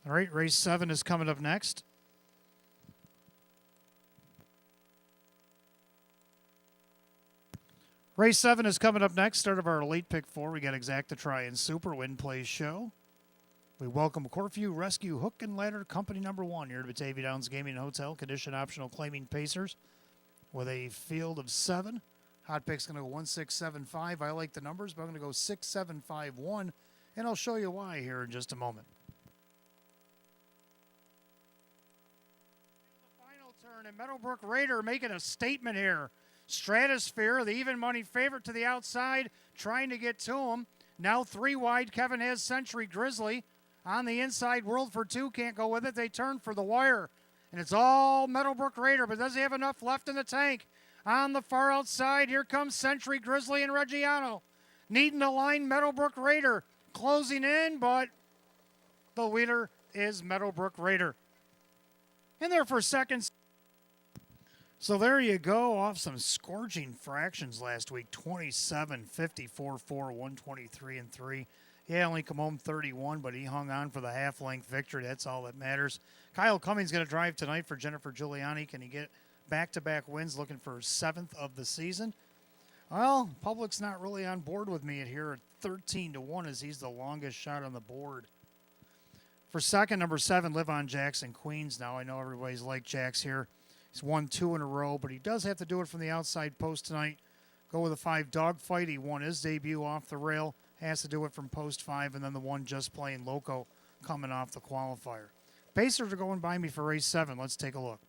All right, race 7 is coming up next. Race 7 is coming up next. Start of our late pick 4. We got Exacta Try and Super Win Plays Show. We welcome Corfu Rescue Hook and Ladder Company number 1 here at Batavia Downs Gaming and Hotel. Condition optional claiming Pacers with a field of 7. Hot pick's going to go 1675. I like the numbers, but I'm going to go 6751, and I'll show you why here in just a moment. The final turn, and Meadowbrook Raider making a statement here. Stratosphere, the even money favorite to the outside, trying to get to him. Now 3 wide. Kevin has Century Grizzly. On the inside, World for 2 can't go with it. They turn for the wire. And it's all Meadowbrook Raider, but does he have enough left in the tank? On the far outside, here comes Century Grizzly and Reggiano. Needing to line Meadowbrook Raider. Closing in, but the leader is Meadowbrook Raider. In there for seconds. So there you go, off some scorching fractions last week. 27, 54, 4, 123, and 3. Yeah, only come home 31, but he hung on for the half-length victory. That's all that matters. Kyle Cummings going to drive tonight for Jennifer Giuliani. Can he get back-to-back wins, looking for 7th of the season? Well, public's not really on board with me here at 13-1 as he's the longest shot on the board. For second, number 7, Live on Jackson, Queens. Now I know everybody's like Jax here. He's won 2 in a row, but he does have to do it from the outside post tonight. Go with a 5 Dogfight. He won his debut off the rail. Has to do it from post 5, and then the one Just Plain Loco coming off the qualifier. Pacers are going by me for race 7. Let's take a look.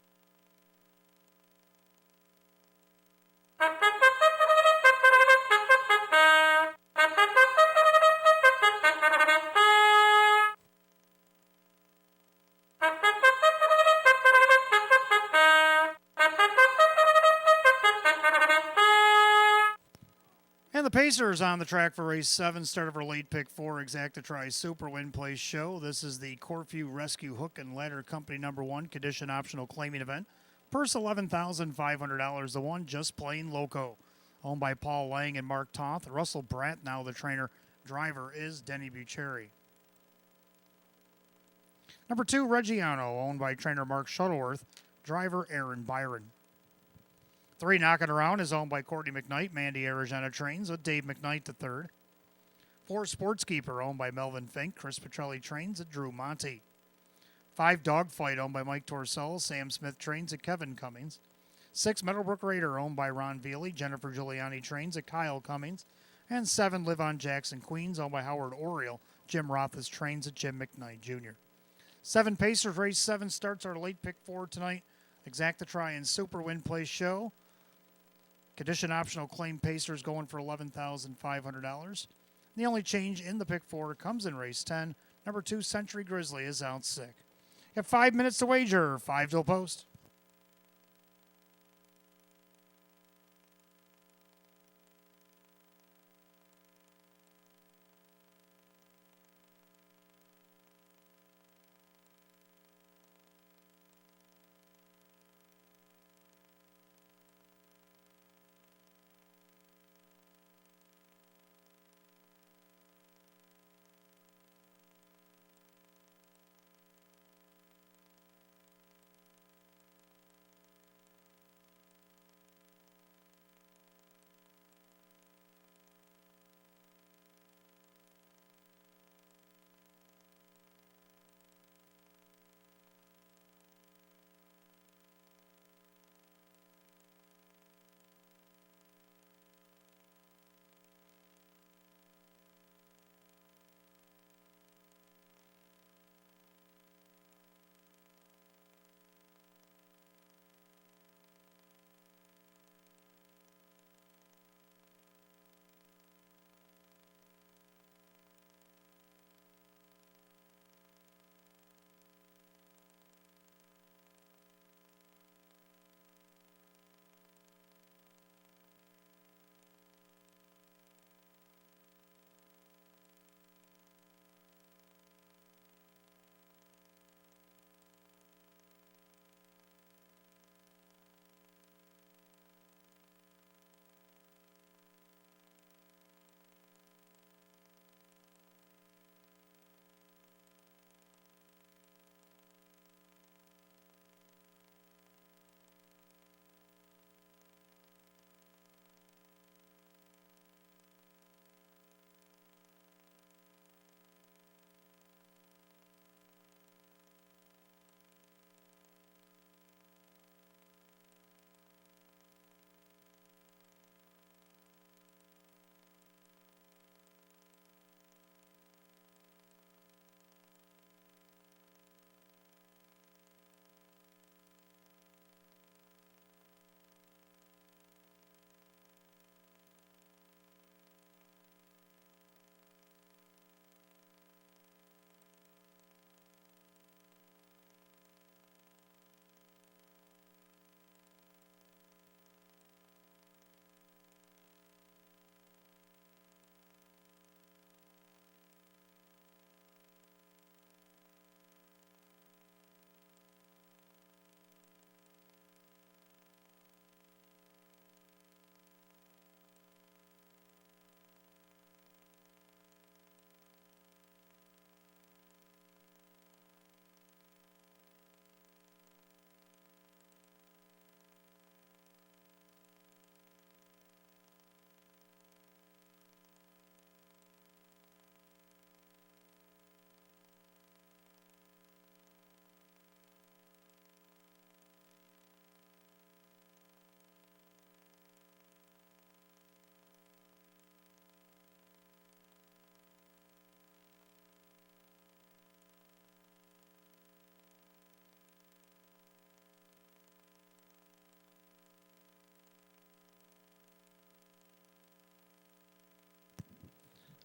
And the Pacers on the track for race 7, start of our late pick 4, Exacta Try Super Win Plays Show. This is the Corfu Rescue Hook and Ladder Company number 1, condition optional claiming event. Purse $11,500. The one Just Plain Loco, owned by Paul Lang and Mark Toth. Russell Bratt, now the trainer. Driver is Denny Bucheri. Number 2, Reggiano, owned by trainer Mark Shuttleworth. Driver Aaron Byron. 3, Knocking Around, is owned by Courtney McKnight. Mandy Arizona trains with Dave McKnight III. 4, Sportskeeper, owned by Melvin Fink. Chris Petrelli trains at Drew Monty. 5, Dogfight, owned by Mike Torcell. Sam Smith trains at Kevin Cummings. 6, Meadowbrook Raider, owned by Ron Veely. Jennifer Giuliani trains at Kyle Cummings. And 7, Live on Jackson, Queens, owned by Howard Oriel. Jim Roth's trains at Jim McKnight Jr. 7 Pacers, race 7 starts our late pick 4 tonight. Exacta Try and Super Win Play Show. Condition optional claim Pacers going for $11,500. The only change in the pick 4 comes in race 10. Number 2, Century Grizzly, is out sick. You have 5 minutes to wager, 5 till post.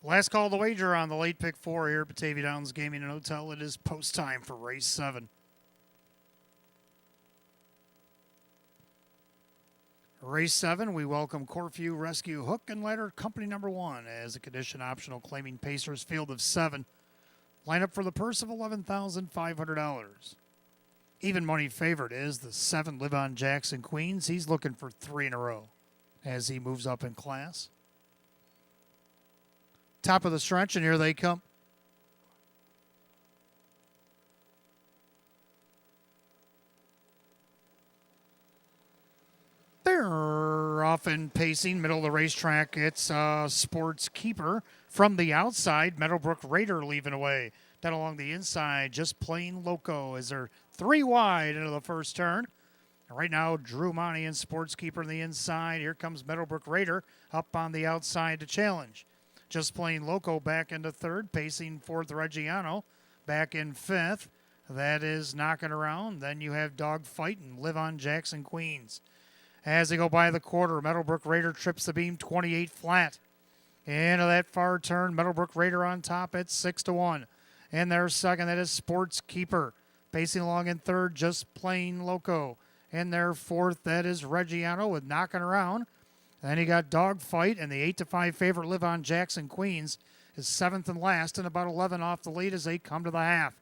Last call of the wager on the late pick 4 here at Batavia Downs Gaming and Hotel. It is post time for race 7. Race 7, we welcome Corfu Rescue Hook and Ladder Company number 1 as a condition optional claiming Pacers field of 7. Lineup for the purse of $11,500. Even money favorite is the 7 Live On Jackson Queens. He's looking for 3 in a row as he moves up in class. Top of the stretch, and here they come. They're often pacing middle of the racetrack. It's Sports Keeper from the outside. Meadowbrook Raider leaving away. Then along the inside, Just Plain Loco as they're 3 wide into the first turn. And right now, Drew Monty and Sports Keeper on the inside. Here comes Meadowbrook Raider up on the outside to challenge. Just Plain Loco back into third, pacing fourth. Reggiano back in fifth. That is Knocking Around. Then you have Dogfight and Live On Jackson Queens. As they go by the quarter, Meadowbrook Raider trips the beam 28 flat. Into that far turn, Meadowbrook Raider on top at 6-1. And their second, that is Sports Keeper. Pacing along in third, Just Plain Loco. And their fourth, that is Reggiano with Knocking Around. And then you got Dogfight, and the 8-5 favorite Live On Jackson Queens is 7th and last, and about 11 off the lead as they come to the half.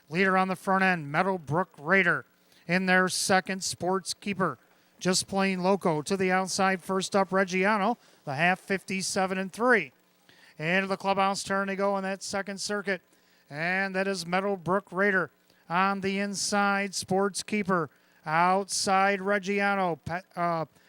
Leader on the front end, Meadowbrook Raider. In their second, Sports Keeper. Just Plain Loco to the outside. First up, Reggiano, the half 57-3. Into the clubhouse turn they go in that second circuit. And that is Meadowbrook Raider. On the inside, Sports Keeper. Outside, Reggiano.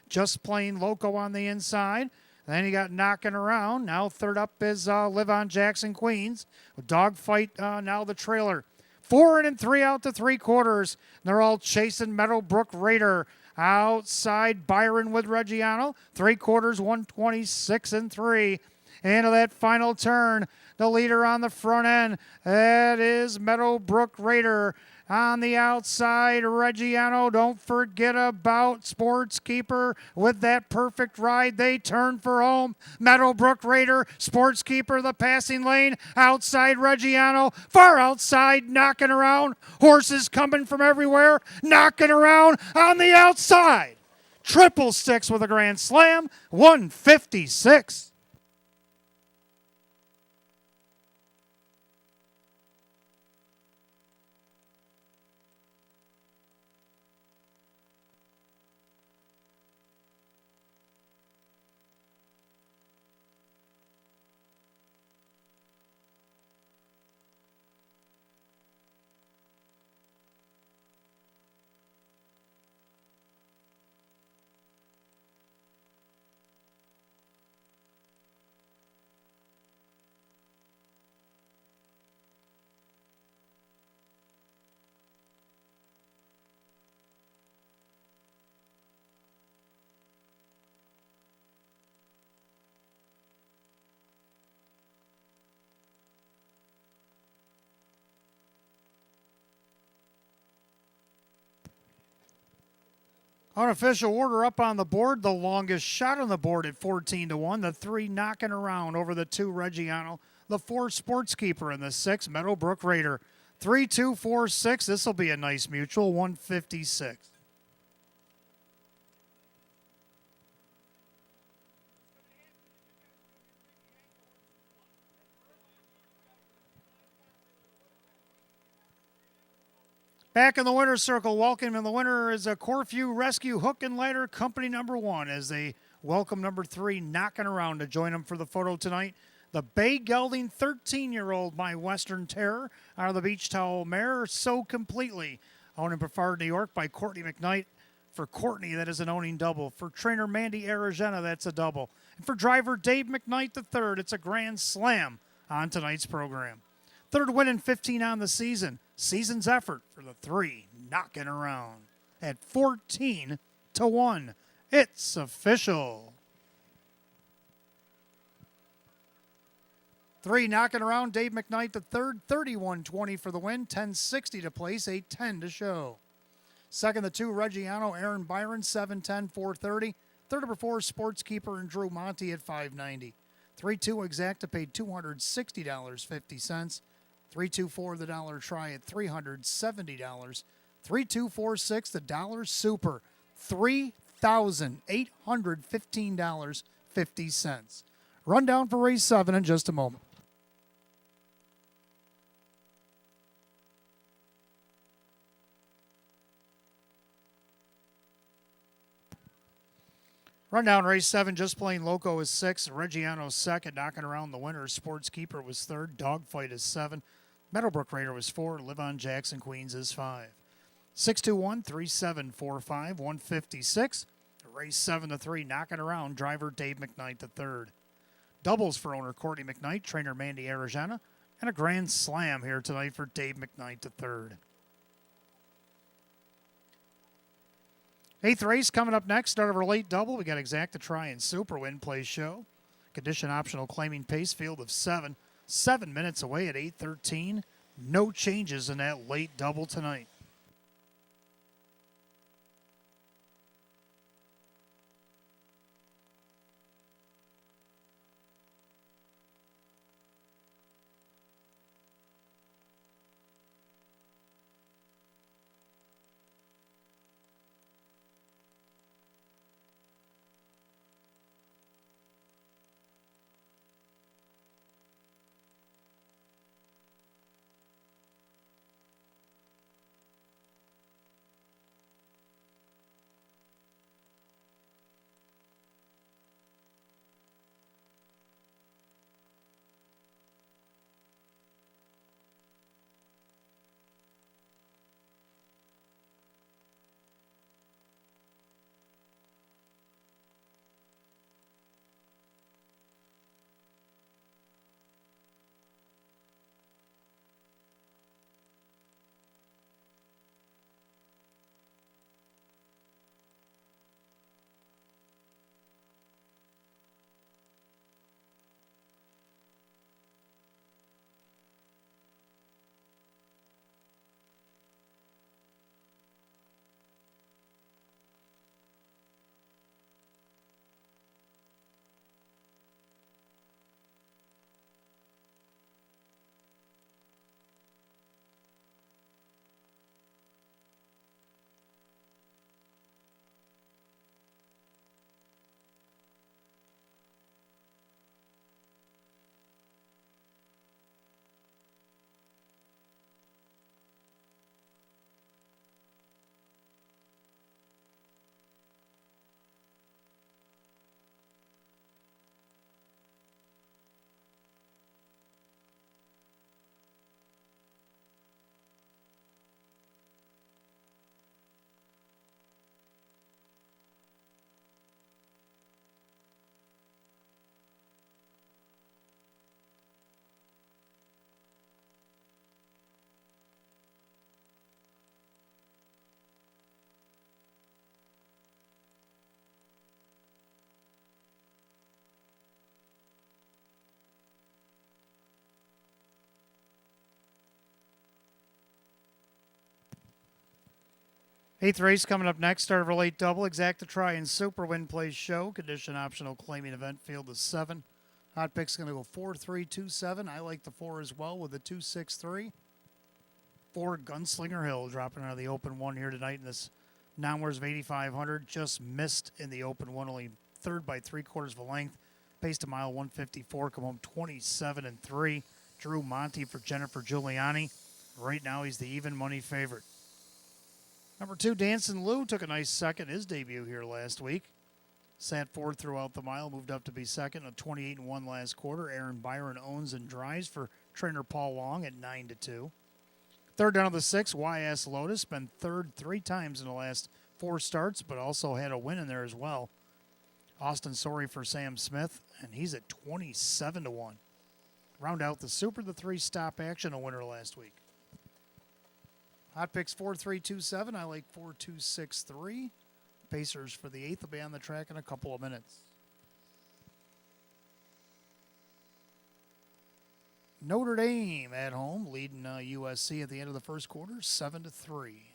Just Plain Loco on the inside. Then you got Knocking Around. Now third up is Live On Jackson Queens. Dogfight now the trailer. 4 and 3 out to 3/4. They're all chasing Meadowbrook Raider. Outside, Byron with Reggiano. 3/4, 126-3. Into that final turn, the leader on the front end, that is Meadowbrook Raider. On the outside, Reggiano. Don't forget about Sports Keeper with that perfect ride. They turn for home. Meadowbrook Raider, Sports Keeper, the passing lane. Outside, Reggiano. Far outside, Knocking Around. Horses coming from everywhere. Knocking Around on the outside. Triple six with a grand slam. 156. Unofficial order up on the board. The longest shot on the board at 14-1. The 3 Knocking Around over the 2 Reggiano. The 4 Sports Keeper and the 6 Meadowbrook Raider. 3, 2, 4, 6. This will be a nice mutual. 156. Back in the winner's circle, welcoming the winner is a Corfu Rescue Hook and Ladder Company number 1 as they welcome number 3 Knocking Around to join them for the photo tonight. The Bay Gelding 13-year-old My Western Terror out of the Beach Towel Mare so completely. Owned in Brevard, New York by Courtney McKnight. For Courtney, that is an owning double. For trainer Mandy Aragena, that's a double. And for driver Dave McKnight III, it's a grand slam on tonight's program. Third win in 15 on the season. Season's effort for the 3 Knocking Around at 14-1. It's official. 3 Knocking Around, Dave McKnight III, 31-20 for the win, 10-60 to place, 8-10 to show. Second, the 2 Reggiano, Aaron Byron, 7-10, 430. Third, number 4 Sports Keeper and Drew Monty at 590. 3-2 Exacta paid $260.50. 3-2-4 the dollar try at $370. 3-2-4-6 the dollar super, $3,815.50. Rundown for race 7 in just a moment. Rundown race 7, Just Plain Loco is 6, Reggiano's second, knocking around the winner. Sports Keeper was third, Dogfight is 7, Meadowbrook Raider was 4, Live on Jackson Queens is 5. 621-3745, 156. Race 7-3, knocking around, driver Dave McKnight the third. Doubles for owner Courtney McKnight, trainer Mandy Arajana, and a grand slam here tonight for Dave McKnight the third. 8th race coming up next. Start of our late double. We got Exacta Try and Super Win Play Show. Condition optional claiming pace field of 7. 7 minutes away at 8:13. No changes in that late double tonight. Eighth race coming up next. Start of our late double. Exacta Try and Super Win Play Show. Condition optional claiming event field is 7. Hot pick's going to go 4-3-2-7. I like the 4 as well with a 2-6-3. 4 Gunslinger Hill dropping out of the open one here tonight in this non-wars of 8,500. Just missed in the open one, only third by 3/4 of a length. Paced a mile 154. Come home 27-3. Drew Monty for Jennifer Giuliani. Right now he's the even money favorite. Number 2, Dancin' Lou, took a nice second his debut here last week. Sat fourth throughout the mile, moved up to be second, a 28-1 last quarter. Aaron Byron owns and drives for trainer Paul Long at 9-2. Third down of the 6, YS Lotus, been third 3 times in the last 4 starts, but also had a win in there as well. Austin Sorry for Sam Smith, and he's at 27-1. Round out the Super, the 3 stop action, a winner last week. Hot picks 4-3-2-7. I like 4-2-6-3. Pacers for the 8th will be on the track in a couple of minutes. Notre Dame at home, leading USC at the end of the first quarter, 7-3.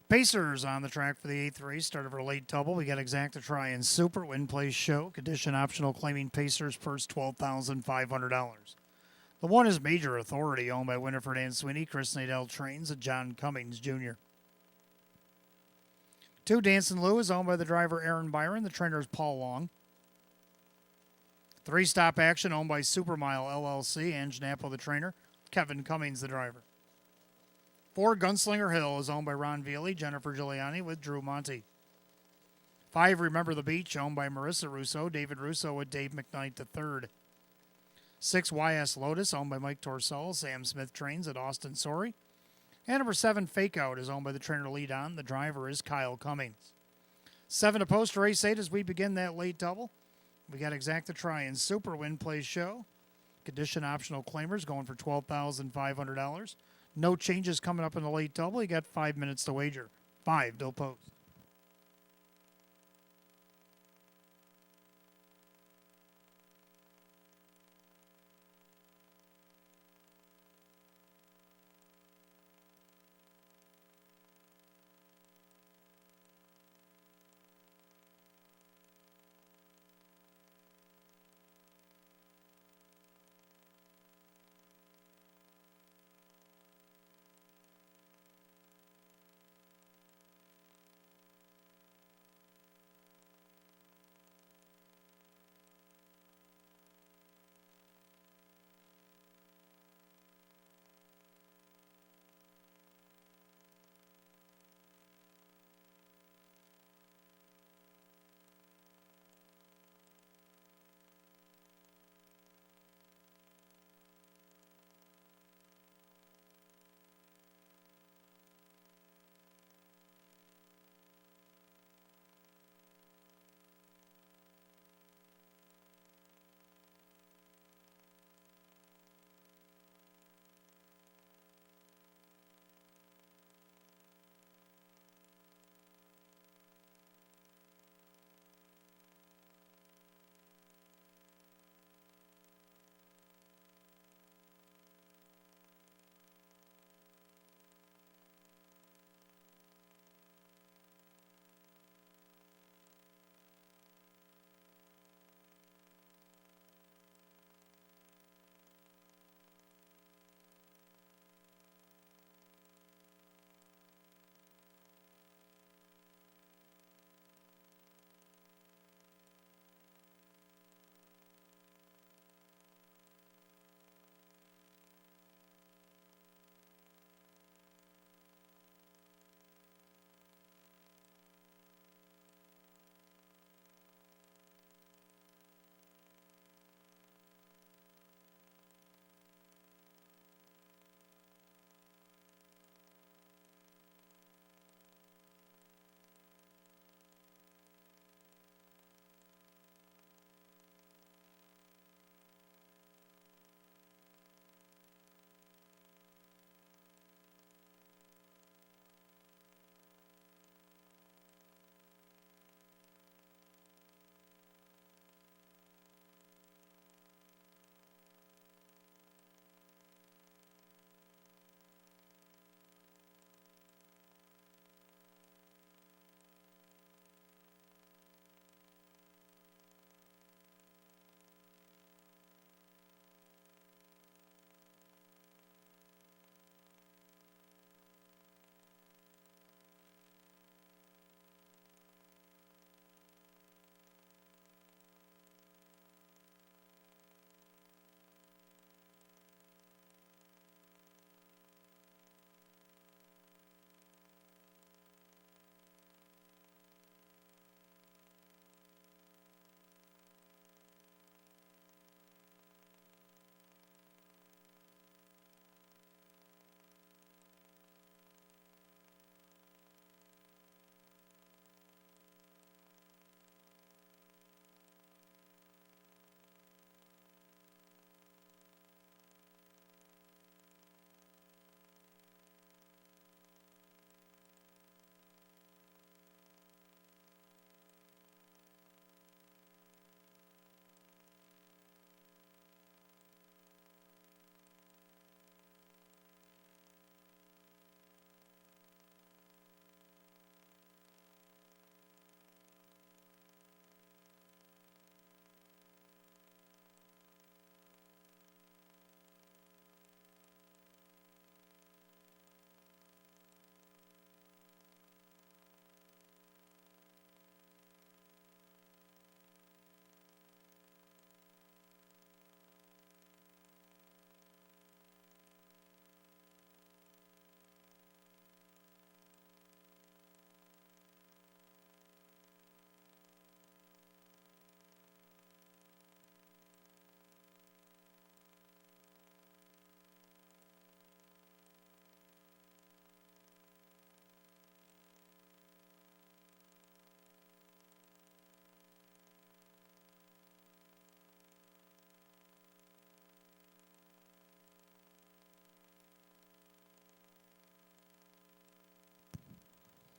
Pacers on the track for the eighth race. Start of our late double. We got Exacta Try and Super. Win Place Show. Condition optional, claiming Pacers purse $12,500. The one is Major Authority, owned by Winifred Ann Sweeney. Chris Nadell trains at John Cummings Jr. 2, Dancing Lou is owned by the driver Aaron Byron. The trainer is Paul Long. 3, Stop Action, owned by Supermile LLC. Ange Nappo, the trainer. Kevin Cummings, the driver. 4, Gunslinger Hill is owned by Ron Vealy, Jennifer Giuliani with Drew Monty. 5, Remember the Beach, owned by Marissa Russo, David Russo with Dave McKnight III. 6, YS Lotus, owned by Mike Torsell, Sam Smith trains at Austin Sorey. And number 7, Fake Out, is owned by the trainer Lead On. The driver is Kyle Cummings. 7 to post race 8 as we begin that late double. We got Exacta Try and Super. Win Place Show. Condition optional claimers going for $12,500. No changes coming up in the late double. You got 5 minutes to wager. 5 till post.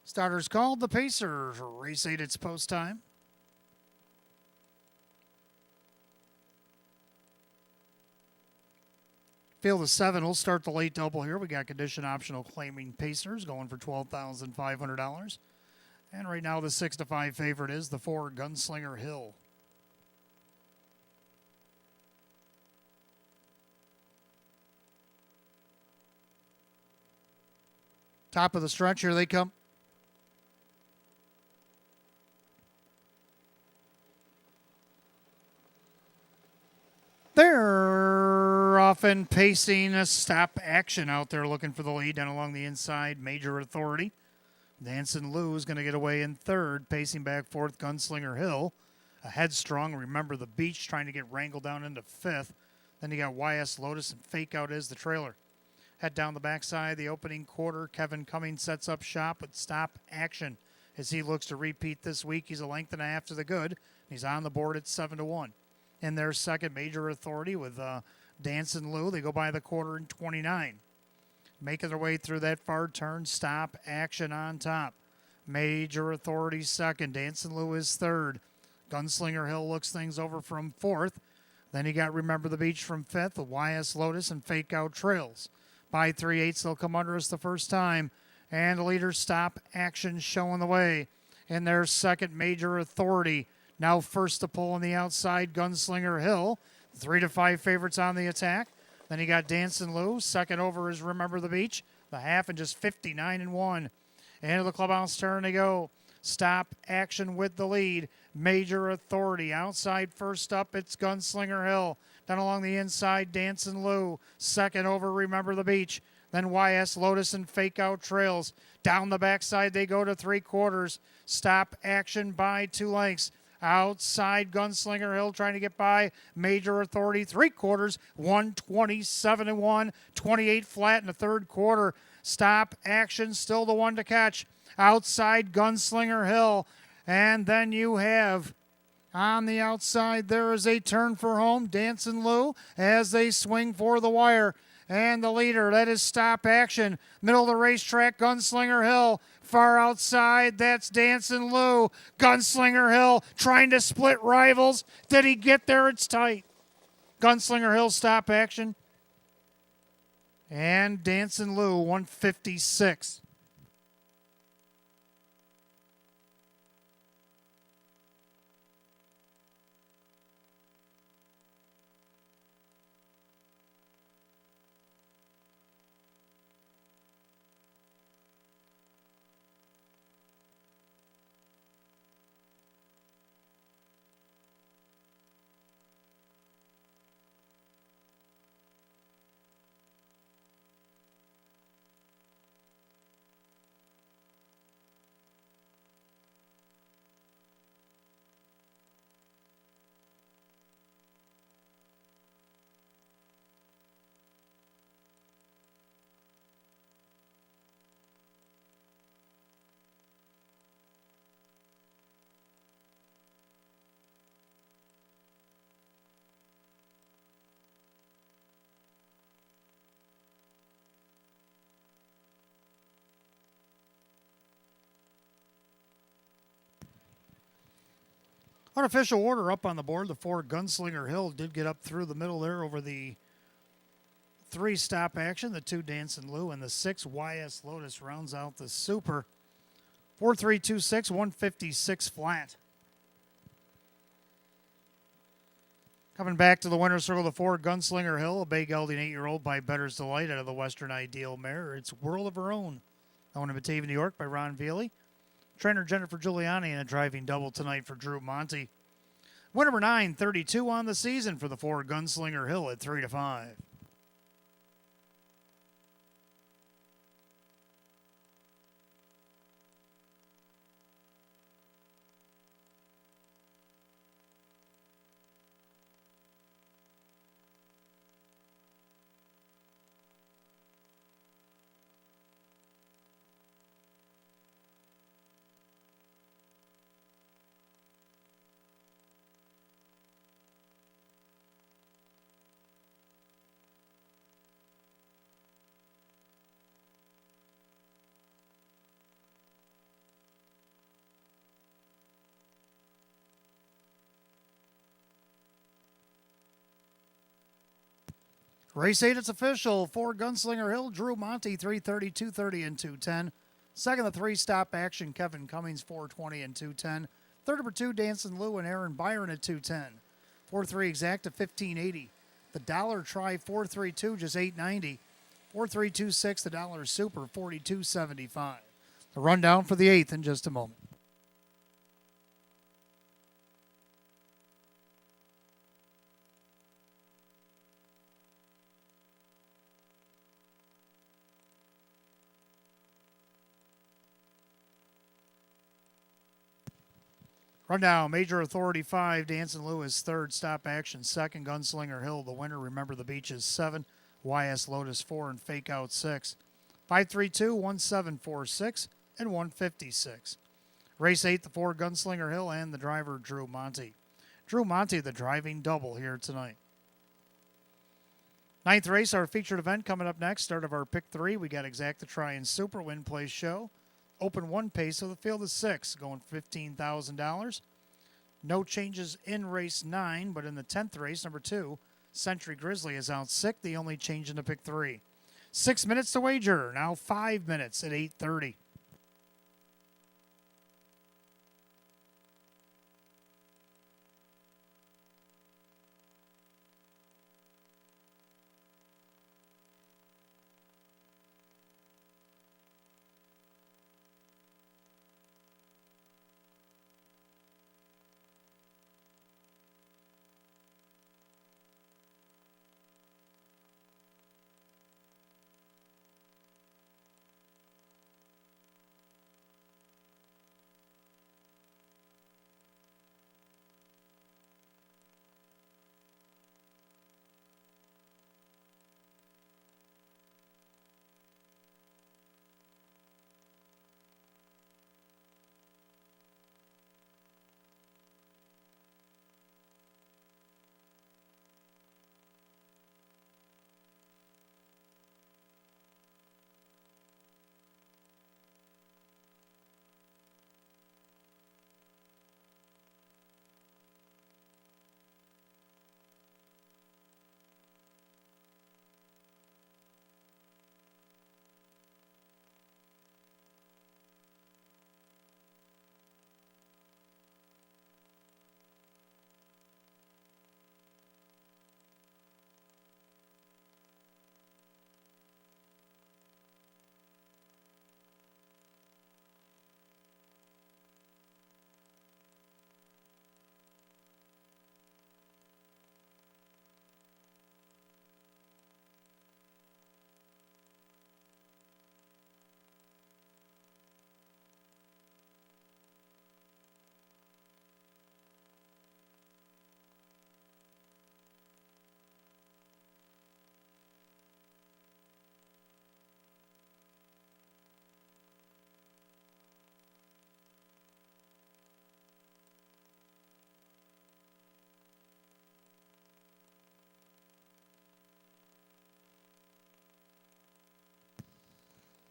Starters called. The Pacers. Race 8, it's post time. Field of 7 will start the late double here. We got condition optional claiming Pacers going for $12,500. And right now the 6-5 favorite is the 4 Gunslinger Hill. Top of the stretch, here they come. They're often pacing a stop action out there looking for the lead down along the inside. Major Authority. Dancing Lou is going to get away in third. Pacing back fourth, Gunslinger Hill. A Headstrong, Remember the Beach, trying to get wrangled down into fifth. Then you got YS Lotus and Fake Out is the trailer. Head down the backside, the opening quarter. Kevin Cummings sets up shop with stop action as he looks to repeat this week. He's a length and a half to the good. He's on the board at 7-1. In their second, Major Authority with Dancin' Lou. They go by the quarter in 29. Making their way through that far turn, stop action on top. Major Authority second. Dancin' Lou is third. Gunslinger Hill looks things over from fourth. Then you got Remember the Beach from fifth. The YS Lotus and Fake Out trails. By 3/8, they'll come under us the first time. And the leader stop action showing the way. In their second, Major Authority. Now first to pull on the outside, Gunslinger Hill. 3-5 favorites on the attack. Then you got Dancin' Lou. Second over is Remember the Beach. The half and just 59-1. Into the clubhouse turn they go. Stop action with the lead. Major Authority. Outside first up, it's Gunslinger Hill. Down along the inside, Dancin' Lou. Second over, Remember the Beach. Then YS Lotus and Fake Out trails. Down the backside they go to 3/4. Stop action by 2 lengths. Outside, Gunslinger Hill trying to get by Major Authority. 3/4, 127-1, 28 flat in the third quarter. Stop action, still the one to catch. Outside, Gunslinger Hill. And then you have on the outside, there is a turn for home. Dancin' Lou as they swing for the wire. And the leader, that is stop action. Middle of the racetrack, Gunslinger Hill. Far outside, that's Dancin' Lou. Gunslinger Hill trying to split rivals. Did he get there? It's tight. Gunslinger Hill stop action. And Dancin' Lou, 156. Unofficial order up on the board. The 4 Gunslinger Hill did get up through the middle there over the 3 stop action. The 2 Dancin' Lou and the 6 YS Lotus rounds out the super. 4-3-2-6, 156 flat. Coming back to the winner's circle, the 4 Gunslinger Hill, a bay gelding 8-year-old by Better's Delight out of the Western Ideal mare. It's World of Her Own. Owned in Batavia, New York by Ron Vealey. Trainer Jennifer Giuliani in a driving double tonight for Drew Monty. Win number 932 on the season for the 4 Gunslinger Hill at 3-5. Race 8, it's official. 4 Gunslinger Hill, Drew Monty, 330, 230, and 210. Second, the 3-stop action, Kevin Cummings, 420 and 210. Third, number 2, Dancing Lou and Aaron Byron at 210. 4-3 exact at 1580. The Dollar Try 432, just 890. 4326, the Dollar Super, 4275. The rundown for the 8th in just a moment. Rundown, Major Authority 5, Dancing Lewis, third, Stop Action, second, Gunslinger Hill, the winner, Remember the Beaches, 7, YS Lotus 4, and Fake Out 6. 532, 1746, and 156. Race 8, the 4, Gunslinger Hill, and the driver, Drew Monty. Drew Monty, the driving double here tonight. 9th race, our featured event coming up next. Start of our pick 3, we got Exacta Try and Super Win Place Show. Open 1 pace, so the field is 6, going $15,000. No changes in race 9, but in the 10th race, number 2, Century Grizzly is out sick, the only change in the pick 3. 6 minutes to wager, now 5 minutes at 8:30.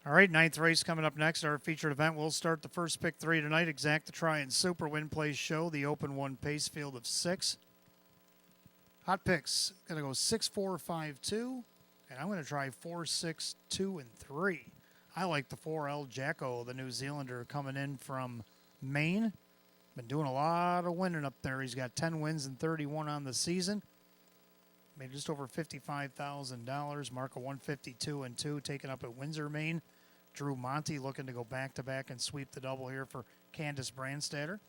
All right, 9th race coming up next. Our featured event. We'll start the first pick 3 tonight. Exacta Try and Super Win Place Show. The open 1 pace, field of 6. Hot picks. Going to go 6, 4, 5, 2. And I'm going to try 4, 6, 2, and 3. I like the 4L Jacko, the New Zealander coming in from Maine. Been doing a lot of winning up there. He's got 10 wins and 31 on the season. Made just over $55,000. Mark a 152 and 2, taken up at Windsor, Maine. Drew Monty looking to go back-to-back and sweep the double here for Candace Brandstatter.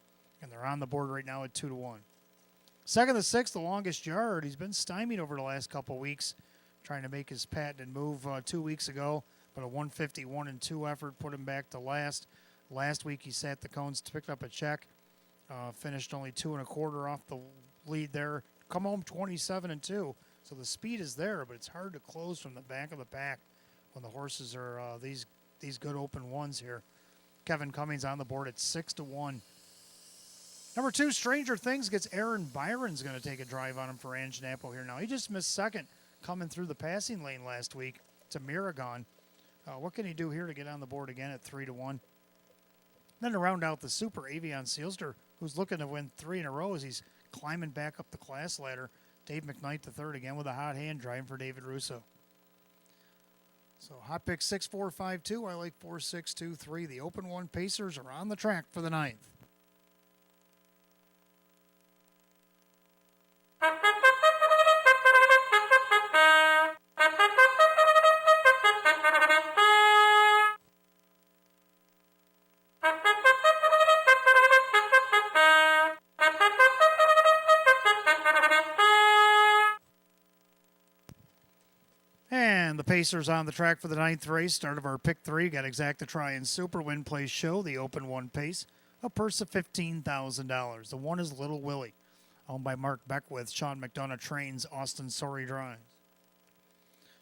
And they're on the board right now at 2-1. Second to 6, the longest yard. He's been stymied over the last couple weeks, trying to make his patented move 2 weeks ago. But a 151 and 2 effort put him back to last. Last week he sat the cones, picked up a check, finished only 2 1/4 off the lead there. Come home 27 and 2. So the speed is there, but it's hard to close from the back of the pack when the horses are these good open ones here. Kevin Cummings on the board at 6-1. Number 2, Stranger Things gets Aaron Byron's going to take a drive on him for Ange Napo here now. He just missed second coming through the passing lane last week to Miragon. What can he do here to get on the board again at 3-1? Then to round out the Super, Avion Sealster, who's looking to win 3 in a row as he's climbing back up the class ladder. Dave McKnight the third again with a hot hand driving for David Russo. So hot pick 6-4-5-2. I like 4-6-2-3. The open one Pacers are on the track for the ninth. And the Pacers on the track for the ninth race. Start of our pick three. Got Exacta Try and Super Win Place Show. The open one pace. A purse of $15,000. The one is Little Willie, owned by Mark Beckwith. Sean McDonough trains. Austin Sorey drives.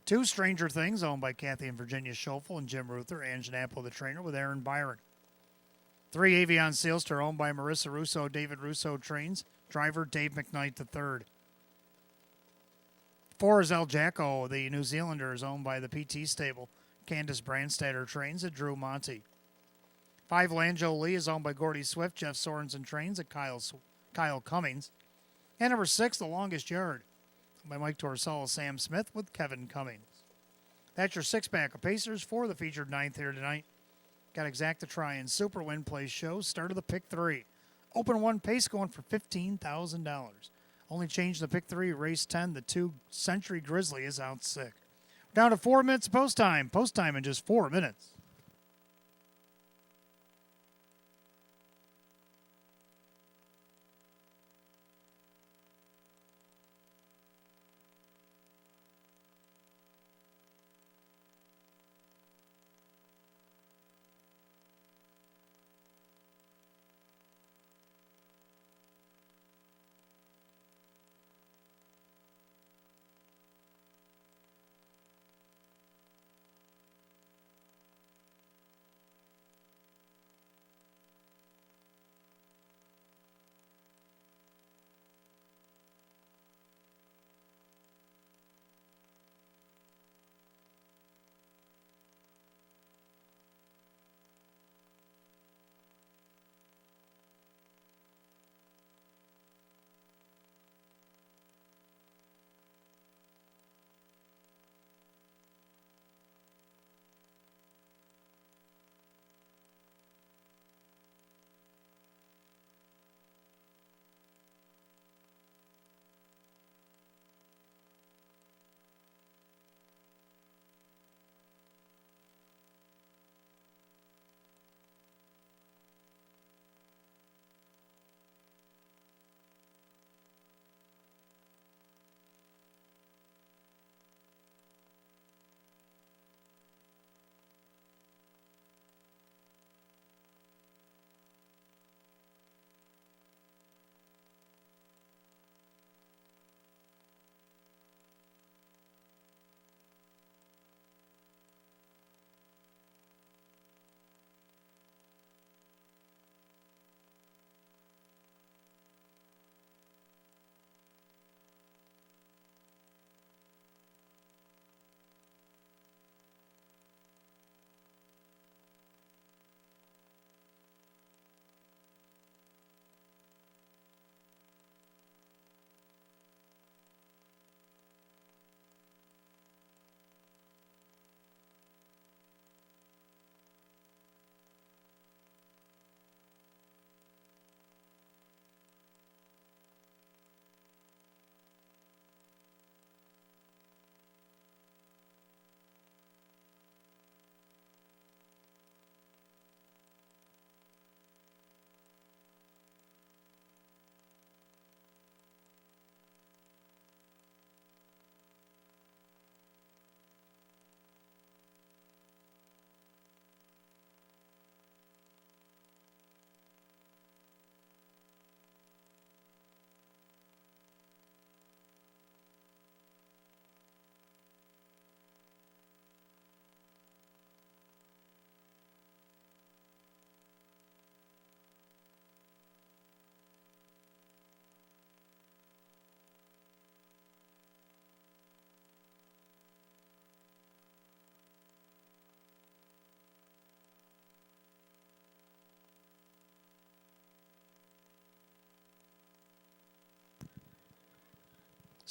2 Stranger Things, owned by Kathy and Virginia Schoeffel and Jim Ruther. Ange Napoli, the trainer, with Aaron Byron. 3 Avion Sealster, owned by Marissa Russo. David Russo trains. Driver Dave McKnight III. 4 is El Jacko, the New Zealander, is owned by the PT stable. Candace Brandstatter trains at Drew Monty. 5 Lanjo Lee is owned by Gordy Swift. Jeff Sorensen trains at Kyle Cummings. And number 6, The Longest Yard, by Mike Torsella, Sam Smith with Kevin Cummings. That's your 6-pack of Pacers for the featured ninth here tonight. Got Exacta Try and Super Win Place Show. Start of the pick 3. Open one pace going for $15,000. Only change in the pick 3, race 10. The 2 Century Grizzly is out sick. Down to 4 minutes of post time. Post time in just 4 minutes.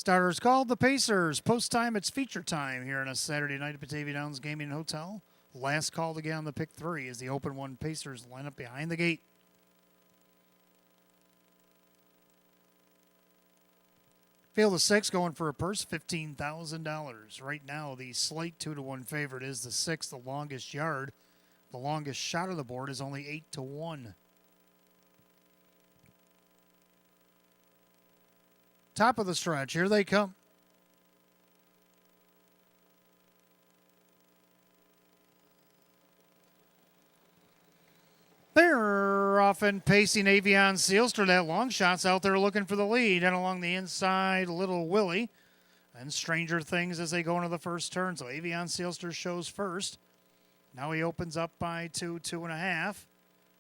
Starters called, the Pacers. Post time, it's feature time here on a Saturday night at Batavia Downs Gaming and Hotel. Last call to get on the pick 3 is the open 1 Pacers line up behind the gate. Field of 6 going for a purse, $15,000. Right now, the slight 2-1 favorite is the 6, the longest yard. The longest shot of the board is only 8-1. Top of the stretch, here they come. They're often pacing Avion Sealster. That long shot's out there looking for the lead. And along the inside, Little Willie. And stranger things as they go into the first turn. So Avion Sealster shows first. Now he opens up by 2.5.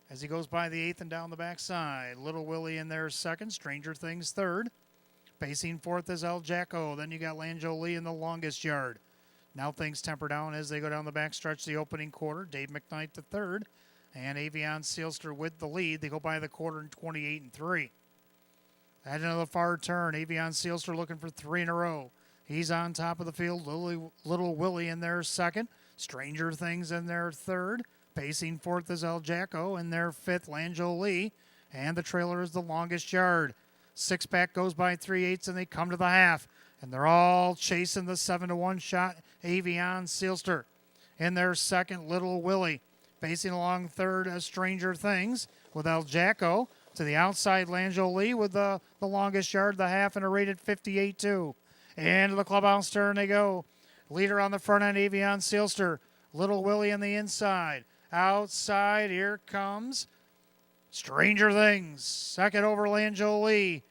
As he goes by the 8th and down the backside. Little Willie in there second. Stranger things third. Pacing fourth is El Jacko. Then you got Lanjo Lee in the longest yard. Now things temper down as they go down the backstretch the opening quarter. Dave McKnight the third. And Avion Sealster with the lead. They go by the quarter in 28-3. At another far turn, Avion Sealster looking for 3 in a row. He's on top of the field. Little Willie in there second. Stranger Things in their third. Pacing fourth is El Jacko in their fifth, Lanjo Lee. And the trailer is the longest yard. 6-pack goes by 3/8 and they come to the half. And they're all chasing the 7-1 shot, Avion Sealster. In their second, Little Willie. Pacing along third as Stranger Things with El Jacko. To the outside, Lanjo Lee with the longest yard, the half, and a rated 58-2. Into the clubhouse turn they go. Leader on the front end, Avion Sealster. Little Willie on the inside. Outside, here comes Stranger Things. Second over Lanjo Lee.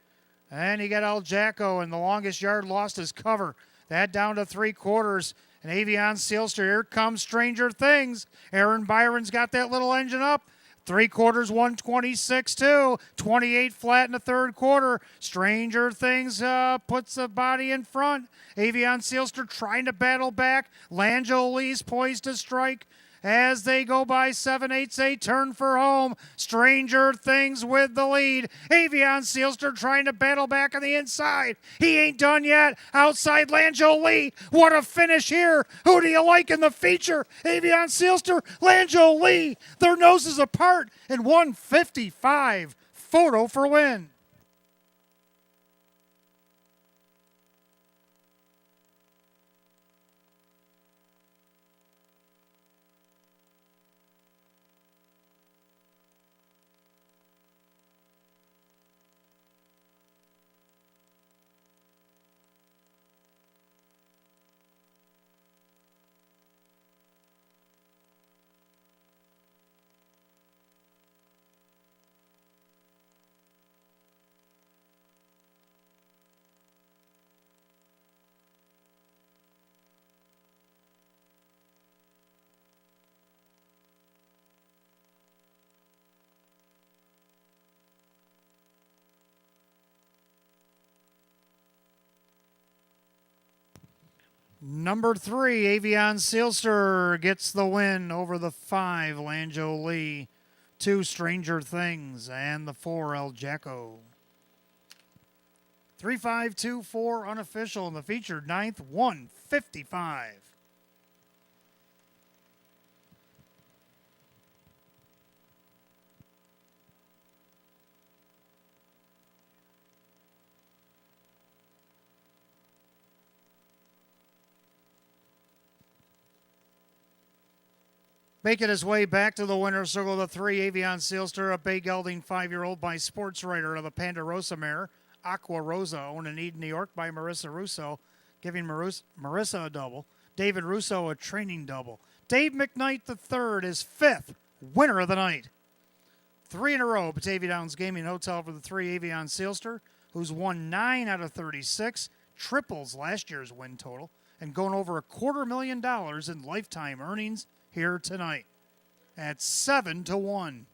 And you got El Jacko, and the longest yard lost his cover. That down to 3/4. And Avion Sealster, here comes Stranger Things. Aaron Byron's got that little engine up. 3/4, 126-2. 28 flat in the third quarter. Stranger Things puts the body in front. Avion Sealster trying to battle back. Lanjo Lee's poised to strike. As they go by 7/8, they turn for home. Stranger Things with the lead. Avion Sealster trying to battle back on the inside. He ain't done yet. Outside Lanjo Lee. What a finish here. Who do you like in the feature? Avion Sealster, Lanjo Lee. Their noses apart in 155. Photo for win. Number 3, Avion Sealster gets the win over the 5, Lanjo Lee. 2, Stranger Things, and the 4, El Jacko. 3-5-2-4 unofficial in the featured 9th, 155. Making his way back to the winner's circle, the 3, Avion Sealster, a bay gelding 5-year-old by Sports Writer of the Ponderosa mare, Aqua Rosa, owned in Eden, New York by Marissa Russo, giving Marissa a double. David Russo a training double. Dave McKnight III is 5th winner of the night. 3 in a row, Batavia Downs Gaming Hotel for the 3, Avion Sealster, who's won 9 out of 36, triples last year's win total, and going over $250,000 in lifetime earnings here tonight at 7-1.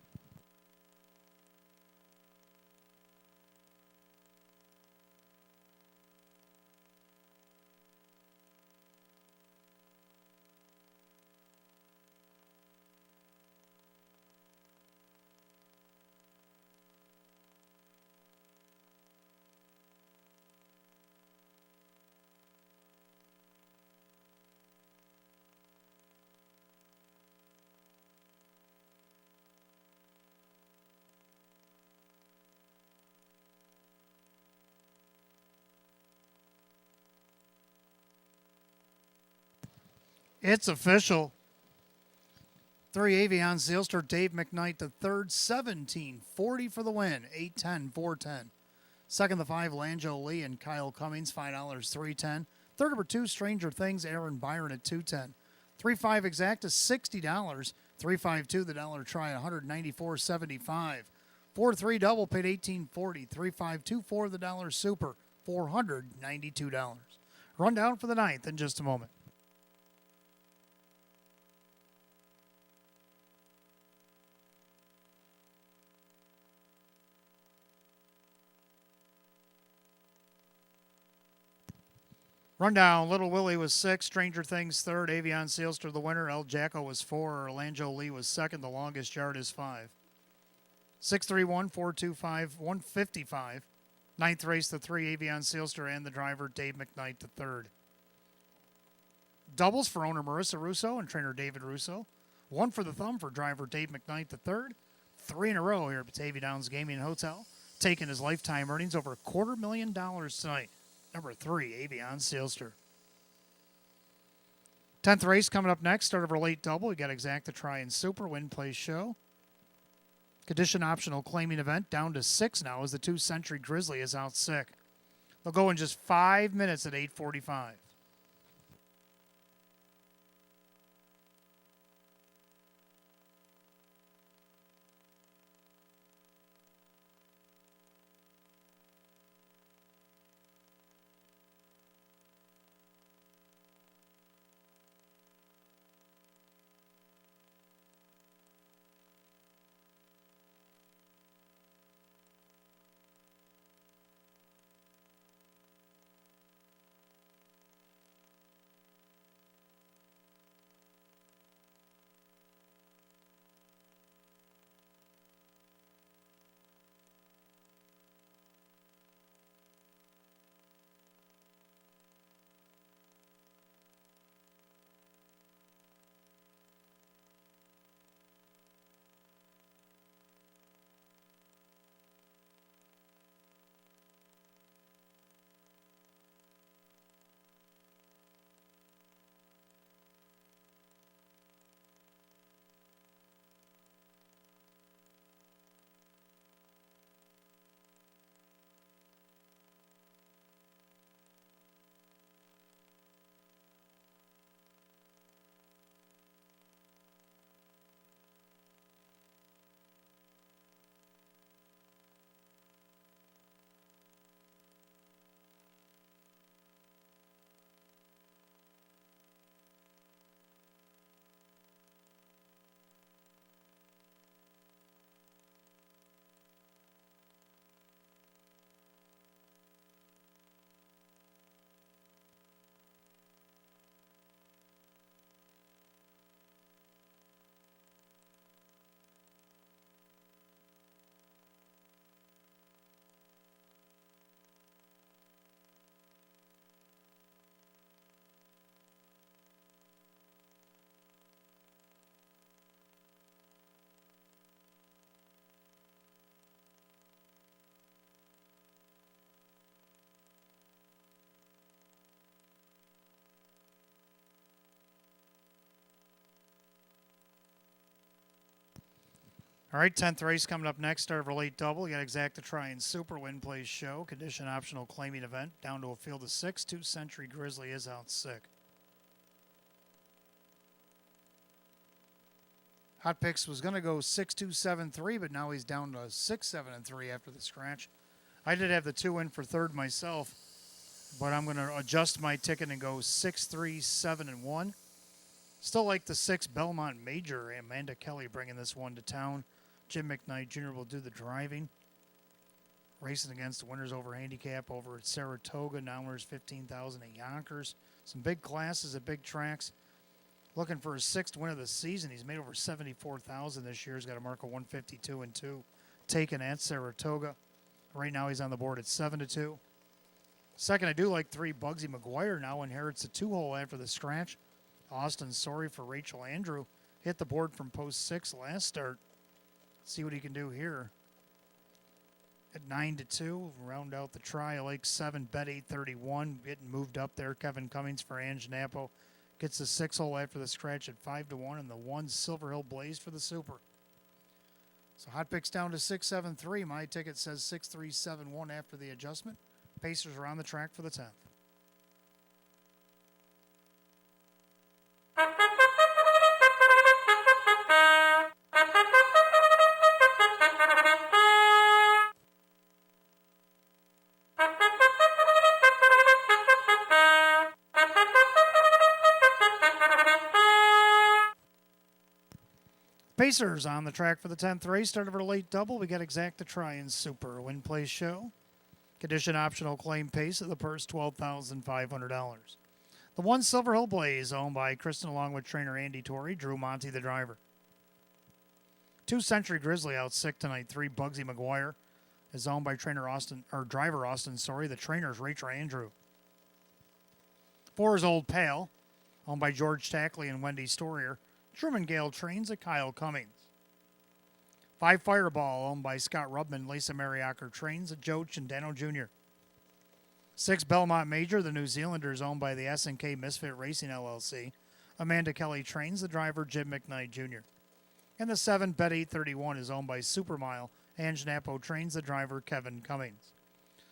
It's official. 3 Avion Sealster, Dave McKnight the third, 1740 for the win, 810, 410. Second, the 5, Lanjo Lee and Kyle Cummings, $5, 310. Third, number 2, Stranger Things, Aaron Byron at 210. 3-5 Exacta, $60. 3-5-2, the dollar try, 194.75. 4-3 double paid 18.40. 3-5-2-4, the dollar super, $492. Rundown for the ninth in just a moment. Rundown, Little Willie was 6, Stranger Things third, Avion Sealster the winner, El Jacko was 4, Orlando Lee was second, the longest yard is 5. 6-3-1, 4-2-5, 155. Ninth race, the 3, Avion Sealster and the driver, Dave McKnight the third. Doubles for owner Marissa Russo and trainer David Russo. 1 for the thumb for driver Dave McKnight the third. 3 in a row here at Batavia Downs Gaming and Hotel, taking his lifetime earnings over $250,000 tonight. Number 3, Avion Sealster. 10th race coming up next. Start of our late double. We got Exacta Try and Super Win Play Show. Condition optional claiming event down to 6 now as the 2 Century Grizzly is out sick. They'll go in just 5 minutes at 8:45. All right, 10th race coming up next. Start of our late double. We got Exacta Try and Super Win Play Show. Condition optional claiming event. Down to a field of 6. 2 Century Grizzly is out sick. Hot Picks was going to go 6-2-7-3, but now he's down to 6-7-3 after the scratch. I did have the 2 in for third myself, but I'm going to adjust my ticket and go 6-3-7-1. Still like the 6 Belmont Major. Amanda Kelly bringing this one to town. Jim McKnight Jr. will do the driving. Racing against the winners over handicap over at Saratoga. Now there's 15,000 at Yonkers. Some big classes at big tracks. Looking for his 6th win of the season. He's made over 74,000 this year. He's got a mark of 152-2. Taken at Saratoga. Right now he's on the board at 7-2. Second, I do like 3 Bugsy McGuire now inherits a 2-hole after the scratch. Austin Sorry for Rachel Andrew. Hit the board from post 6 last start. See what he can do here. At 9-2, round out the try. I like 7, bet 831. Getting moved up there. Kevin Cummings for Ange Napo. Gets the 6 hole after the scratch at 5-1, and the 1 Silver Hill Blaze for the Super. So hot picks down to 673. My ticket says 6371 after the adjustment. Pacers are on the track for the 10th. Pacers on the track for the 10th race. Start of our late double. We got Exacta Try and Super. Win, place, show. Condition optional claim pace at the purse, $12,500. The 1 Silver Hill Blaze, owned by Kristen along with trainer Andy Torrey. Drew Monty, the driver. 2 Century Grizzly out sick tonight. 3 Bugsy McGuire is owned by driver Austin. The trainer's Rachel Andrew. 4 is Old Pale, owned by George Tackley and Wendy Storier. Truman Gale trains at Kyle Cummings. 5 Fireball, owned by Scott Rubman. Lisa Mariacker trains at Joe Chindano Jr. 6 Belmont Major, the New Zealanders, owned by the S&K Misfit Racing LLC. Amanda Kelly trains the driver Jim McKnight Jr. And the 7 Bet 831 is owned by Supermile. Ange Napo trains the driver Kevin Cummings.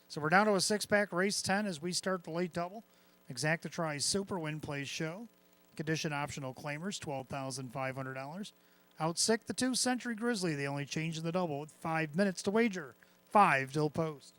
So we're down to a 6-pack race 10 as we start the late double. Exacta Try Super, win, plays, show. Condition optional claimers, $12,500. Out sick, the 2 Century Grizzly, the only change in the double with 5 minutes to wager. 5 till post.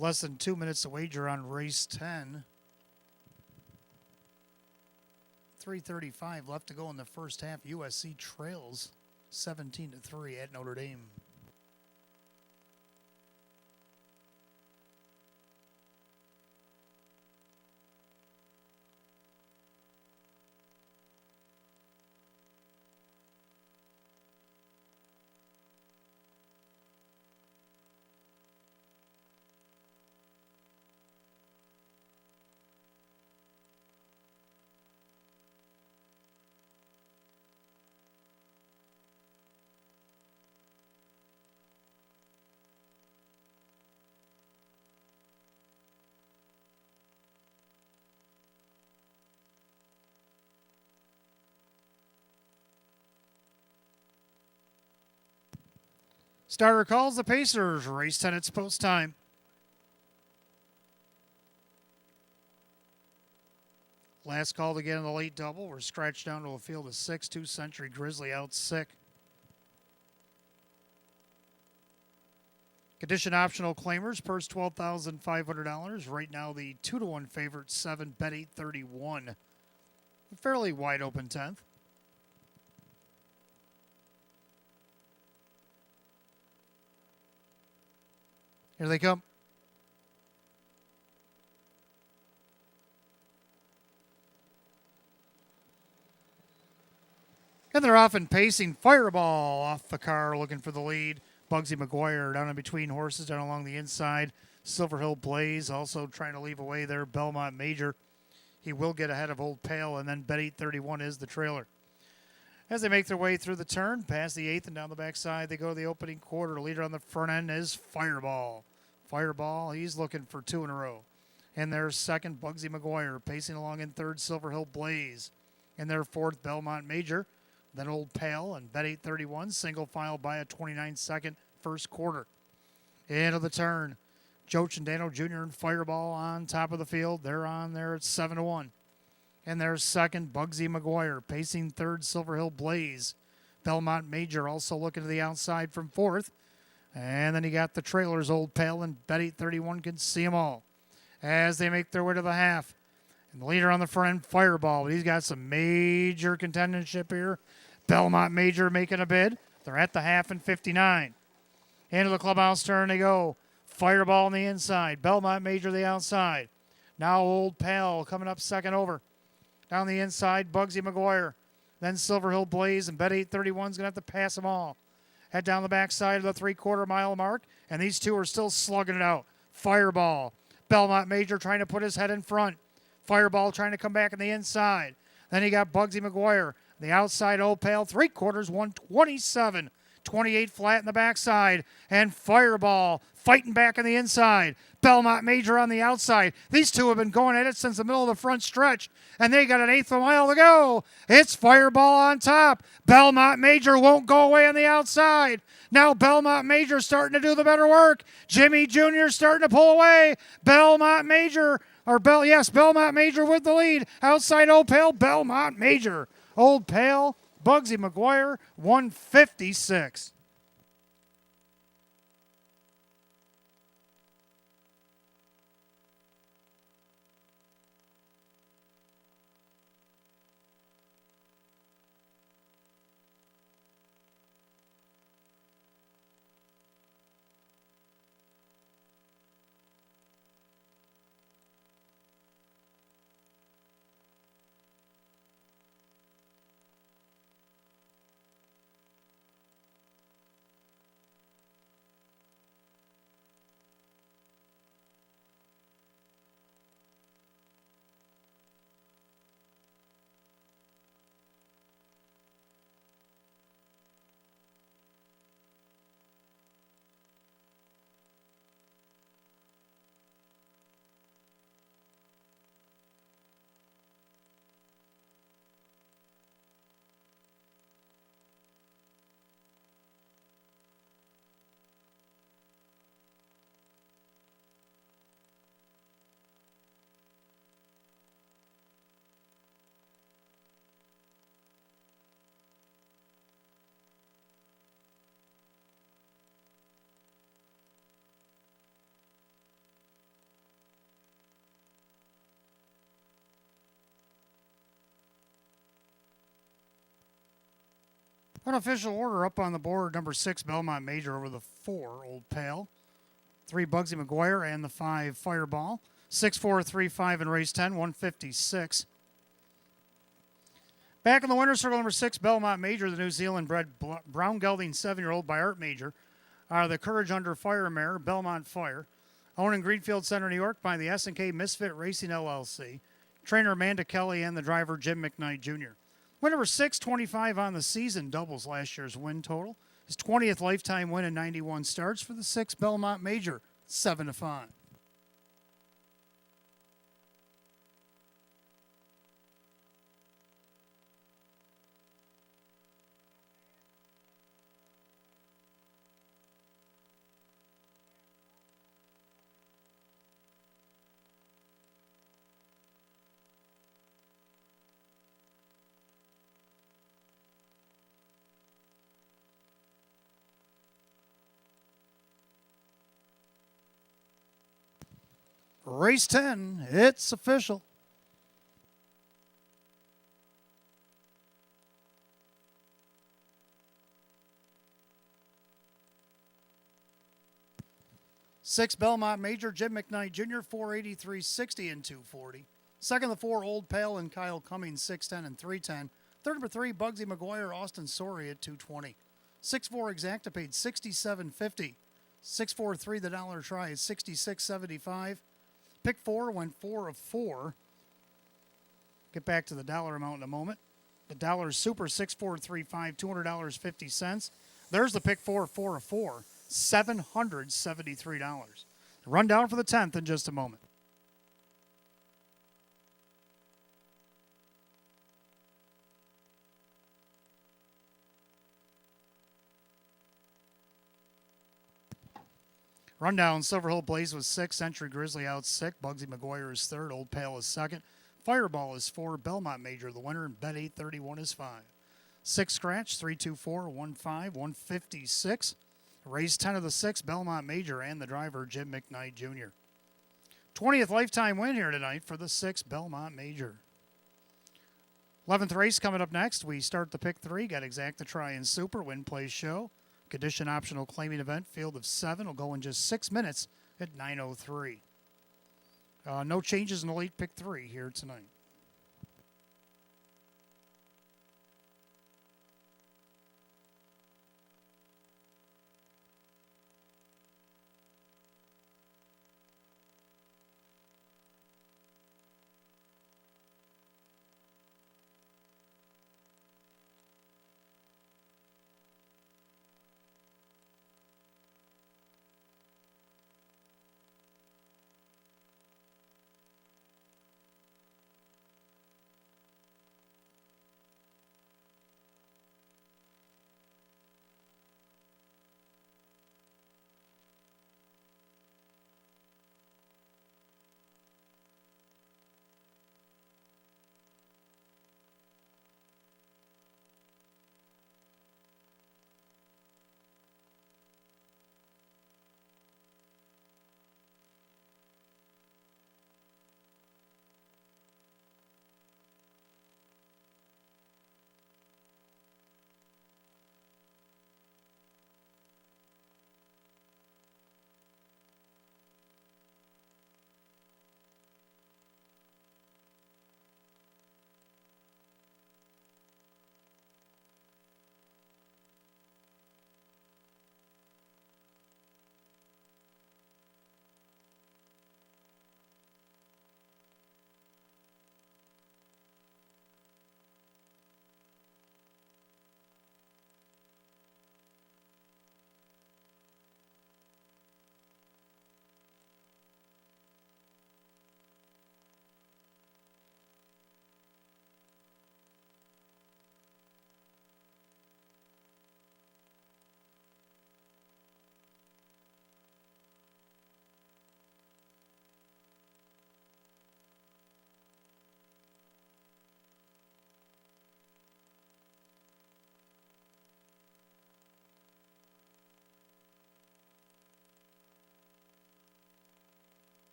Less than 2 minutes to wager on race 10. 3:35 left to go in the first half. USC trails 17-3 at Notre Dame. Starter calls the Pacers. Race 10 at post time. Last call to get in the late double. We're scratched down to a field of 6. 2 Century Grizzly out sick. Condition optional claimers, purse $12,500. Right now, the 2-1 favorite, 7, bet 831. A fairly wide open 10th. Here they come. And they're off and pacing. Fireball off the car, looking for the lead. Bugsy McGuire down in between horses, down along the inside. Silver Hill Blaze also trying to leave away there. Belmont Major. He will get ahead of Old Pale, and then Bet 831 is the trailer. As they make their way through the turn, past the 8th and down the backside, they go to the opening quarter. Leader on the front end is Fireball. Fireball, he's looking for 2 in a row. And there's second, Bugsy McGuire, pacing along in third, Silver Hill Blaze. In their fourth, Belmont Major. Then Old Pale and Bet 831, single file by a 29-second first quarter. Into the turn, Joe Chandano Jr. and Fireball on top of the field. They're on there at 7-1. And there's second, Bugsy McGuire, pacing third, Silver Hill Blaze. Belmont Major also looking to the outside from fourth. And then you got the trailers, Old Pale and Bet 831 can see them all as they make their way to the half. And the leader on the front end, Fireball, but he's got some major contendership here. Belmont Major making a bid. They're at the half in 59. Into the clubhouse turn they go. Fireball on the inside. Belmont Major the outside. Now Old Pale coming up second over. Down the inside, Bugsy McGuire. Then Silver Hill Blaze and Bet 831's going to have to pass them all. Head down the backside of the 3/4 mile mark, and these two are still slugging it out. Fireball. Belmont Major trying to put his head in front. Fireball trying to come back on the inside. Then you got Bugsy McGuire. The outside, Old Pale, 3/4, 127. 28 flat in the backside. And Fireball fighting back on the inside. Belmont Major on the outside. These two have been going at it since the middle of the front stretch. And they got an 1/8 of a mile to go. It's Fireball on top. Belmont Major won't go away on the outside. Now Belmont Major starting to do the better work. Jimmy Jr. starting to pull away. Belmont Major with the lead. Outside Old Pale, Belmont Major. Old Pale, Bugsy McGuire, 156. Unofficial order up on the board. Number 6, Belmont Major over the 4, Old Pal. 3, Bugsy McGuire, and the 5, Fireball. 6, 4, 3, 5 in race 10, 156. Back in the winner's circle, number 6, Belmont Major, the New Zealand-bred brown gelding 7-year-old by Art Major. The Courage Under Fire mare, Belmont Fire. Owned in Greenfield Center, New York by the S&K Misfit Racing LLC. Trainer Amanda Kelly and the driver Jim McKnight Jr. Win number 6, 25 on the season, doubles last year's win total. His 20th lifetime win in 91 starts for the 6, Belmont Major, 7-5. Race 10, it's official. Six, Belmont Major, Jim McKnight Jr., 483, 60 and 240. Second, the 4, Old Pal and Kyle Cummings, 610 and 310. Third, number 3, Bugsy McGuire, Austin Sorey at 220. 6-4, Exactipade, 67.50. 6-4-3, the dollar try is 66.75. Pick 4 went 4 of 4. Get back to the dollar amount in a moment. The dollar super 6435, $200.50. There's the pick 4, 4 of 4, $773. Rundown for the 10th in just a moment. Rundown, Silver Hill Blaze was 6, Century Grizzly out 6, Bugsy McGuire is 3rd, Old Pal is 2nd, Fireball is 4, Belmont Major the winner, and Bet 831 is 5. 6 scratch, 324, 15, 156. Race 10 of the 6, Belmont Major and the driver Jim McKnight Jr. 20th lifetime win here tonight for the 6, Belmont Major. 11th race coming up next. We start the pick 3, got Exacta Try and Super, Win Play Show. Condition optional claiming event, field of 7 will go in just 6 minutes at 9:03. No changes in the late pick 3 here tonight.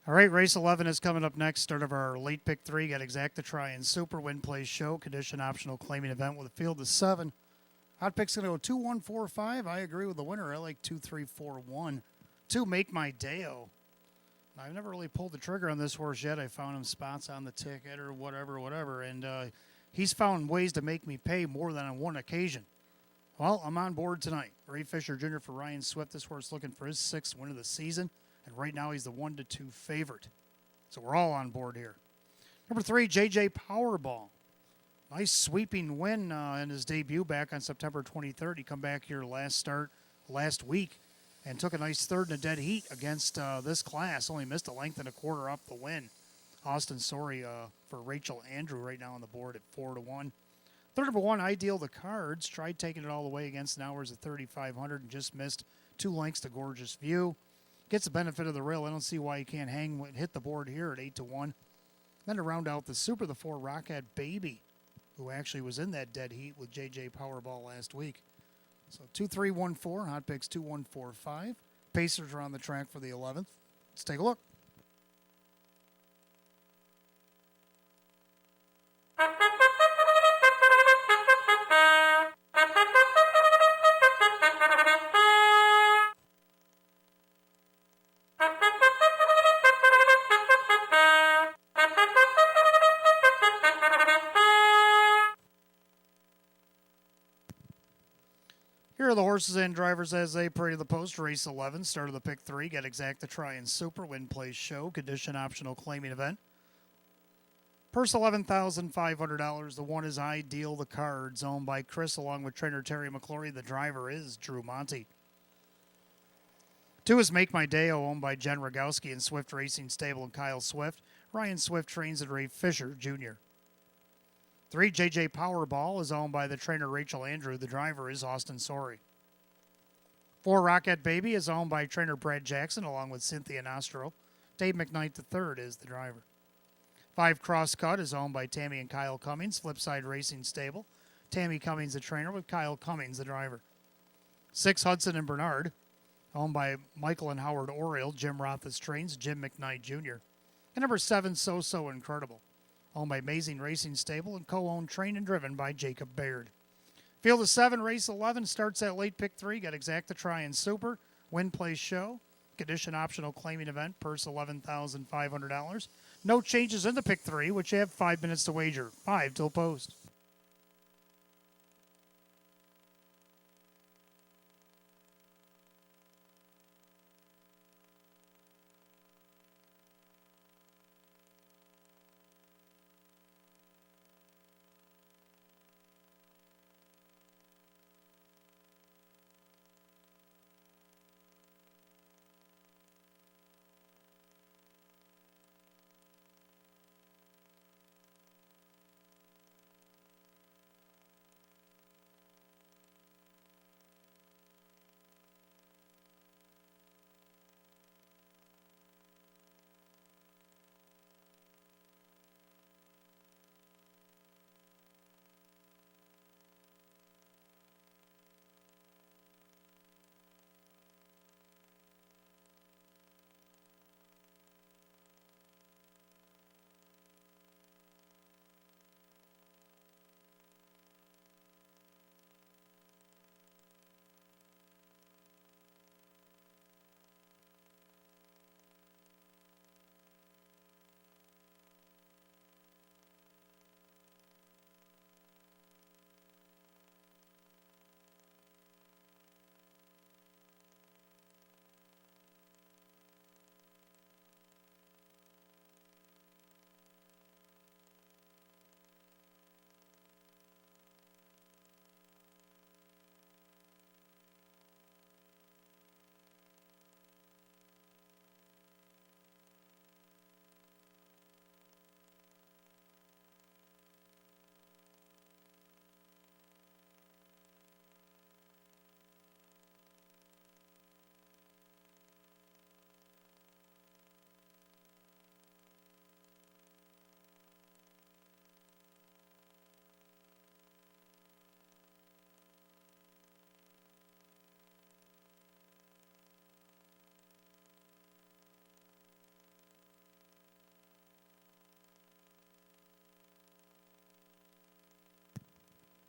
All right, race 11 is coming up next. Start of our late pick 3. Got Exacta Try and Super Win Plays Show. Condition optional claiming event with a field of 7. Hot pick's going to go 2, 1, 4, 5. I agree with the winner. I like 2, 3, 4, 1. 2, Make My Day-O. I've never really pulled the trigger on this horse yet. I found him spots on the ticket or whatever. And he's found ways to make me pay more than on one occasion. Well, I'm on board tonight. Ray Fisher Jr. for Ryan Swift. This horse looking for his 6th win of the season. And right now he's the 1-2 favorite. So we're all on board here. Number 3, JJ Powerball. Nice sweeping win in his debut back on September 23rd. He come back here last week and took a nice third in a dead heat against this class. Only missed a length and a quarter up the win. Austin Sorry for Rachel Andrew right now on the board at 4-1. Third number 1, Ideal the Cards. Tried taking it all the way against Nowers at 3,500 and just missed 2 lengths to Gorgeous View. Gets the benefit of the rail. I don't see why he can't hit the board here at 8-1. Then to round out the Super, the 4, Rocket Baby, who actually was in that dead heat with JJ Powerball last week. So 2, 3, 1, 4. Hot picks 2, 1, 4, 5. Pacers are on the track for the 11th. Let's take a look. Here are the horses and drivers as they parade the post. Race 11, start of the pick 3. Get Exacta Try and Super Win Plays Show. Condition optional claiming event. Purse $11,500. The 1 is Ideal the Cards, owned by Chris along with trainer Terry McClory. The driver is Drew Monty. 2 is Make My Day-O, owned by Jen Rogowski and Swift Racing Stable and Kyle Swift. Ryan Swift trains at Ray Fisher Jr. 3, JJ Powerball is owned by the trainer Rachel Andrew. The driver is Austin Sorry. 4, Rocket Baby is owned by trainer Brad Jackson along with Cynthia Nostro. Dave McKnight III is the driver. 5, Crosscut is owned by Tammy and Kyle Cummings, Flipside Racing Stable. Tammy Cummings the trainer with Kyle Cummings the driver. 6, Hudson and Bernard, owned by Michael and Howard Oriole. Jim Roth's trains, Jim McKnight Jr. And number 7, So Incredible, owned by Amazing Racing Stable and co-owned, trained, and driven by Jacob Baird. Field of 7, race 11 starts at late pick 3. Got Exacta Try and Super, Win Plays Show. Condition optional claiming event, purse $11,500. No changes in the pick 3, which you have 5 minutes to wager. 5 till post.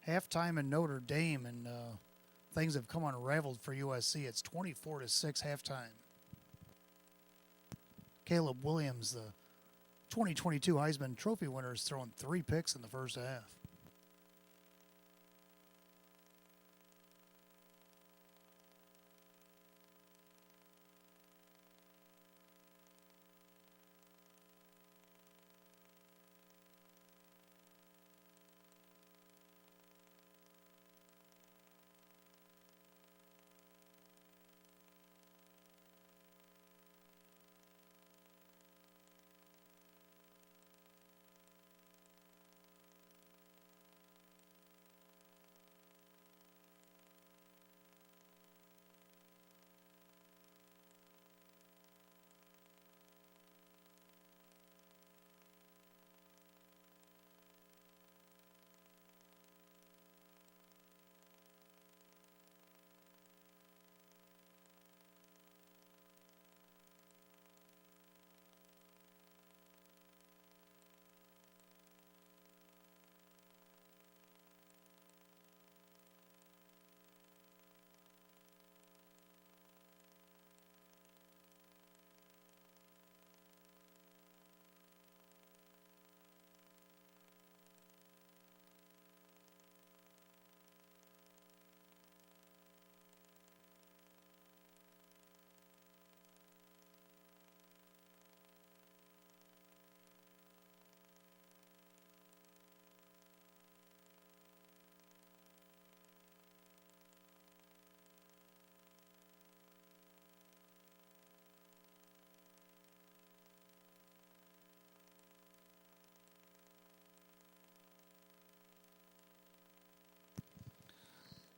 halftime in Notre Dame, and things have come unraveled for USC. It's 24-6 halftime. Caleb Williams, the 2022 Heisman Trophy winner, is throwing 3 picks in the first half.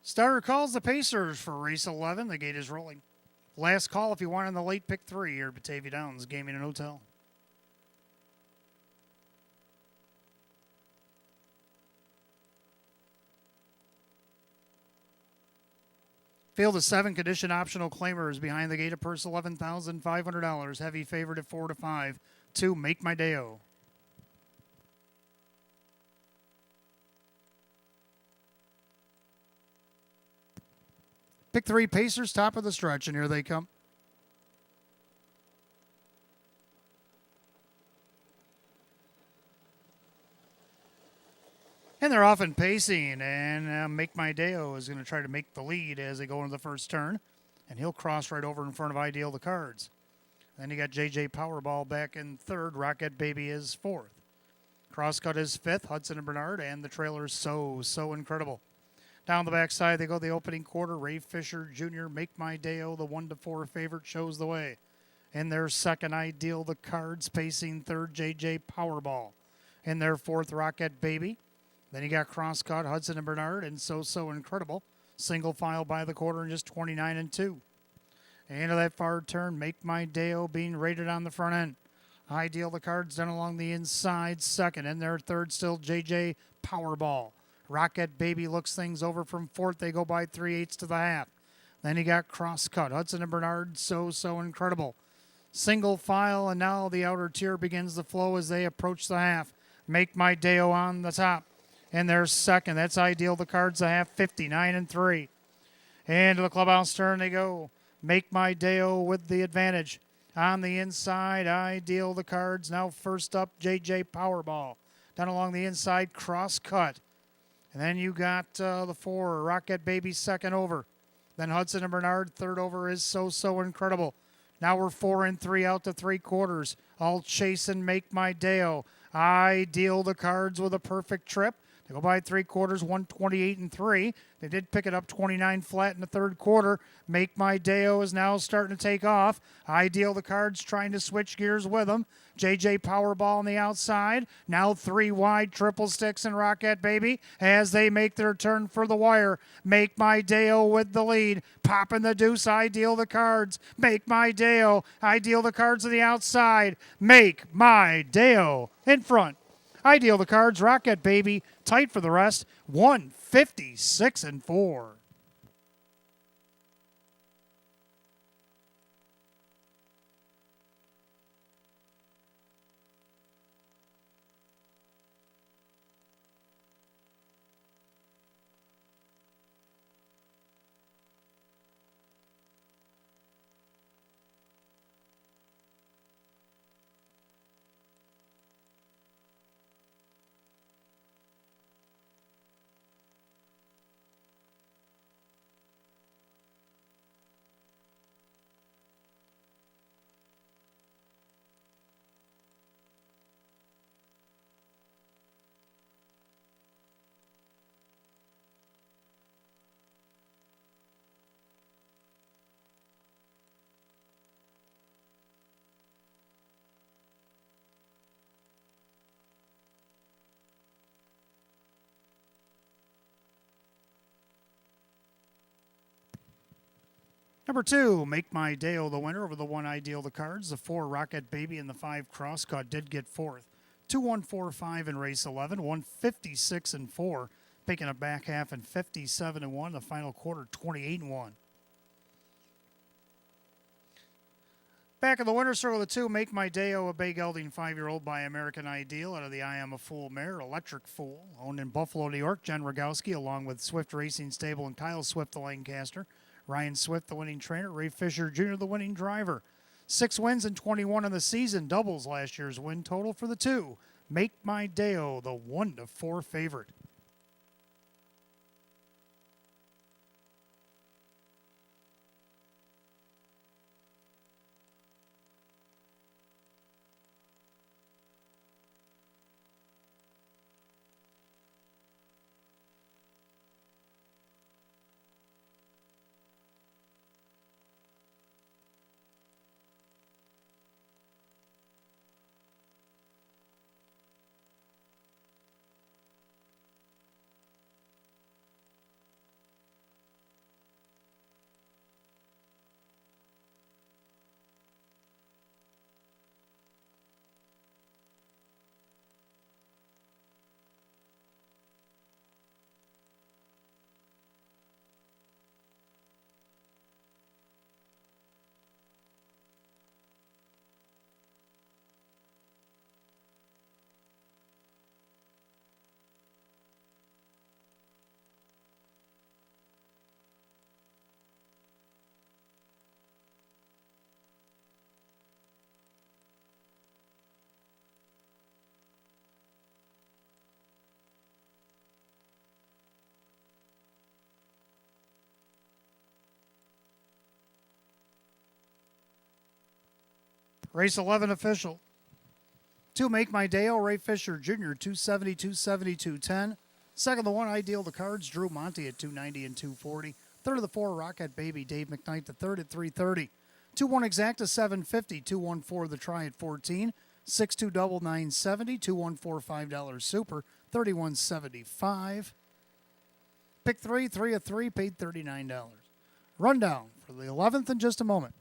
Starter calls the Pacers for race 11. The gate is rolling. Last call if you want in the late pick 3 here at Batavia Downs Gaming and Hotel. Field of 7 condition optional claimers behind the gate of purse $11,500. Heavy favorite at 4 to 5. 2, Make My Day-O. Pick 3, Pacers, top of the stretch, and here they come. And they're off in pacing, and Make My Day-O is going to try to make the lead as they go into the first turn, and he'll cross right over in front of Ideal the Cards. Then you got JJ Powerball back in third. Rocket Baby is fourth. Crosscut is fifth. Hudson and Bernard, and the trailer is so incredible. Down the backside, they go the opening quarter. Ray Fisher Jr., Make My Day-O, the 1 to 4 favorite, shows the way. In their second, Ideal the Cards, pacing third, JJ Powerball. In their fourth, Rocket Baby. Then you got Crosscut, Hudson and Bernard, and so incredible. Single file by the quarter and just 29 and 2. Into that far turn, Make My Day-O being rated on the front end. Ideal the Cards done along the inside, second. In their third, still JJ Powerball. Rocket Baby looks things over from fourth. They go by 3/8 to the half. Then you got Crosscut, Hudson and Bernard, so incredible. Single file, and now the outer tier begins to flow as they approach the half. Make My Day-O on the top. And their second, that's Ideal the Cards, a half, 59 and 3. And to the clubhouse turn they go. Make My Day-O with the advantage. On the inside, Ideal the Cards. Now first up, JJ Powerball. Down along the inside, Crosscut. And then you got the 4, Rocket Baby, second over. Then Hudson and Bernard, third over, is so incredible. Now we're 4 and 3 out to 3/4. All chasing Make My Day-O. Ideal the Cards with a perfect trip. They go by 3/4, 128 and 3. They did pick it up 29 flat in the third quarter. Make My Day-O is now starting to take off. Ideal the Cards trying to switch gears with them. JJ Powerball on the outside. Now 3 wide, Triple Sticks and Rocket Baby as they make their turn for the wire. Make My Day-O with the lead. Popping the deuce, Ideal the Cards. Make My Day-O. Ideal the Cards on the outside. Make My Day-O in front. Ideal the Cards, Rocket Baby, tight for the rest, 156 and 4. Number 2, Make My Day-O the winner over the 1 Ideal the Cards. The 4 Rocket Baby and the 5 Crosscut did get fourth. 2-1-4-5 in race 11, 156 and 4, picking a back half and 57 and 1. The final quarter 28 and 1. Back in the winner's circle, the 2, Make My Day-O, a bay gelding 5-year-old by American Ideal out of the I Am a Fool mare, Electric Fool, owned in Buffalo, New York. Jen Rogowski, along with Swift Racing Stable and Kyle Swift, the Lancaster. Ryan Swift, the winning trainer. Ray Fisher Jr., the winning driver. 6 wins and 21 in the season, doubles last year's win total for the 2. Make My Day-O, the 1-4 favorite. Race 11 official. 2, Make My Day-O, Ray Fisher Jr., 270, 270, 210. Second, the 1 Ideal the Cards, Drew Monty at 290 and 240. Third of the 4, Rocket Baby, Dave McKnight, the third at 330. 2-1 Exacta, 750. 2-1-4 the Try at 14. 6-2 Double, 970. 2-1-4 $5 Super, 31.75. Pick 3, 3 of 3, paid $39. Rundown for the 11th in just a moment.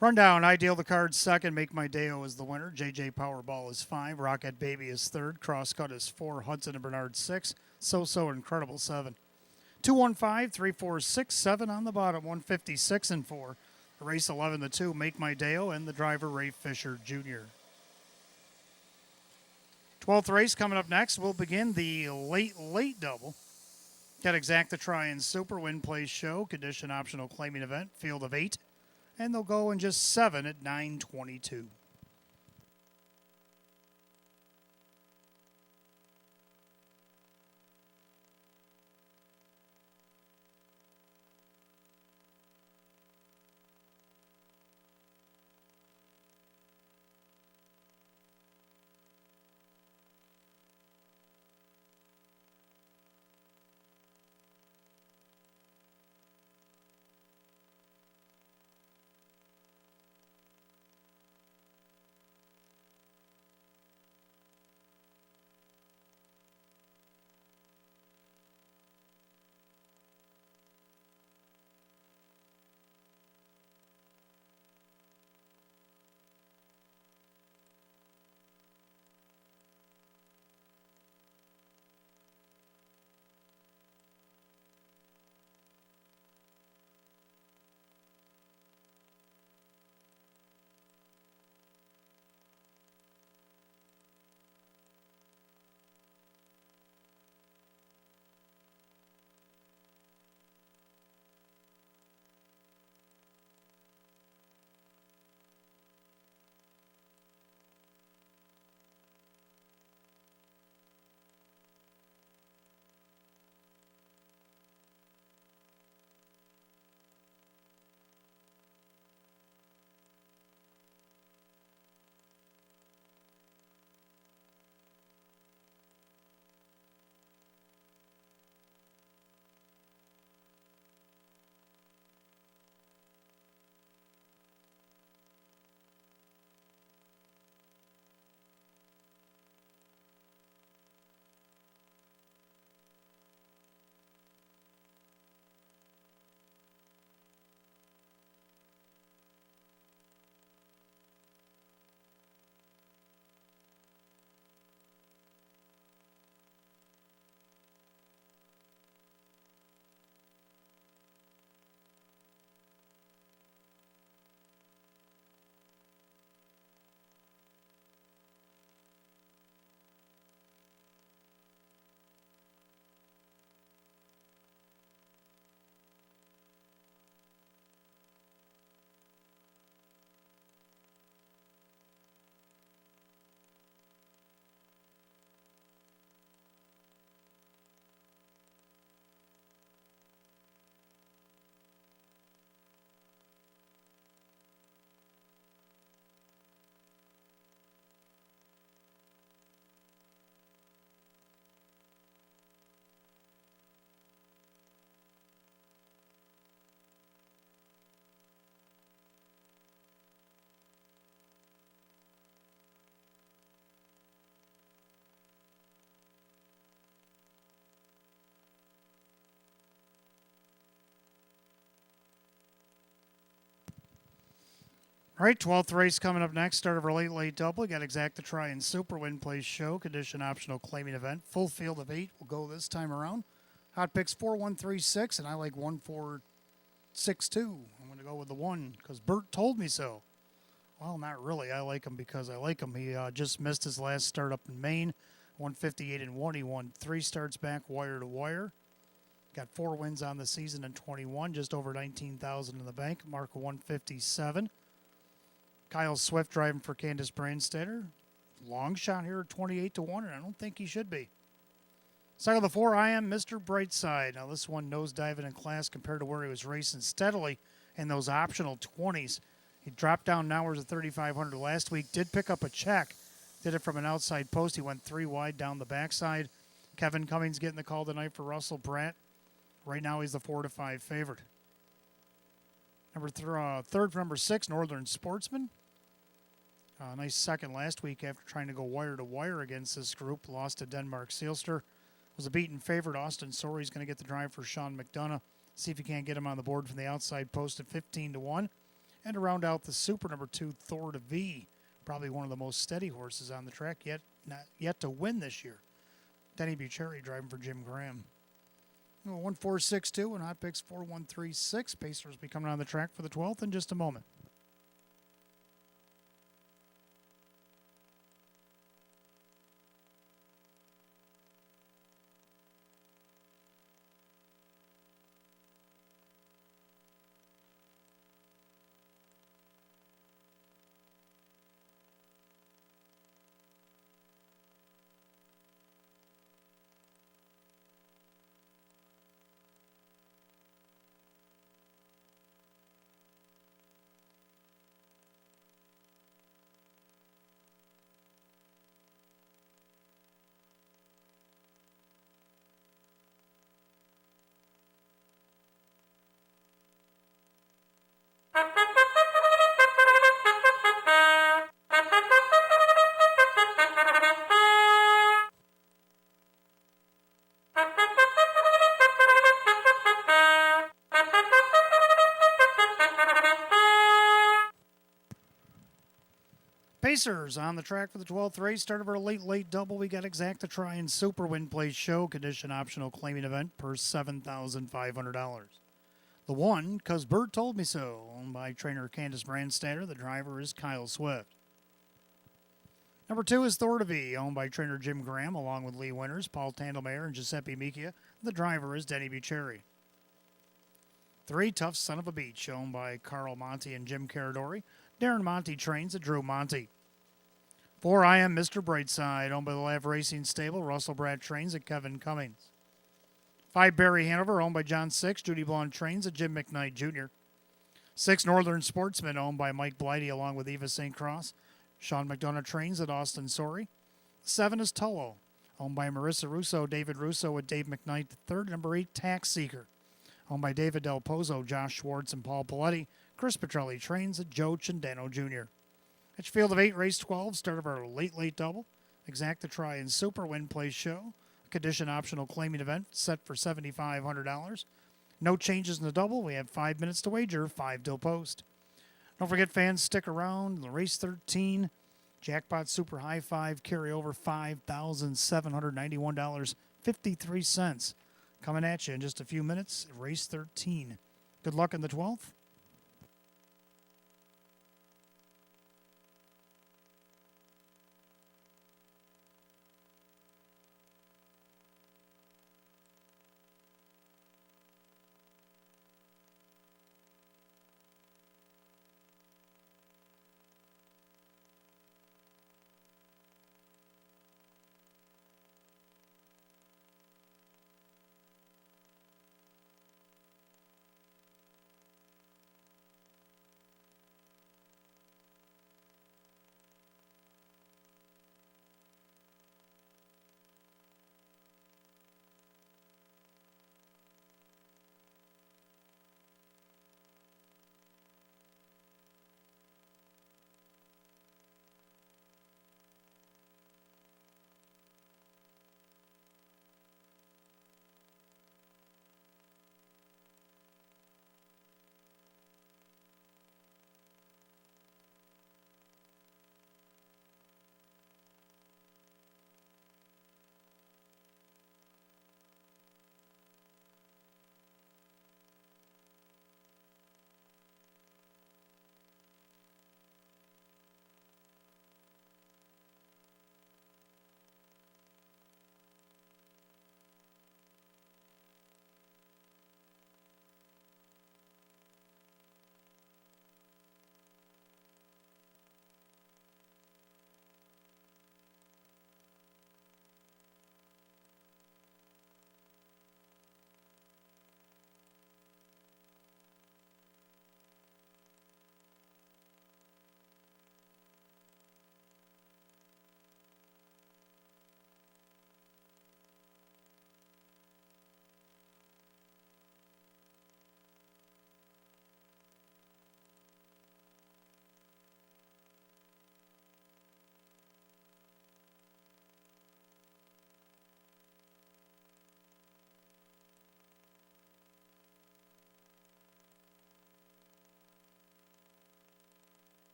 Rundown, Ideal the Cards second, Make My Day-O is the winner. JJ Powerball is 5, Rocket Baby is third, Crosscut is 4, Hudson and Bernard 6, So Incredible 7. 215, 346, 7 on the bottom, 156 and 4. Race 11, the 2, Make My Day-O, and the driver Ray Fisher Jr. 12th race coming up next. We'll begin the late double. Got Exacta Try and Super, Win Place Show, condition optional claiming event, field of 8. And they'll go in just 7 at 9:22. All right, 12th race coming up next. Start of our late double. We got Exact the Try and Super Win Place Show. Condition optional claiming event. Full field of 8 will go this time around. Hot picks 4136, and I like 1462. I'm going to go with the 1 because Bert told me so. Well, not really. I like him because I like him. He just missed his last start up in Maine. 158 and 1. He won 3 starts back wire to wire. Got 4 wins on the season in 21. Just over 19,000 in the bank. Mark 157. Kyle Swift driving for Candace Brandstatter. Long shot here at 28 to 1, and I don't think he should be. Side of the 4, I am Mr. Brightside. Now, this one nosediving in class compared to where he was racing steadily in those optional 20s. He dropped down hours at 3,500 last week. Did pick up a check. Did it from an outside post. He went 3 wide down the backside. Kevin Cummings getting the call tonight for Russell Pratt. Right now, he's the 4-5 favorite. Third for number 6, Northern Sportsman. Nice second last week after trying to go wire to wire against this group. Lost to Denmark Seelster. Was a beaten favorite. Austin Sorey's going to get the drive for Sean McDonough. See if he can't get him on the board from the outside post at 15 to 1. And to round out the Super, number 2, Thor to V. Probably one of the most steady horses on the track yet to win this year. Denny Bucherri driving for Jim Graham. 1462 and hot picks 4136. Pacers will be coming on the track for the 12th in just a moment. Pacers on the track for the 12th race. Start of our late double. We got Exact the Try and Super Win Place Show. Condition optional claiming event per $7,500. The 1, cause Bert told me so. Owned by trainer Candace Brandstatter. The driver is Kyle Swift. Number 2 is Thor to V, owned by trainer Jim Graham, along with Lee Winters, Paul Tandelmayer, and Giuseppe Micchia. The driver is Denny Bucherri. 3, Tough Son of a Beach, owned by Carl Monty and Jim Caradori. Darren Monty trains at Drew Monty. 4, I am Mr. Brightside, owned by the Lav Racing Stable. Russell Brad trains at Kevin Cummings. 5, Barry Hanover, owned by John Six. Judy Blonde trains at Jim McKnight Jr. 6, Northern Sportsman, owned by Mike Blighty, along with Eva St. Cross. Sean McDonough trains at Austin Sorey. 7 is Tullo, owned by Marissa Russo, David Russo with Dave McKnight III. Number 8, Tax Seeker, owned by David Del Pozo, Josh Schwartz, and Paul Paletti. Chris Petrelli trains at Joe Chandano Jr. At your field of 8, race 12, start of our late double. Exact the Try and Super Win Place Show. Condition optional claiming event set for $7,500. No changes in the double. We have 5 minutes to wager, 5 till post. Don't forget, fans, stick around. Race 13, Jackpot Super High 5 carryover $5,791.53. Coming at you in just a few minutes. Race 13. Good luck in the 12th.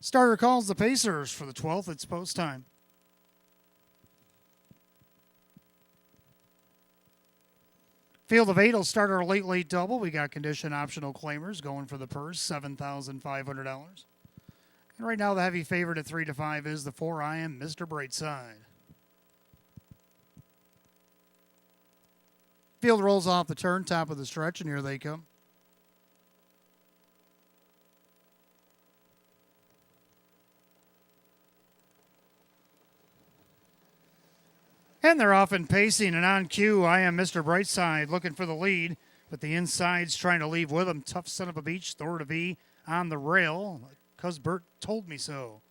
Starter calls the Pacers for the 12th. It's post time. Field of 8 will start our late double. We got condition optional claimers going for the purse, $7,500. And right now the heavy favorite at 3 to 5 is the 4. I Am Mr. Brightside. Field rolls off the turn, top of the stretch, and here they come. And they're off and pacing, and on cue, I Am Mr. Brightside looking for the lead, but the inside's trying to leave with him. Tough son of a beach, Thor to V on the rail, because Bert told me so.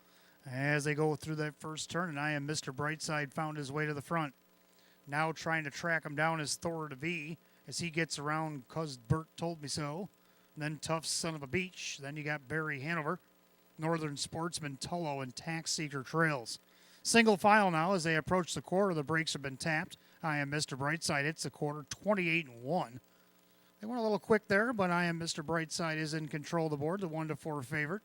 As they go through that first turn, and I Am Mr. Brightside found his way to the front. Now trying to track him down is Thor to V as he gets around, because Bert told me so. And then Tough Son of a Beach. Then you got Barry Hanover, Northern Sportsman, Tullo, and Tax Seeker trails. Single file now as they approach the quarter. The brakes have been tapped. I Am Mr. Brightside hits the quarter 28-1. They went a little quick there, but I Am Mr. Brightside is in control of the board, the 1 to 4 favorite.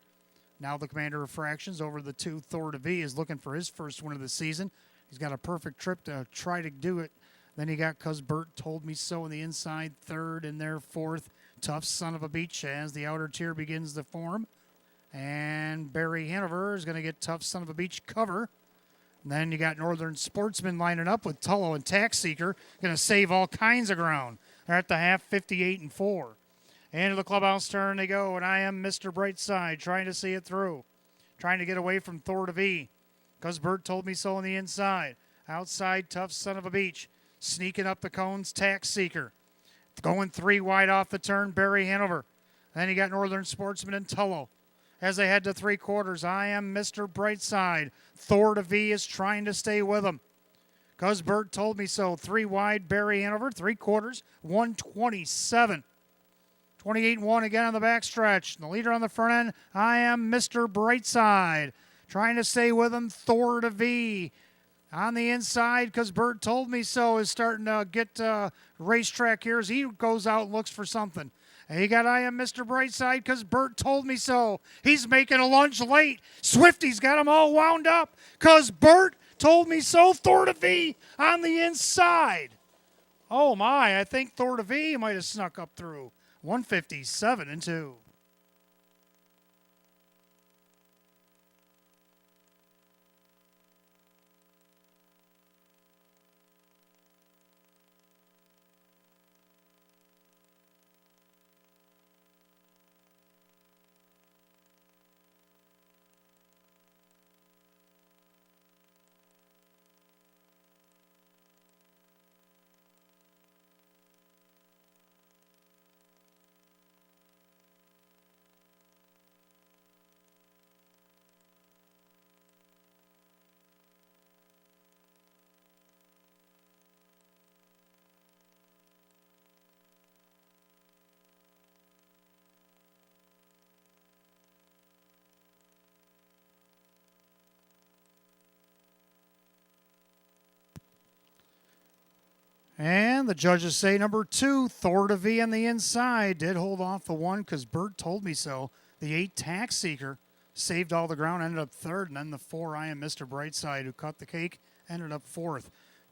Now the commander of fractions over the 2. Thor to V is looking for his first win of the season. He's got a perfect trip to try to do it. Then you got Cuz Bert Told Me So on the inside, third, and their fourth. Tough Son of a Beach as the outer tier begins to form. And Barry Hanover is going to get Tough Son of a Beach cover. And then you got Northern Sportsman lining up with Tullo and Tax Seeker, going to save all kinds of ground. They're at the half, 58-4. Into the clubhouse turn they go, and I Am Mr. Brightside trying to see it through. Trying to get away from Thor to V. Because Bert Told Me So on the inside. Outside, Tough Son of a Beach. Sneaking up the cones, Tax Seeker. Going 3 wide off the turn, Barry Hanover. Then you got Northern Sportsman and Tullo. As they head to 3 quarters, I Am Mr. Brightside. Thor to V is trying to stay with him. Because Bert Told Me So. 3 wide, Barry Hanover. 3 quarters, 127. 28-1 again on the backstretch. The leader on the front end, I Am Mr. Brightside. Trying to stay with him, Thor to V. On the inside, because Bert Told Me So is starting to get racetrack here as he goes out and looks for something. And you got I Am Mr. Brightside because Bert Told Me So. He's making a lunge late. Swifty's got him all wound up because Bert Told Me So. Thor to V on the inside. Oh my, I think Thor to V might have snuck up through. 157-2. And the judges say number 2, Thor to V on the inside. Did hold off the 1 because Bert Told Me So. The 8, Tax Seeker, saved all the ground, ended up 3rd. And then the 4, I Am Mr. Brightside, who cut the cake, ended up 4th.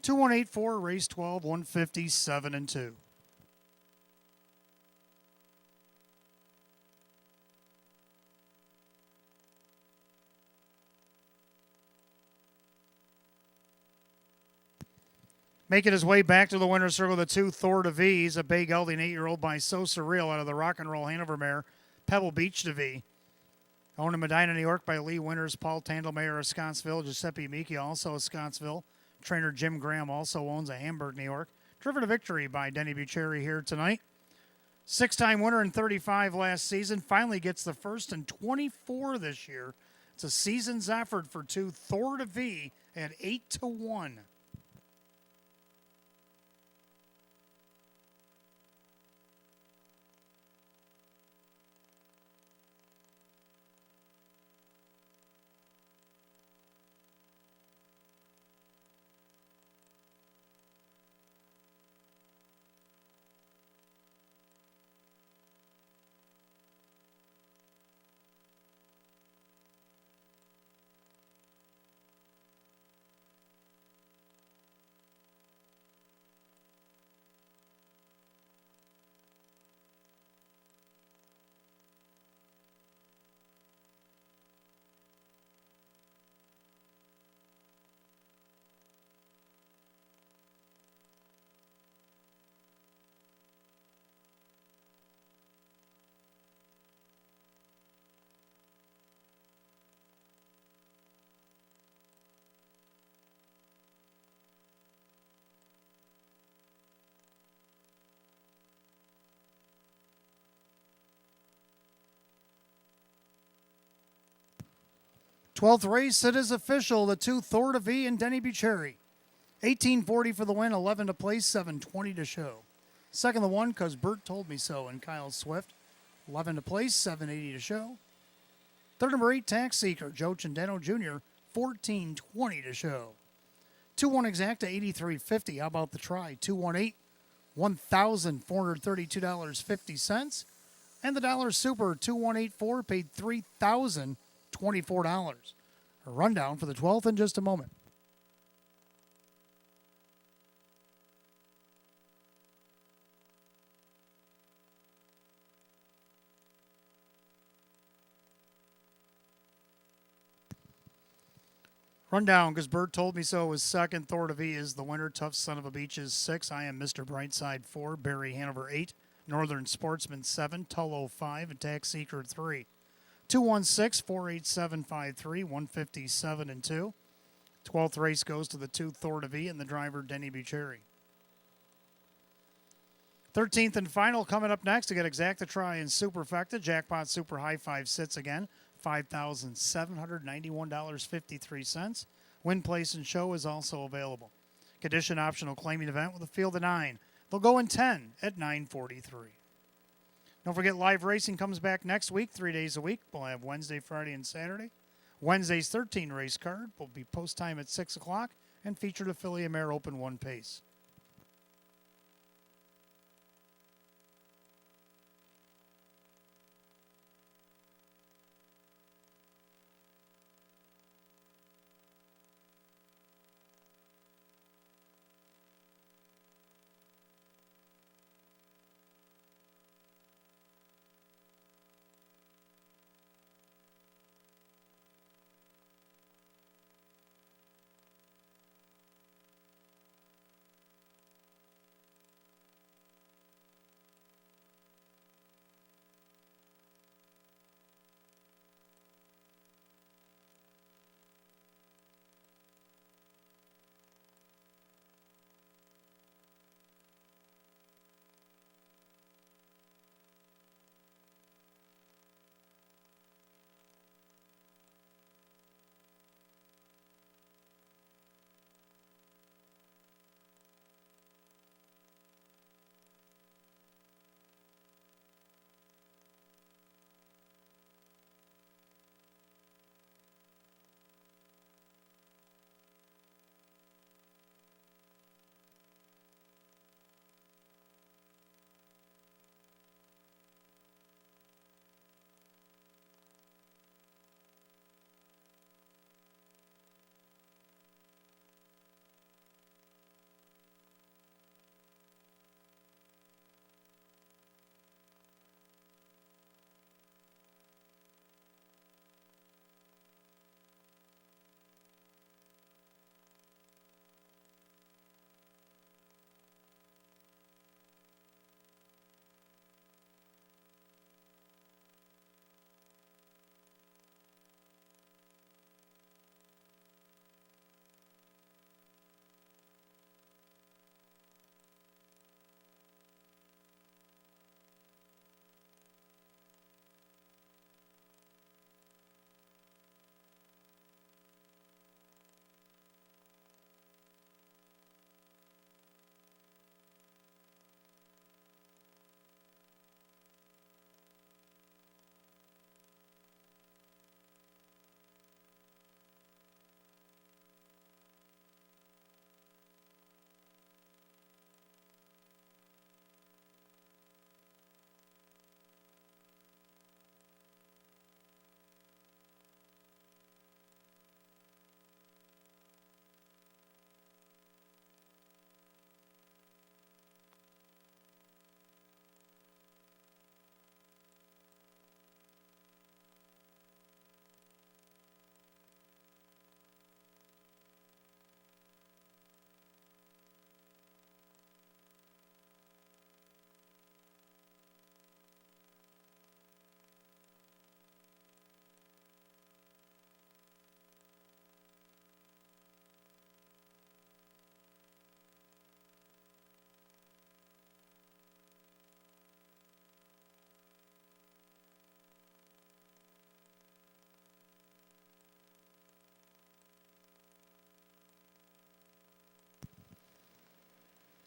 2-1-8-4, race 12, 157-2. Making his way back to the winner's circle, the 2, Thor to V. He's a big gelding 8-year-old by So Surreal out of the Rock and Roll Hanover mare, Pebble Beach to V. Owned in Medina, New York by Lee Winters, Paul Tandlemayer of Scottsville, Giuseppe Miki, also of Scottsville. Trainer Jim Graham also owns a Hamburg, New York. Driven to victory by Denny Bucheri here tonight. 6-time winner in 35 last season. Finally gets the first in 24 this year. It's a season's effort for 2, Thor to V at 8-1. 12th race, it is official. The 2 Thor to V and Denny Bucherry. 1840 for the win, 11 to place, 720 to show. Second the 1, Cause Bert Told Me So, and Kyle Swift. 11 to place, 780 to show. Third number 8, Tax Seeker, Joe Chendano Jr., 1420 to show. 2-1 exacta, 83.50. How about the try? 218, $1,432.50. And the dollar super, 2184, paid $3,024. A rundown for the 12th in just a moment. Rundown, because Bert Told Me So was second. Thor to V is the winner. Tough Son of a Beach is 6. I Am Mr. Brightside 4. Barry Hanover 8. Northern Sportsman 7. Tullo 5. Attack Seeker 3. 216-48753. 157 and 2. 12th race goes to the 2 Thor to V and the driver Denny Bucherry. 13th and final coming up next to get exacta try in Superfecta. Jackpot Super High 5 sits again. $5,791.53. Win, place, and show is also available. Condition optional claiming event with a field of 9. They'll go in 10 at 9:43. Don't forget, live racing comes back next week, 3 days a week. We'll have Wednesday, Friday, and Saturday. Wednesday's 13 race card will be post time at 6 o'clock and featured a Philly Mare Open 1 pace.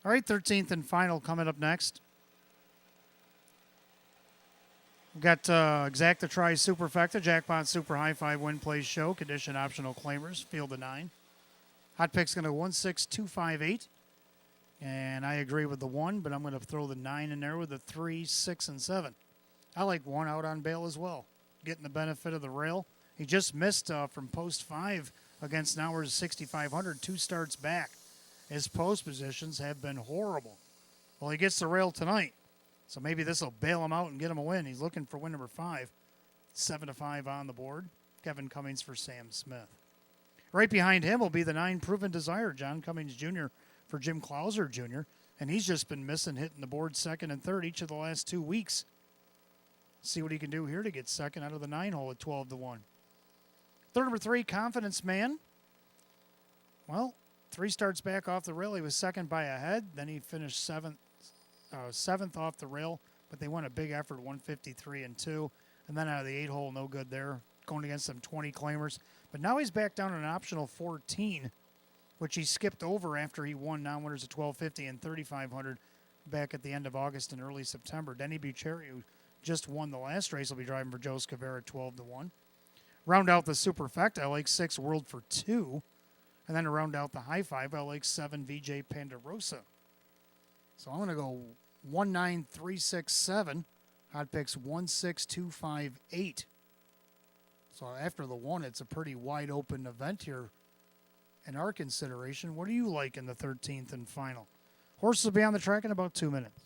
All right, 13th and final coming up next. We've got Exacta Try Superfecta, Jackpot Super High Five Win Plays Show, Condition Optional Claimers, Field of 9. Hot pick's going to 16258. And I agree with the 1, but I'm going to throw the 9 in there with the 3, 6, and 7. I like 1 out on bail as well, getting the benefit of the rail. He just missed from post 5 against Nauer's 6,500, 2 starts back. His post positions have been horrible. Well, he gets the rail tonight, so maybe this will bail him out and get him a win. He's looking for win number 5. 7-5 on the board. Kevin Cummings for Sam Smith. Right behind him will be the 9 Proven Desire, John Cummings Jr. for Jim Clauser Jr., and he's just been missing hitting the board 2nd and 3rd each of the last 2 weeks. See what he can do here to get 2nd out of the 9 hole at 12-1. Third number 3, Confidence Man. Well, 3 starts back off the rail. He was 2nd by a head. Then he finished 7th off the rail, but they won a big effort, 153-2. And then out of the 8 hole, no good there, going against some 20 claimers. But now he's back down to an optional 14, which he skipped over after he won non-winners at 1250 and 3500 back at the end of August and early September. Denny Bucheri, who just won the last race, will be driving for Joe Scavera at 12-1. Round out the Superfecta, I like 6 World for 2. And then to round out the high 5, I like 7 VJ Pandarosa. So I'm going to go 19367. Hot picks 16258. So after the 1, it's a pretty wide open event here in our consideration. What do you like in the 13th and final? Horses will be on the track in about 2 minutes.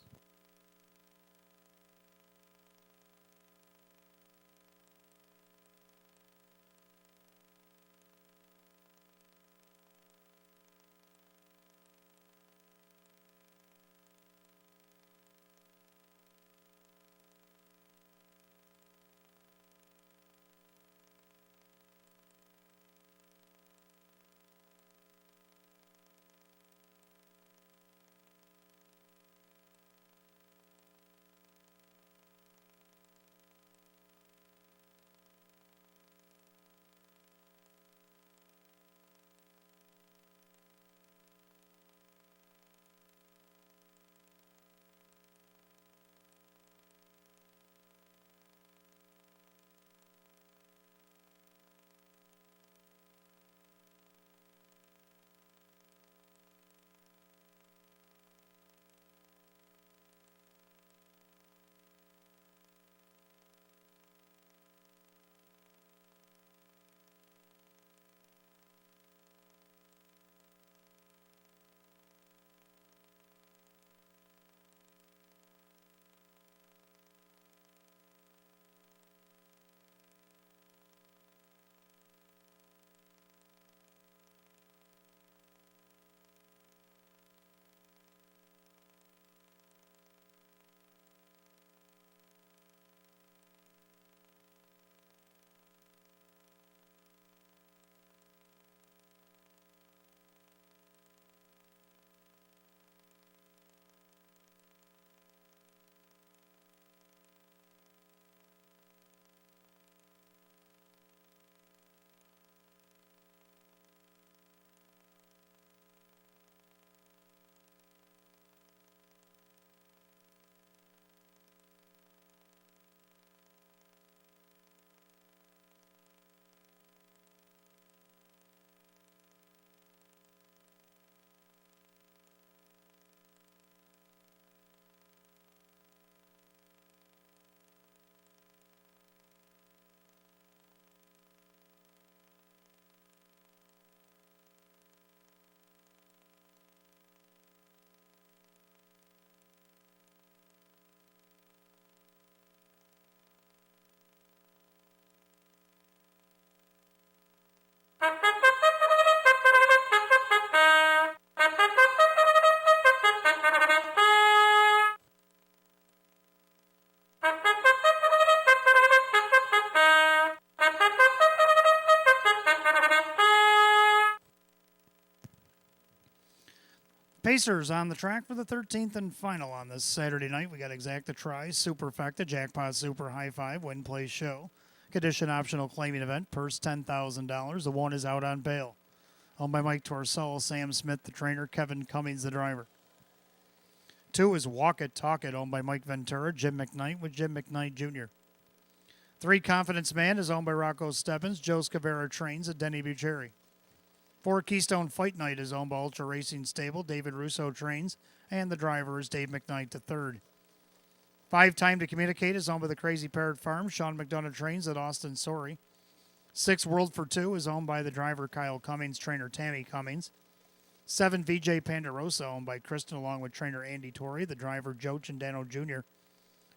Pacers on the track for the 13th and final on this Saturday night. We got Exacta Try, Superfecta, Jackpot Super High Five, Win Play Show. Condition optional claiming event, purse $10,000. The 1 is out on bail. Owned by Mike Torsello, Sam Smith, the trainer, Kevin Cummings, the driver. 2 is Walk It, Talk It, owned by Mike Ventura, Jim McKnight with Jim McKnight Jr. 3 Confidence Man is owned by Rocco Stebbins, Joe Scavera Trains, and Denny Bucheri. 4 Keystone Fight Night is owned by Ultra Racing Stable, David Russo Trains, and the driver is Dave McKnight III. 5 Time to Communicate is owned by the Crazy Parrot Farm, Sean McDonough Trains at Austin Sorry. 6 World for 2 is owned by the driver Kyle Cummings, trainer Tammy Cummings. 7 VJ Panderosa, owned by Kristen along with trainer Andy Torrey, the driver Joe Chandano Jr.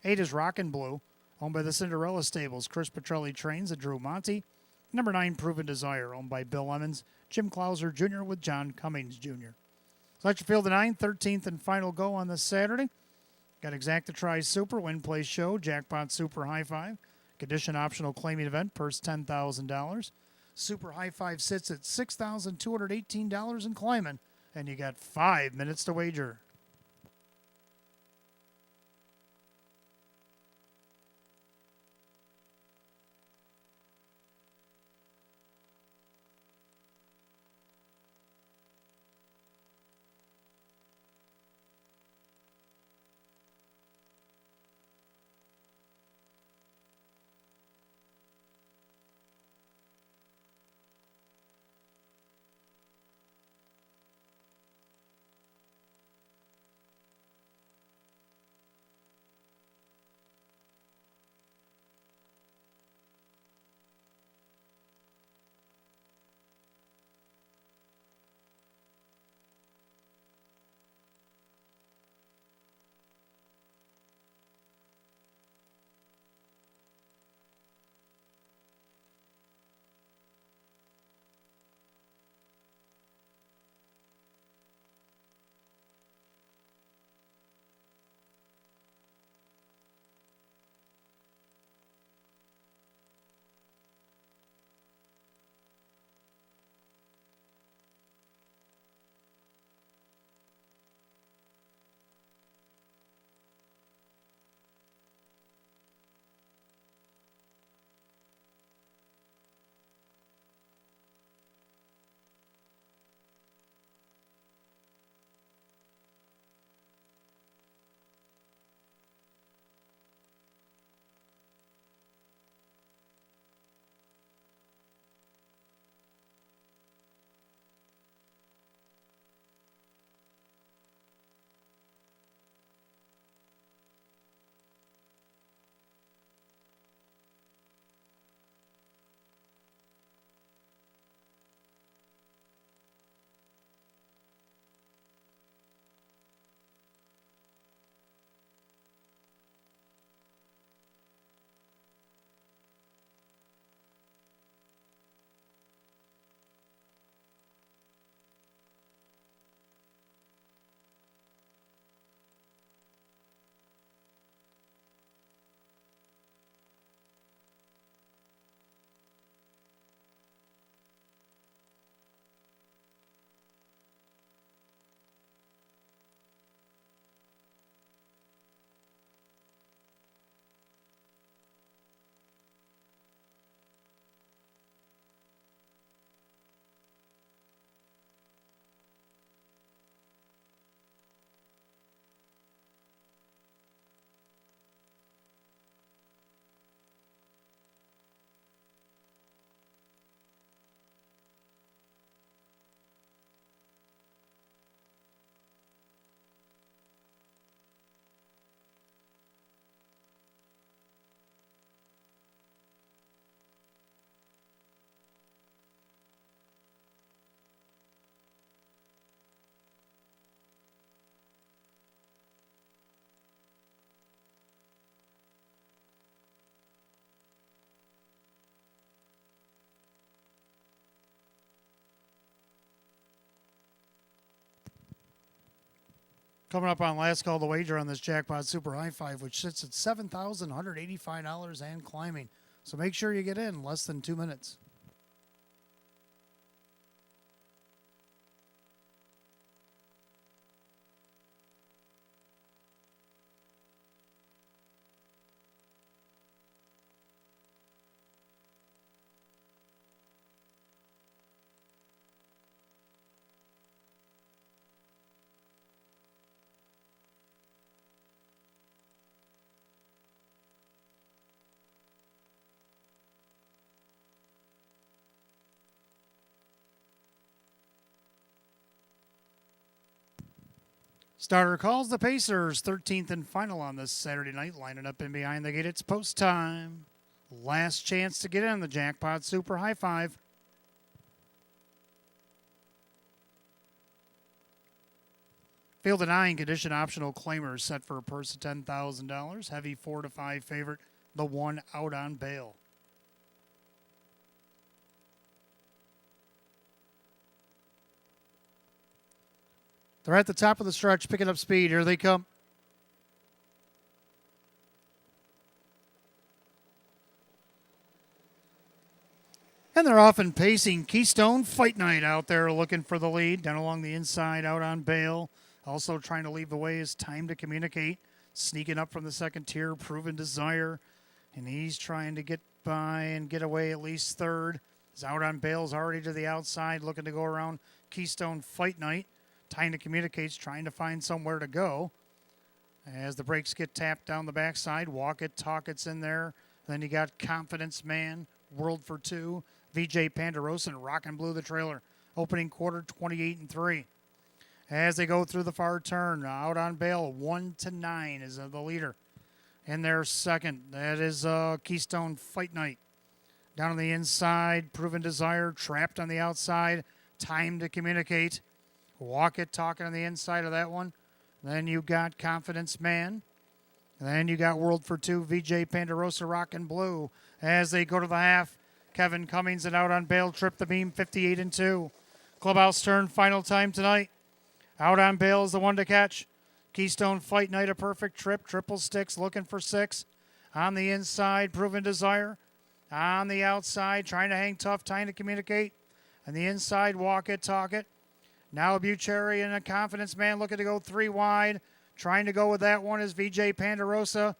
8 is Rockin' Blue, owned by the Cinderella Stables, Chris Petrelli Trains at Drew Monty. Number 9, Proven Desire, owned by Bill Emmons, Jim Clauser Jr. with John Cummings Jr. So that's your field of 9, 13th and final go on this Saturday. Got Exacta Try Super, Win Play Show, Jackpot Super High Five, Condition Optional Claiming Event, purse $10,000. Super High Five sits at $6,218 and climbing, and you got 5 minutes to wager. Coming up on last call to wager on this Jackpot Super High Five, which sits at $7,185 and climbing. So make sure you get in less than 2 minutes. Starter calls the Pacers, 13th and final on this Saturday night, lining up in behind the gate. It's post time. Last chance to get in the jackpot super high five. Field of 9 condition optional claimers set for a purse of $10,000. Heavy 4 to 5 favorite, the one out on bail. They're at the top of the stretch, picking up speed. Here they come. And they're off and pacing. Keystone Fight Night out there looking for the lead. Down along the inside, out on bail. Also trying to lead the way is Time to Communicate. Sneaking up from the second tier, Proven Desire. And he's trying to get by and get away at least third. He's out on bail's already to the outside, looking to go around Keystone Fight Night. Time to Communicate's trying to find somewhere to go. As the brakes get tapped down the backside, Walk It, Talk It's in there. Then you got Confidence Man, World for Two, VJ Panderosa, and Rockin' Blue the trailer. Opening quarter 28-3. As they go through the far turn, out on bail, 1-9 is the leader. In their second, that is Keystone Fight Night. Down on the inside, Proven Desire, trapped on the outside, Time to Communicate. Walk It, Talking on the inside of that one. Then you got Confidence Man. And then you got World for Two, VJ Panderosa, Rockin' Blue. As they go to the half, Kevin Cummings and out on bail, trip the beam, 58-2. Clubhouse turn, final time tonight. Out on bail is the one to catch. Keystone Fight Night, a perfect trip. Triple sticks, looking for 6. On the inside, Proven Desire. On the outside, trying to hang tough, Time to Communicate. On the inside, Walk It, Talk It. Now Bucherry and a Confidence Man looking to go 3 wide. Trying to go with that one is VJ Panderosa.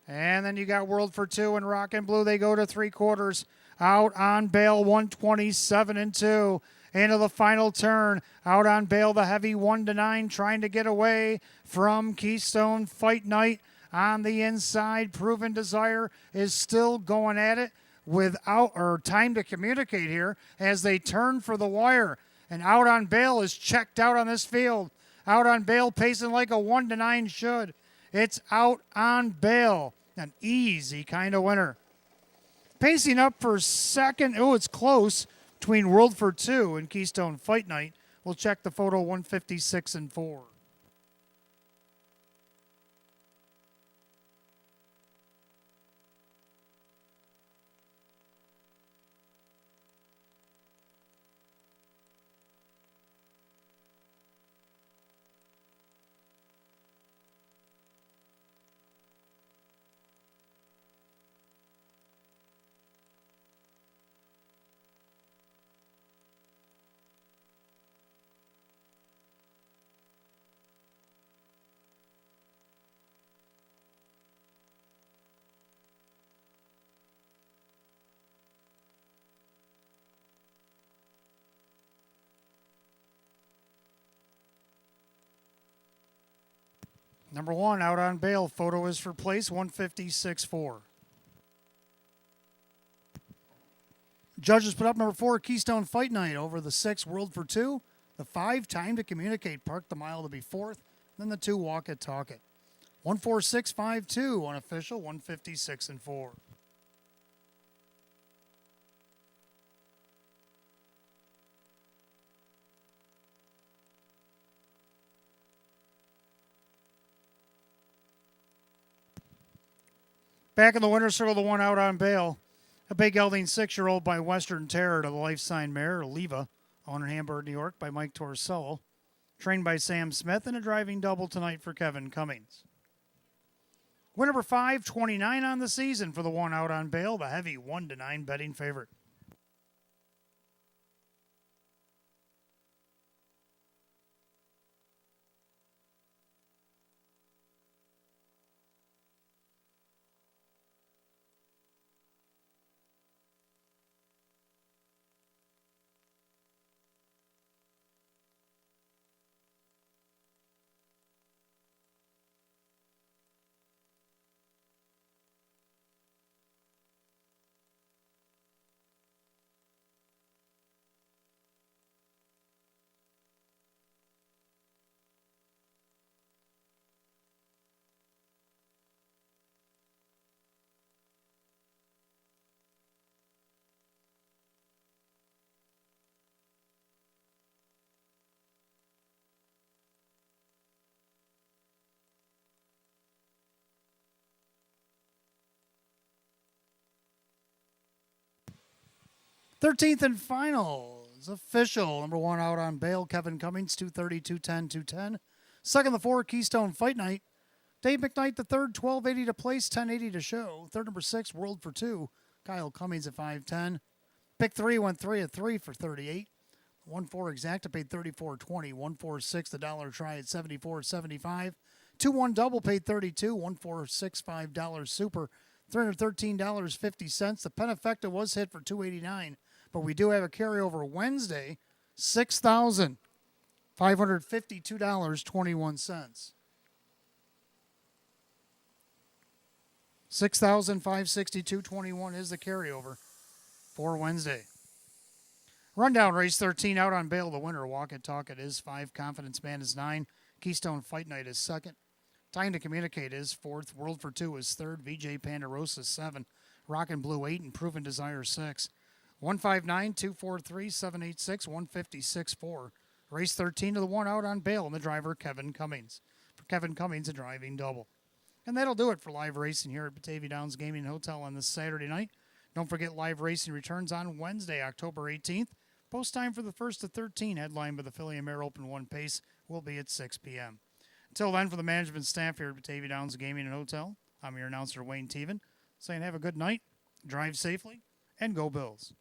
And then you got World for Two and Rockin' Blue. They go to 3/4. Out on bail, 127-2. Into the final turn. Out on bail, the heavy 1-9, trying to get away from Keystone Fight Night. On the inside, Proven Desire is still going at it without or Time to Communicate here as they turn for the wire. And out on bail is checked out on this field. Out on bail, pacing like a 1-9 should. It's out on bail. An easy kind of winner. Pacing up for second. Oh, it's close between World for Two and Keystone Fight Night. We'll check the photo, 156-4. Number 1, out on bail. Photo is for place, 156-4. Judges put up number 4, Keystone Fight Night, over the 6, World for Two. The 5, Time to Communicate, parked the mile to be 4th. Then the 2, Walk It, Talk It. 146.52 unofficial, 156-4. Back in the winner's circle, the 1 out on bail. A big gelding 6-year-old by Western Terror to the life sign mare, Leva, owner Hamburg, New York, by Mike Torsello. Trained by Sam Smith, and a driving double tonight for Kevin Cummings. Win number 5, 29 on the season for the 1 out on bail, the heavy 1-9 betting favorite. 13th and final is official. Number 1 out on bail, Kevin Cummings, 230, 210, 210. Second, the 4, Keystone Fight Night. Dave McKnight, the third, 1280 to place, 1080 to show. Third, number 6, World for 2. Kyle Cummings at 510. Pick 3 went 3 at 3 for 38. 1-4 exacta paid 34.20. 1-4-6 the dollar try at 74.75. 2-1 double paid 32. 1-4-6 $5 super $313.50. The Penafecta was hit for 289, but we do have a carryover Wednesday, $6,552.21. $6,562.21 is the carryover for Wednesday. Rundown race 13 out on bail. The winner, Walk It, Talk It, is 5. Confidence Man is 9. Keystone Fight Night is 2nd. Time to Communicate is 4th. World for 2 is 3rd. VJ Panderosa is 7. Rockin' Blue 8 and Proven Desire 6. 159-243-786, 156-4. Race 13 to the 1 out on bail, and the driver, Kevin Cummings. For Kevin Cummings, a driving double. And that'll do it for live racing here at Batavia Downs Gaming Hotel on this Saturday night. Don't forget live racing returns on Wednesday, October 18th. Post time for the 1st to 13, headlined by the Philly and Mare Open 1 pace, will be at 6 p.m. Until then, for the management staff here at Batavia Downs Gaming and Hotel, I'm your announcer, Wayne Teven, saying have a good night, drive safely, and go Bills.